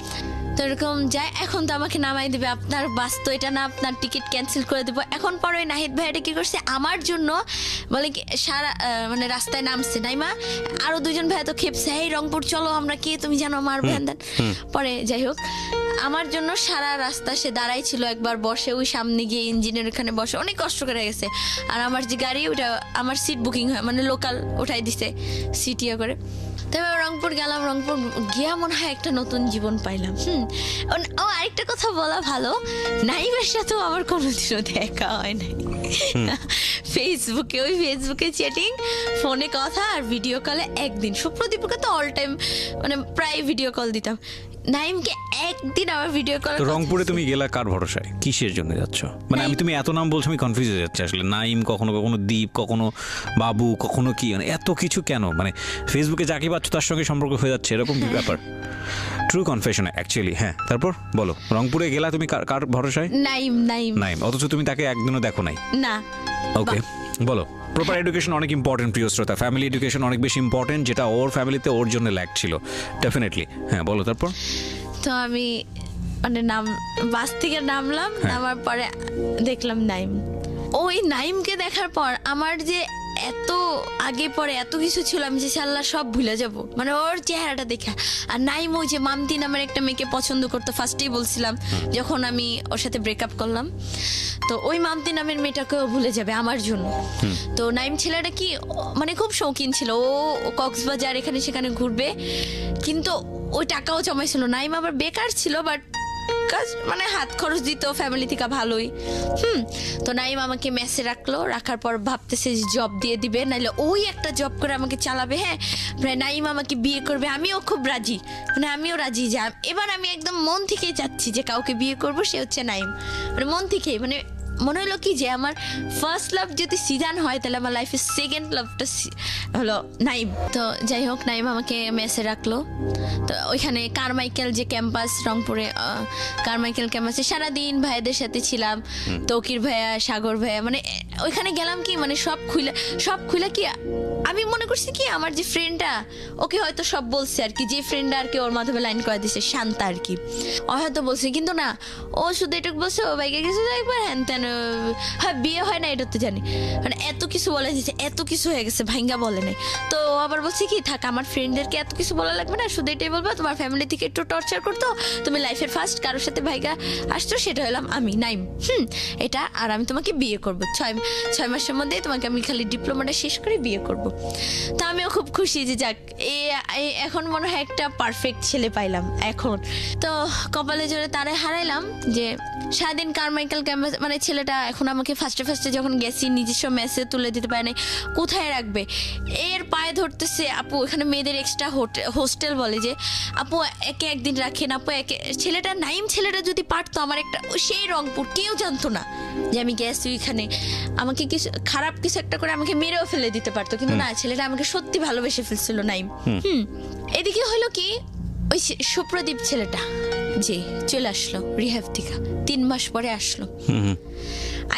তো এরকম যাই, এখন তো আমাকে নামাই দিবে, আপনার বাস তো এটা না, আপনার টিকিট ক্যান্সেল করে দেবো। এখন পরে ওই নাহিদ ভাইয়াটা কি করছে আমার জন্য, বলে কি সারা মানে রাস্তায় নামছে নাইমা, আরো 2জন ভাইয়া তো খেপছে, এই রংপুর চলো আমরা কে তুমি জানো আমার ভ্যান দেন। পরে যাই হোক আমার জন্য সারা রাস্তা সে দাঁড়াই ছিল, একবার বসে ওই সামনে গিয়ে ইঞ্জিনের ওখানে বসে অনেক কষ্ট করে গেছে। আর আমার যে গাড়ি ওটা আমার সিট বুকিং হয়, মানে লোকাল উঠাই দিছে সিট ইয়ে করে। তবে রংপুর গেলাম, রংপুর গিয়া মনে হয় একটা নতুন জীবন পাইলাম। ও আরেকটা কথা বলা ভালো, নাইমের সাথেও আমার কোনোদিনও দেখা হয় নাই। ফেসবুকে চ্যাটিং, ফোনে কথা, আর ভিডিও কলে একদিন। সুপ্রদীপকে তো অল টাইম মানে প্রায় ভিডিও কল দিতাম, নাইমকে একদিন আমার ভিডিও কল। রংপুরে তুমি গেলা কার ভরসায়, কিসের জন্য যাচ্ছ? মানে তুমি এত নাম বলছো, আমি কনফিউজ হয়ে যাচ্ছি আসলে। নাইম, কখনো কখনো দীপ, কখনো বাবু, কখনো কি, মানে এত কিছু কেন? মানে ফেসবুকে যাকে পাচ্ছ তার সঙ্গে সম্পর্ক হয়ে যাচ্ছে, এরকম কি ব্যাপার? True confession actually. হ্যাঁ, তারপর বলো, রংপুরে গেলা তুমি কার ভরসায়? নাইম, অথচ তুমি তাকে একদিনও দেখো নাই? না। ওকে, বলো। প্রপার এডুকেশন অনেক ইম্পর্টেন্ট প্রিয় শ্রোতা, ফ্যামিলি এডুকেশন অনেক বেশি ইম্পর্টেন্ট, যেটা ওর ফ্যামিলিতে ওর জন্য ল্যাক ছিল ডেফিনেটলি। হ্যাঁ, বলো তারপর। তো আমি মানে বাস থেকে নামলাম, নামার পরে দেখলাম নাইম। ওই নাইমকে দেখার পর আমার যে এত আগে পরে এত কিছু ছিল, আমি যে আল্লাহ সব ভুলে যাব, মানে ওর চেহারাটা দেখা। আর নাইম ওই যে মামতি নামের একটা মেয়েকে পছন্দ করতো, ফার্স্টেই বলছিলাম যখন আমি ওর সাথে ব্রেকআপ করলাম। তো ওই মামতি নামের মেয়েটাকেও ভুলে যাবে আমার জন্য। তো নাইম ছেলেটা কি মানে খুব শৌখিন ছিল, ও কক্সবাজার এখানে সেখানে ঘুরবে, কিন্তু ওই টাকাও জমাইছিল। নাইম আবার বেকার ছিল, বাট কাজ মানে হাত খরচ দিত ফ্যামিলি থেকে ভালোই। তো নাইম আমাকে মেসে রাখার পর ভাবতেছে যে জব দিয়ে দিবে, নাইলে ওই একটা জব করে আমাকে চালাবে। হ্যাঁ, নাইম আমাকে বিয়ে করবে, আমিও খুব রাজি, মানে আমিও রাজি যে এবার আমি একদম মন থেকেই চাচ্ছি যে কাউকে বিয়ে করব, সে হচ্ছে নাইম। মানে মন থেকেই, মানে মনে হলো কি যে আমার ফার্স্ট লাভ যদি সিজান হয়, তাহলে আমার লাইফের সেকেন্ড লাভটা হলো নাইম। তো যাই হোক, নাইম আমাকে মেসে রাখলো। তো ওইখানে কারমাইকেল যে ক্যাম্পাস, রংপুরে কারমাইকেল ক্যাম্পাসে সারাদিন ভাইয়াদের সাথে ছিলাম, তৌকির ভাইয়া, সাগর ভাইয়া, মানে ওইখানে গেলাম কি মানে সব খুলে কি আমি মনে করছি কি আমার যে ফ্রেন্ডটা, ওকে হয়তো সব বলছে আর কি, যে ফ্রেন্ডটা আর কি ওর মাধ্যমে লাইন করে দিছে, শান্তা আর কি, ও হয়তো বলছে, কিন্তু না, ও শুধু এটুকু বলছে ও বাইকে গেছে একবার, হ্যান তেন, হ্যাঁ বিয়ে হয় না এটা তো জানি, মানে এত কিছু বলে দিচ্ছে, এত কিছু হয়ে গেছে, ভাইঙ্গা বলে নাই। তো আবার বলছে কি, থাক আমার ফ্রেন্ডদেরকে এত কিছু বলা লাগবে না, শুধু এটাই বলবো তোমার ফ্যামিলি থেকে একটু টর্চার করতো, তুমি লাইফের ফার্স্ট কারোর সাথে ভাইগা আসছো, সেটা হলাম আমি নাইম। এটা, আর আমি তোমাকে বিয়ে করবো 6 মাসের মধ্যে, তোমাকে আমি খালি ডিপ্লোমাটা শেষ করে বিয়ে করবো। তো আমিও খুব খুশি যে যাক, এখন মনে হয় একটা পারফেক্ট ছেলে পাইলাম এখন। তো কপালে জোরে তারে হারাইলাম যে সারাদিন কারমাইকেল ক্যাম্পাস, মানে ছেলেটা এখন আমাকে ফার্স্টে যখন গেছি নিজস্ব মেসে তুলে দিতে পারে নাই, কোথায় রাখবে, এর পায়ে ধরতেছে, আপু এখানে মেয়েদের এক্সট্রা হোস্টেল বলে, যে আপু একে একদিন রাখেন, আপু একে, ছেলেটা নাইম ছেলেটা যদি পারতো আমার একটা, সেই রংপুর কেউ জানতো না যে আমি গেছি ওইখানে, আমাকে কিছু খারাপ কিছু একটা করে আমাকে মেরেও ফেলে দিতে পারতো, কিন্তু না, ছেলেটা আমাকে সত্যি ভালোবেসে ফেলছিল নাইম। এদিকে হলো কি, ওই সুপ্রদীপ ছেলেটা যে চলে আসলো রিহ্যাব থেকে, 3 মাস পরে আসলো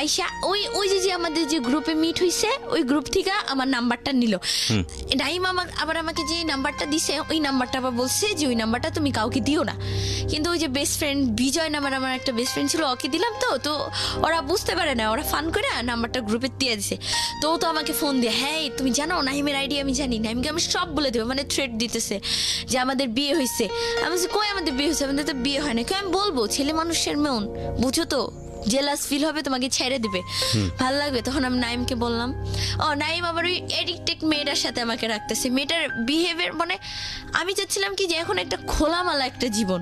আইসা, ওই যে আমাদের যে গ্রুপে মিট হইছে, ওই গ্রুপ থেকে আমার নাম্বারটা নিল নাইম, আবার আমাকে যে নাম্বারটা দিছে, ওই নাম্বারটা আবার বলছে যে ওই নাম্বারটা তুমি কাউকে দিও না, কিন্তু ওই যে বেস্ট ফ্রেন্ড বিজয় নামের আমার একটা বেস্ট ফ্রেন্ড ছিল, ওকে দিলাম। তো ওরা বুঝতে পারে না, ওরা ফান করে নাম্বারটা গ্রুপে দিয়ে দিছে। তো আমাকে ফোন দিয়ে, হ্যাঁ তুমি জানো নাইমের আইডি আমি জানি, নাইমকে আমি সব বলে দেবো, মানে থ্রেট দিতেছে যে আমাদের বিয়ে হয়েছে। আমি বলছি কই আমাদের বিয়ে হয়েছে, আমাদের তো বিয়ে হয় না। কেউ আমি বলবো, ছেলে মানুষের মন বুঝো তো, জেলাস ফিল হবে, তোমাকে ছেড়ে দিবে, ভালো লাগবে। তখন আমি নাইমকে বললাম, নাইম আবার ওই এডিক্টেড মেয়েটার সাথে আমাকে রাখতেছে, মেয়েটার বিহেভিয়ার, মানে আমি চাচ্ছিলাম কি যে এখন একটা খোলামালা একটা জীবন,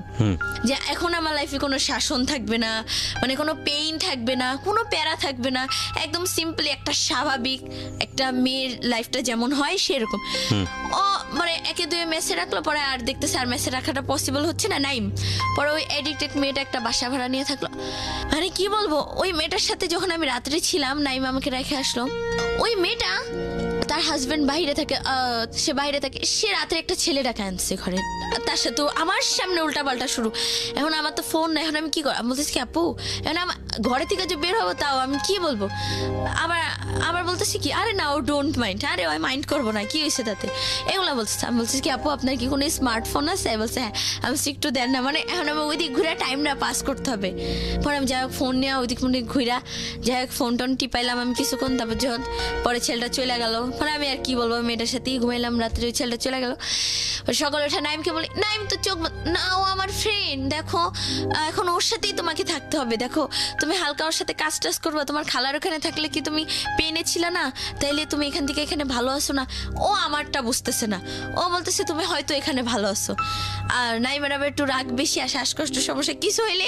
যে এখন আমার লাইফে কোনো শাসন থাকবে না, মানে কোনো পেইন থাকবে না, কোনো প্যারা থাকবে না, একদম সিম্পলি একটা স্বাভাবিক একটা মেয়ের লাইফটা যেমন হয় সেরকম। মানে 1-2 মেসে রাখলো, পরে আর দেখতেছে আর মেসে রাখাটা পসিবল হচ্ছে না নাইম, পরে ওই এডিক্টেড মেয়েটা একটা বাসা ভাড়া নিয়ে থাকলো। মানে কি বলবো, ওই মেয়েটার সাথে যখন আমি রাত্রে ছিলাম, নাইম আমাকে রেখে আসলো, ওই মেয়েটা তার হাজবেন্ড বাইরে থাকে, সে বাইরে থাকে, সে রাতে একটা ছেলে ডাকে আনছে ঘরে, তার সাথে আমার সামনে উল্টাপাল্টা শুরু। এখন আমার তো ফোন নাই, এখন আমি কি করবো, বলতেছি কি আপু, এখন আমার ঘরে থেকে যে বের হবো, তাও আমি কি বলবো, আবার বলতেছি কি, আরে না ও ডোন্ট মাইন্ড, আরে ওই মাইন্ড করবো না, কি হয়েছে তাতে, এগুলো বলতেছে। আমি বলছি কি আপু আপনার কি কোনো স্মার্টফোন আছে, বলছে হ্যাঁ। আমি বলছি একটু দেন না, মানে এখন আমি ওইদিক ঘুরে টাইমটা পাস করতে হবে। পরে আমি যাই হোক ফোন নেওয়া ওইদিক মনে ঘুরা, যাই হোক ফোন টোন টিপাইলাম আমি কিছুক্ষণ, তারপর যখন পরে ছেলেটা চলে গেল, মানে আমি আর কি বলবো, মেয়েটার সাথেই ঘুমাইলাম, রাত্রে ওই ছেলেটা চলে গেল। সকালে উঠে নাইমকে বলি, নাইম তো চোখ না, ও আমার ফ্রেন্ড, দেখো এখন ওর সাথেই তোমাকে থাকতে হবে, দেখো তুমি হালকা ওর সাথে কাজ টাজ করবো, তোমার খালার ওখানে থাকলে কি তুমি পেনে ছিল না, তাইলে তুমি এখান থেকে এখানে ভালো আছো না। ও আমারটা বুঝতেছে না, ও বলতেছে তুমি হয়তো এখানে ভালো আছো। আর নাইমের আবার একটু রাগ বেশি আর শ্বাসকষ্ট সমস্যা কিছু হইলে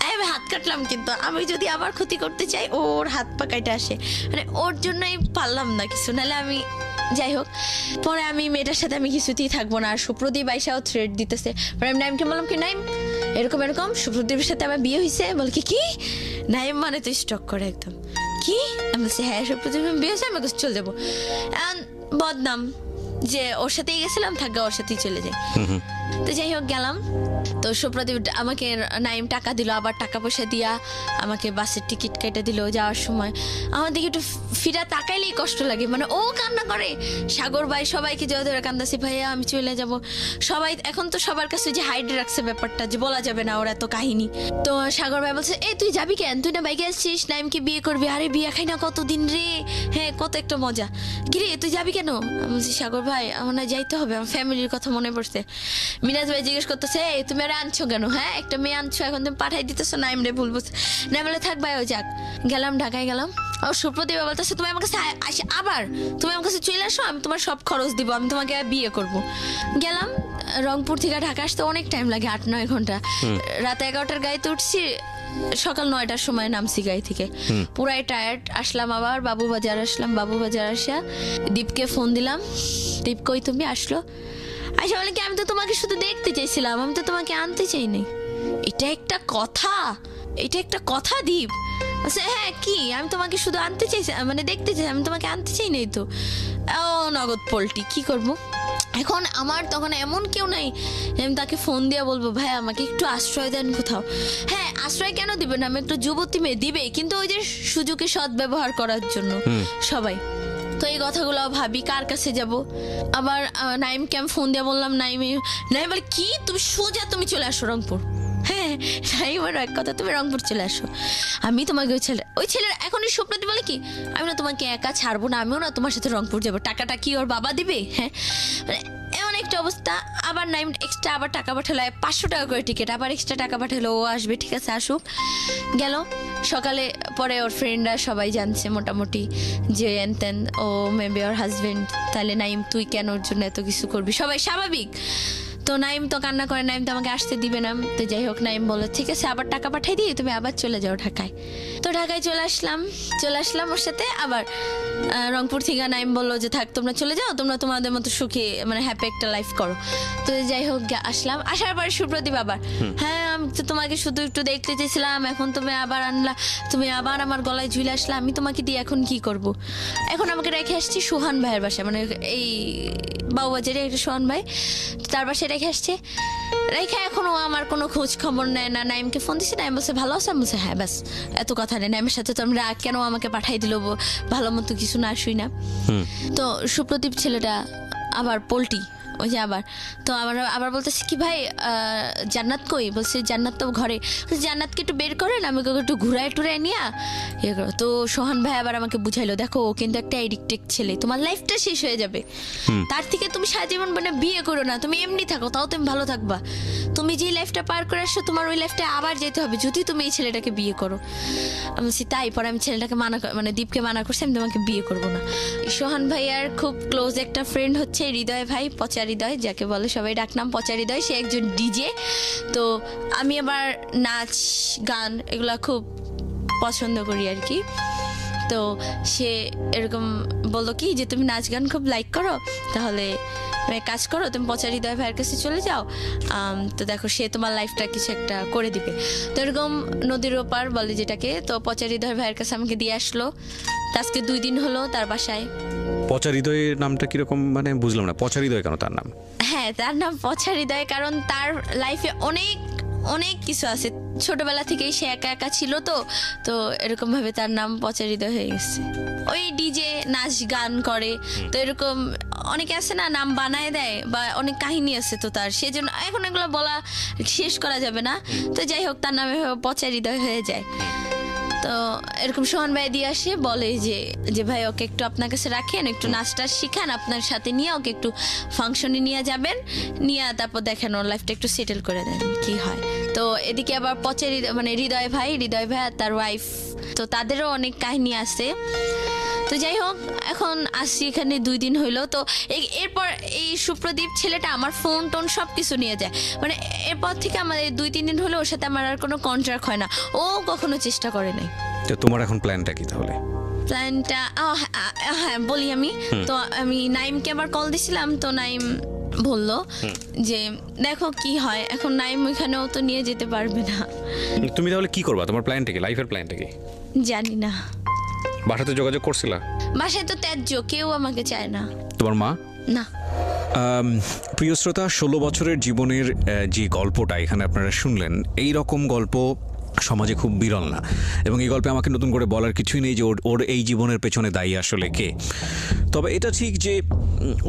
আমি হাত কাটলাম, কিন্তু আমি যদি আবার ক্ষতি করতে চাই ওর হাত পা কাটে আসে, মানে ওর জন্যই পারলাম না কিছু, নাহলে আমি যাই হোক। পরে আমি মেয়েটার সাথে আমি কিছুতেই থাকবো না, আর সুপ্রদীপ আইসাও থ্রেট দিতেছে। পরে আমি নাইমকে বললাম কি, নাইম এরকম এরকম সুপ্রদীপের সাথে আমার বিয়ে হয়েছে। বল কি নাইম মানে তুই স্টক করে একদম কি, আমি বলছি হ্যাঁ সুপ্রদীপ বিয়ে হয়েছে, আমি চলে যাবো। বদনাম যে ওর সাথেই গেছিলাম, থাকা ওর সাথেই চলে যাই। তো যাই হোক গেলাম, তো সুপ্রদীপ আমাকে নাইম টাকা দিল, আবার টাকা পয়সা দিয়া আমাকে বাসের টিকিট কেটে দিল। যাওয়ার সময় আমার দিকে একটু ফিরা তাকাইলেই কষ্ট লাগে, মানে ও কান্না করে, সাগর ভাই সবাইকে জয় ধরে কান্দাছি, ভাইয়া আমি চলে যাব। সবাই এখন তো সবার কাছে যে হাইড রাখছে ব্যাপারটা, যে বলা যাবে না ওর এত কাহিনী। তো সাগর ভাই বলছে, এই তুই যাবি কেন, তুই না বাইকে আসছিস, নাইমকে বিয়ে করবি। আরে বিয়ে খাই না কতদিন রে, হ্যাঁ কত একটা মজা, কিরে তুই যাবি কেন? আমি বলছি সাগর ভাই আমার না যাইতে হবে, আমার ফ্যামিলির কথা মনে পড়ছে। মিনাজ ভাই জিজ্ঞেস করতেছে, এই তুমি আর আনছো কেন, হ্যাঁ একটা মেয়ে আনছো, এখন তুমি পাঠাই দিতেছো নাইম রে, ভুল বলছে না, বলে থাক ভাই ও যাক। গেলাম ঢাকায় গেলাম, ও সুপ্রদীপ বলতেছে তুমি আমার কাছে আবার তুমি আমার কাছে চলে আসো, আমি তোমার সব খরচ দিব, আমি তোমাকে বিয়ে করব। গেলাম, রংপুর থেকে ঢাকা আসতে অনেক টাইম লাগে, 8-9 ঘন্টা। রাত 11টার গাড়িতে উঠছি, সকাল 9টার সময় নামছি গাড়ি থেকে, পুরাই টায়ার্ড। আসলাম আবার বাবুবাজার, আসলাম বাবুবাজার আসা দীপকে ফোন দিলাম, দীপ কই তুমি? আসলো, আচ্ছা বলে কি আমি তো তোমাকে শুধু দেখতে চাইছিলাম, আমি তো তোমাকে আনতে চাইনি। এটা একটা কথা, এটা একটা কথা দীপ। আচ্ছা হ্যাঁ কি, আমি তোমাকে শুধু আনতে চাইছি, মানে দেখতে চাই, আমি তোমাকে আনতে চাই নাই তো। ও নগদ পোল্টি, কি করব এখন? আমার তখন এমন কেউ নাই আমি তাকে ফোন দিয়ে বলবো ভাই আমাকে একটু আশ্রয় দেন কোথাও। হ্যাঁ আশ্রয় কেন দিবে না, আমি একটু যুবতী মেয়ে, দিবে কিন্তু ওই যে সুযোগে সদ্ব্যবহার করার জন্য সবাই। তো এই কথাগুলো ভাবি কার কাছে যাব। আবার নাইমকে আমি ফোন দিয়ে বললাম, নাইম বলে কি তুমি সোজা তুমি চলে আসো রংপুর। হ্যাঁ নাইমের এক কথা, তুমি রংপুর চলে আসো, আমি তোমাকে ওই ছেলের এখন সুপ্রদীপ বলে কি, আমি না তোমাকে একা ছাড়বো না, আমিও না তোমার সাথে রংপুর যাবো, টাকাটা কি ওর বাবা দিবে? হ্যাঁ মানে এমন একটা অবস্থা। আবার নাইম এক্সট্রা আবার টাকা পাঠালো, 500 টাকা করে টিকিট, আবার এক্সট্রা টাকা পাঠালো, ও আসবে, ঠিক আছে আসুক। গেল সকালে, পরে ওর ফ্রেন্ডরা সবাই জানছে মোটামুটি যে এনতেন ও মেবি ওর হাজবেন্ড, তাহলে নাইম তুই কেন ওর জন্য এত কিছু করবি, সবাই স্বাভাবিক। তো নাইম তো কান্না করে, নাইম তো আমাকে আসতে দিবে না। তো যাই হোক নাইম বললো ঠিক আছে আবার টাকা পাঠাই দিই, তুমি আবার চলে যাও ঢাকায়। তো ঢাকায় চলে আসলাম ওর সাথে। আবার রংপুর থেকে নাইম বললো যে থাক তোমরা চলে যাও, তোমরা তোমাদের মতো সুখী মানে হ্যাপি একটা লাইফ করো। তো যাই হোক আসলাম, আসার পরে সুপ্রদীপ আবার, হ্যাঁ আমি তো তোমাকে শুধু একটু দেখতে চেয়েছিলাম, এখন তুমি আবার আনলা, তুমি আবার আমার গলায় ঝুলে আসলা, আমি তোমাকে দিয়ে এখন কি করব? এখন আমাকে রেখে আসছি সোহান ভাইয়ের বাসায়, মানে এই বাবুবাজারে একটা সোহান ভাই, তার বাসায় রেখে আসছে। রেখে এখনো আমার কোনো খোঁজ খবর নেয় না। নাইমকে ফোন দিচ্ছি, নাইম বলছে ভালো আছে, আমি বলছে হ্যাঁ ব্যাস এত কথা নেই। নাইমের সাথে তো আমরা কেন আমাকে পাঠাই দিল, ভালো মতো কিছু না শুই না। তো সুপ্রদীপ ছেলেটা আবার পোল্টি, ওই যে আবার তো আবার বলতেছে কি ভাই জান্নাত কই? বলছে জান্নাত তো ঘরে। জান্নাতকে একটু বের করেন, আমি ওকে একটু ঘুরায় টুরায় নিয়ে ইয়ে করো। তো সোহান ভাই আবার আমাকে বুঝাইলো, দেখো ও কিন্তু একটা এডিক্টেড ছেলে, তোমার লাইফটা শেষ হয়ে যাবে, তার থেকে তুমি সারা জীবন মানে বিয়ে করো না, তুমি এমনি থাকো, তাও তুমি ভালো থাকবা। তুমি যে লাইফটা পার করে আসছো তোমার ওই লাইফটা আবার যেতে হবে যদি তুমি এই ছেলেটাকে বিয়ে করো। আমি বলছি তাই? পরে আমি ছেলেটাকে মানে দীপকে মানা করছি, আমি তোমাকে বিয়ে করবো না। সোহান ভাইয়ার খুব ক্লোজ একটা ফ্রেন্ড হচ্ছে হৃদয় ভাই, পচা হৃদয় যাকে বলে সবাই ডাকনাম পচা হৃদয়, সে একজন ডিজে। তো আমি আবার নাচ গান এগুলা খুব পছন্দ করি আর কি। তো সে এরকম বললো কি যে তুমি নাচ গান খুব লাইক করো, তাহলে কাজ করো, তুমি পচা হৃদয় ভাইয়ের কাছে চলে যাও, তো দেখো সে তোমার লাইফটা কিছু একটা করে দিবে। তো এরকম নদীর ওপার বলে যেটাকে, তো পচা হৃদয় ভাইয়ের কাছে আমাকে দিয়ে আসলো। আজকে 2 দিন হলো তার বাসায়। পচা হৃদয়ের নামটা কিরকম, মানে বুঝলাম না, পচা হৃদয় কেন তার নাম? হ্যাঁ তার নাম পচা হৃদয় কারণ তার লাইফে অনেক কিছু আছে, ছোটবেলা থেকেই সে একা একা ছিল, তো এরকম ভাবে তার নাম পচা হৃদয় হয়ে গেছে। ওই ডিজে নাচ গান করে, তো এরকম অনেকে আছে না নাম বানায় দেয়, বা অনেক কাহিনী আছে, তো তার সেজন্য এখন এগুলো বলা শেষ করা যাবে না। তো যাই হোক তার নামে পচা হৃদয় হয়ে যায়। তো এরকম সোহান ভাই দিয়ে আসে, বলে যে ভাই ওকে একটু আপনার কাছে রাখেন, একটু নাচটা শিখান, আপনার সাথে নিয়ে ওকে একটু ফাংশনে নিয়ে যাবেন, নিয়ে তারপর দেখেন ওর লাইফটা একটু সেটেল করে দেন কি হয়। তো এদিকে আবার পচের মানে হৃদয় ভাই আর তার ওয়াইফ, তো তাদেরও অনেক কাহিনী আছে। তো যাই হোক, এখন আসছি এখানে 2 দিন হইলো। তো এরপর এই সুপ্রদীপ ছেলেটা আমার ফোন টোন সব কিছু নিয়ে যায়, মানে এরপর থেকে আমাদের 2-3 দিন হলো ওর সাথে আমার আর কোনো কন্ট্রাক্ট হয় না, ও কখনো চেষ্টা করে নাই। তো তোমার এখন প্ল্যানটা কি তাহলে? প্ল্যানটা হ্যাঁ বলি আমি। তো আমি নাইমকে আবার কল দিছিলাম, তো নাইম বললো যে দেখো কি হয়। এখন নাইম ওইখানেও তো নিয়ে যেতে পারবে না। তুমি তাহলে কি করবা? তোমার প্ল্যানটা কি, লাইফের প্ল্যানটা কি? জানি না। বাসাতে যোগাযোগ করছিলা? বাসায় তো ত্যায্য, কেউ আমাকে চায় না। তোমার মা? না। প্রিয় শ্রোতা, 16 বছরের জীবনের যে গল্পটা এখানে আপনারা শুনলেন, এই রকম গল্প সমাজে খুব বিরল না, এবং এই গল্পে আমাকে নতুন করে বলার কিছুই নেই যে ওর এই জীবনের পেছনে দায়ী আসলে কে। তবে এটা ঠিক যে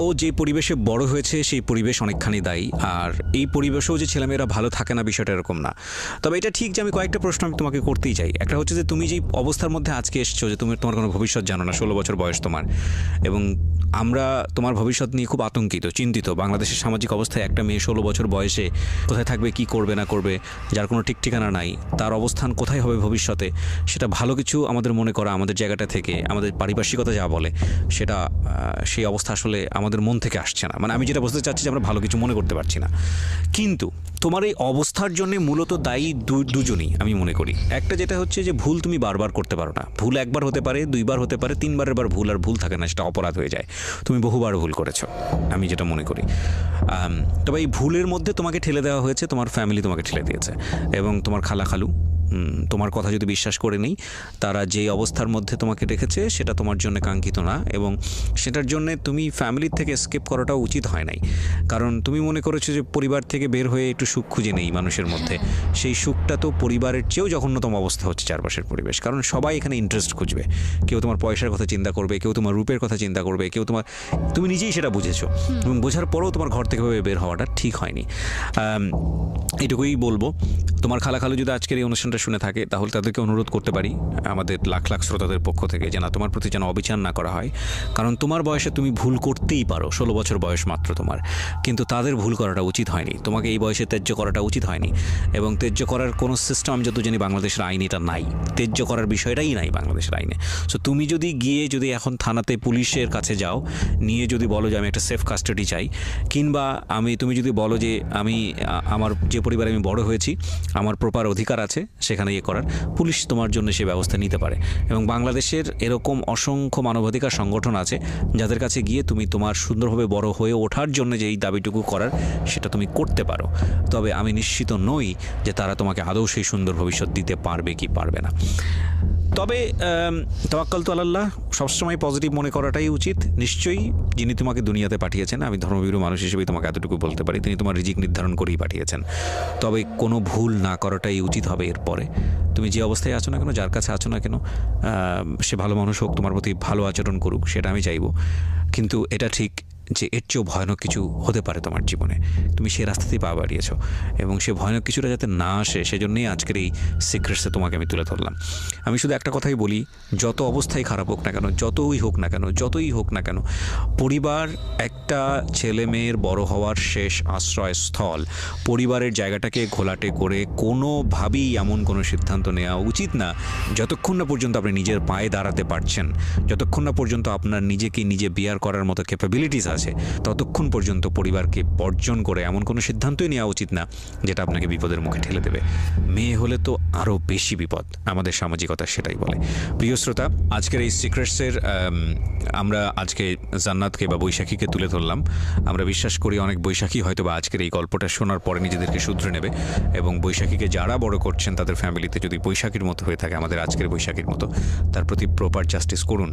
ও যে পরিবেশে বড় হয়েছে সেই পরিবেশ অনেকখানি দায়ী, আর এই পরিবেশেও যে ছেলেমেয়েরা ভালো থাকে না বিষয়টা এরকম না। তবে এটা ঠিক যে আমি কয়েকটা প্রশ্ন আমি তোমাকে করতেই চাই। একটা হচ্ছে যে তুমি যেই অবস্থার মধ্যে আজকে এসছো, যে তোমার কোনো ভবিষ্যৎ জানো না, 16 বছর বয়স তোমার, এবং আমরা তোমার ভবিষ্যৎ নিয়ে খুব আতঙ্কিত, চিন্তিত। বাংলাদেশের সামাজিক অবস্থায় একটা মেয়ে 16 বছর বয়সে কোথায় থাকবে, কি করবে না করবে, যার কোনো ঠিক ঠিকানা নাই, তার অবস্থান কোথায় হবে ভবিষ্যতে, সেটা ভালো কিছু আমাদের মনে করা, আমাদের জায়গাটা থেকে, আমাদের পারিপার্শ্বিকতা যা বলে সেটা, সেই অবস্থা আসলে আমাদের মন থেকে আসছে না। মানে আমি যেটা বলতে চাচ্ছি যে আমরা ভালো কিছু মনে করতে পারছি না। কিন্তু তোমার এই অবস্থার জন্য মূলত দায়ী দুজনই আমি মনে করি। একটা যেটা হচ্ছে যে ভুল তুমি বারবার করতে পারো না। ভুল একবার হতে পারে, 2বার হতে পারে, 3বারের বার ভুল আর ভুল থাকে না, সেটা অপরাধ হয়ে যায়। তুমি বহুবার ভুল করেছো, আমি যেটা মনে করি। তবে এই ভুলের মধ্যে তোমাকে ঠেলে দেওয়া হয়েছে, তোমার ফ্যামিলি তোমাকে ঠেলে দিয়েছে, এবং তোমার খালা খালু তোমার কথা যদি বিশ্বাস করে নেই, তারা যেই অবস্থার মধ্যে তোমাকে রেখেছে সেটা তোমার জন্য কাঙ্ক্ষিত না, এবং সেটার জন্যে তুমি ফ্যামিলির থেকে স্কেপ করাটাও উচিত হয় নাই। কারণ তুমি মনে করেছো যে পরিবার থেকে বের হয়ে একটু সুখ খুঁজে নেই মানুষের মধ্যে। সেই সুখটা তো পরিবারের চেয়েও জঘন্যতম অবস্থা হচ্ছে চারপাশের পরিবেশ। কারণ সবাই এখানে ইন্টারেস্ট খুঁজবে, কেউ তোমার পয়সার কথা চিন্তা করবে, কেউ তোমার রূপের কথা চিন্তা করবে, কেউ তুমি নিজেই সেটা বুঝেছো, এবং বোঝার পরেও তোমার ঘর থেকে বের হওয়াটা ঠিক হয়নি। এটুকুই বলবো। তোমার খালা খালু যদি আজকের এই অনুষ্ঠানটা শুনে থাকে, তাহলে তাদেরকে অনুরোধ করতে পারি আমাদের লাখ লাখ শ্রোতাদের পক্ষ থেকে, যে না, তোমার প্রতি যেন অবিচার না করা হয়। কারণ তোমার বয়সে তুমি ভুল করতেই পারো, 16 বছর বয়স মাত্র তোমার, কিন্তু তাদের ভুল করাটা উচিত হয়নি। তোমাকে এই বয়সে ত্যায্য করাটা উচিত হয়নি, এবং ত্যায্য করার কোনো সিস্টেম আমি যত জানি বাংলাদেশের আইনে এটা নাই, ত্যায্য করার বিষয়টাই নাই বাংলাদেশের আইনে। সো তুমি যদি এখন থানাতে পুলিশের কাছে যাও, নিয়ে যদি বলো যে আমি একটা সেফ কাস্টাডি চাই, কিংবা তুমি যদি বলো যে আমার যে পরিবারে আমি বড় হয়েছি, আমার প্রপার অধিকার আছে সেখানে করার, পুলিশ তোমার জন্য সে ব্যবস্থা নিতে পারে। এবং বাংলাদেশের এরকম অসংখ্য মানবাধিকার সংগঠন আছে যাদের কাছে গিয়ে তুমি তোমার সুন্দরভাবে বড় হয়ে ওঠার জন্য যে এই দাবিটুকু করার, সেটা তুমি করতে পারো। তবে আমি নিশ্চিত নই যে তারা তোমাকে আদৌ সেই সুন্দর ভবিষ্যৎ দিতে পারবে কি পারবে না। তবে তাওয়াক্কাল তু আলাল্লাহ সবসময় পজিটিভ মনে করাটাই উচিত। নিশ্চয়ই যিনি তোমাকে দুনিয়াতে পাঠিয়েছেন, আমি ধর্মভীরু মানুষ হিসেবে তোমাকে এতটুকু বলতে পারি, তিনি তোমার রিজিক নির্ধারণ করেই পাঠিয়েছেন। তবে কোনো ভুল না করাটাই উচিত হবে এরপরে। তুমি যে অবস্থায় আছো না কেন, যার কাছে আছো না কেন, সে ভালো মানুষ হোক, তোমার প্রতি ভালো আচরণ করুক, সেটা আমি চাইব। কিন্তু এটা ঠিক যে এর চেয়েও ভয়ানক কিছু হতে পারে তোমার জীবনে, তুমি সে রাস্তাতেই পা বাড়িয়েছো, এবং সে ভয়ানক কিছুটা যাতে না আসে সেজন্যই আজকের এই সিক্রেটসে তোমাকে আমি তুলে ধরলাম। আমি শুধু একটা কথাই বলি, যত অবস্থায় খারাপ হোক না কেন, যতই হোক না কেন, পরিবার একটা ছেলে মেয়ের বড় হওয়ার শেষ আশ্রয়স্থল। পরিবারের জায়গাটাকে ঘোলাটে করে কোনোভাবেই এমন কোনো সিদ্ধান্ত নেওয়া উচিত না যতক্ষণ না পর্যন্ত আপনি নিজের পায়ে দাঁড়াতে পারছেন, যতক্ষণ না পর্যন্ত আপনার নিজেকে নিজে বিয়ার করার মতো ক্যাপাবিলিটিস আছে, ততক্ষণ পর্যন্ত পরিবারকে বর্জন করে এমন কোনো সিদ্ধান্তই নেওয়া উচিত না যেটা আপনাকে বিপদের মুখে ঠেলে দেবে। মেয়ে হলে তো আরও বেশি বিপদ, আমাদের সামাজিকতা সেটাই বলে। প্রিয় শ্রোতা, আজকের এই সিক্রেটসের আমরা আজকে জান্নাতকে বা বৈশাখীকে তুলে ধরলাম। আমরা বিশ্বাস করি অনেক বৈশাখী হয়তো বা আজকের এই গল্পটা শোনার পরে নিজেদেরকে শুধরে নেবে, এবং বৈশাখীকে যারা বড় করছেন তাদের ফ্যামিলিতে যদি বৈশাখীর মতো হয়ে থাকে, আমাদের আজকের বৈশাখীর মতো, তার প্রতি প্রপার জাস্টিস করুন।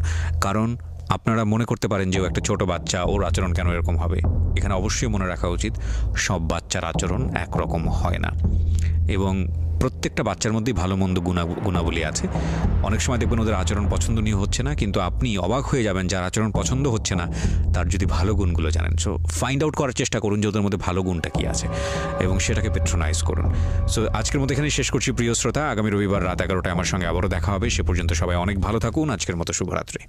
কারণ আপনারা মনে করতে পারেন যে ও একটা ছোট বাচ্চা, ওর আচরণ কেন এরকম হবে। এখানে অবশ্যই মনে রাখা উচিত সব বাচ্চার আচরণ একরকম হয় না, এবং প্রত্যেকটা বাচ্চার মধ্যেই ভালো মন্দ গুণাবলী আছে। অনেক সময় দেখবেন ওদের আচরণ পছন্দনীয় হচ্ছে না, কিন্তু আপনি অবাক হয়ে যাবেন যার আচরণ পছন্দ হচ্ছে না তার যদি ভালো গুণগুলো জানেন। সো ফাইন্ড আউট করার চেষ্টা করুন যে ওদের মধ্যে ভালো গুণটা কী আছে এবং সেটাকে পেট্রোনাইজ করুন। সো আজকের মতো এখানেই শেষ করছি প্রিয় শ্রোতা। আগামী রবিবার রাত 11টায় আমার সঙ্গে আবারও দেখা হবে। সে পর্যন্ত সবাই অনেক ভালো থাকুন। আজকের মতো শুভরাত্রি।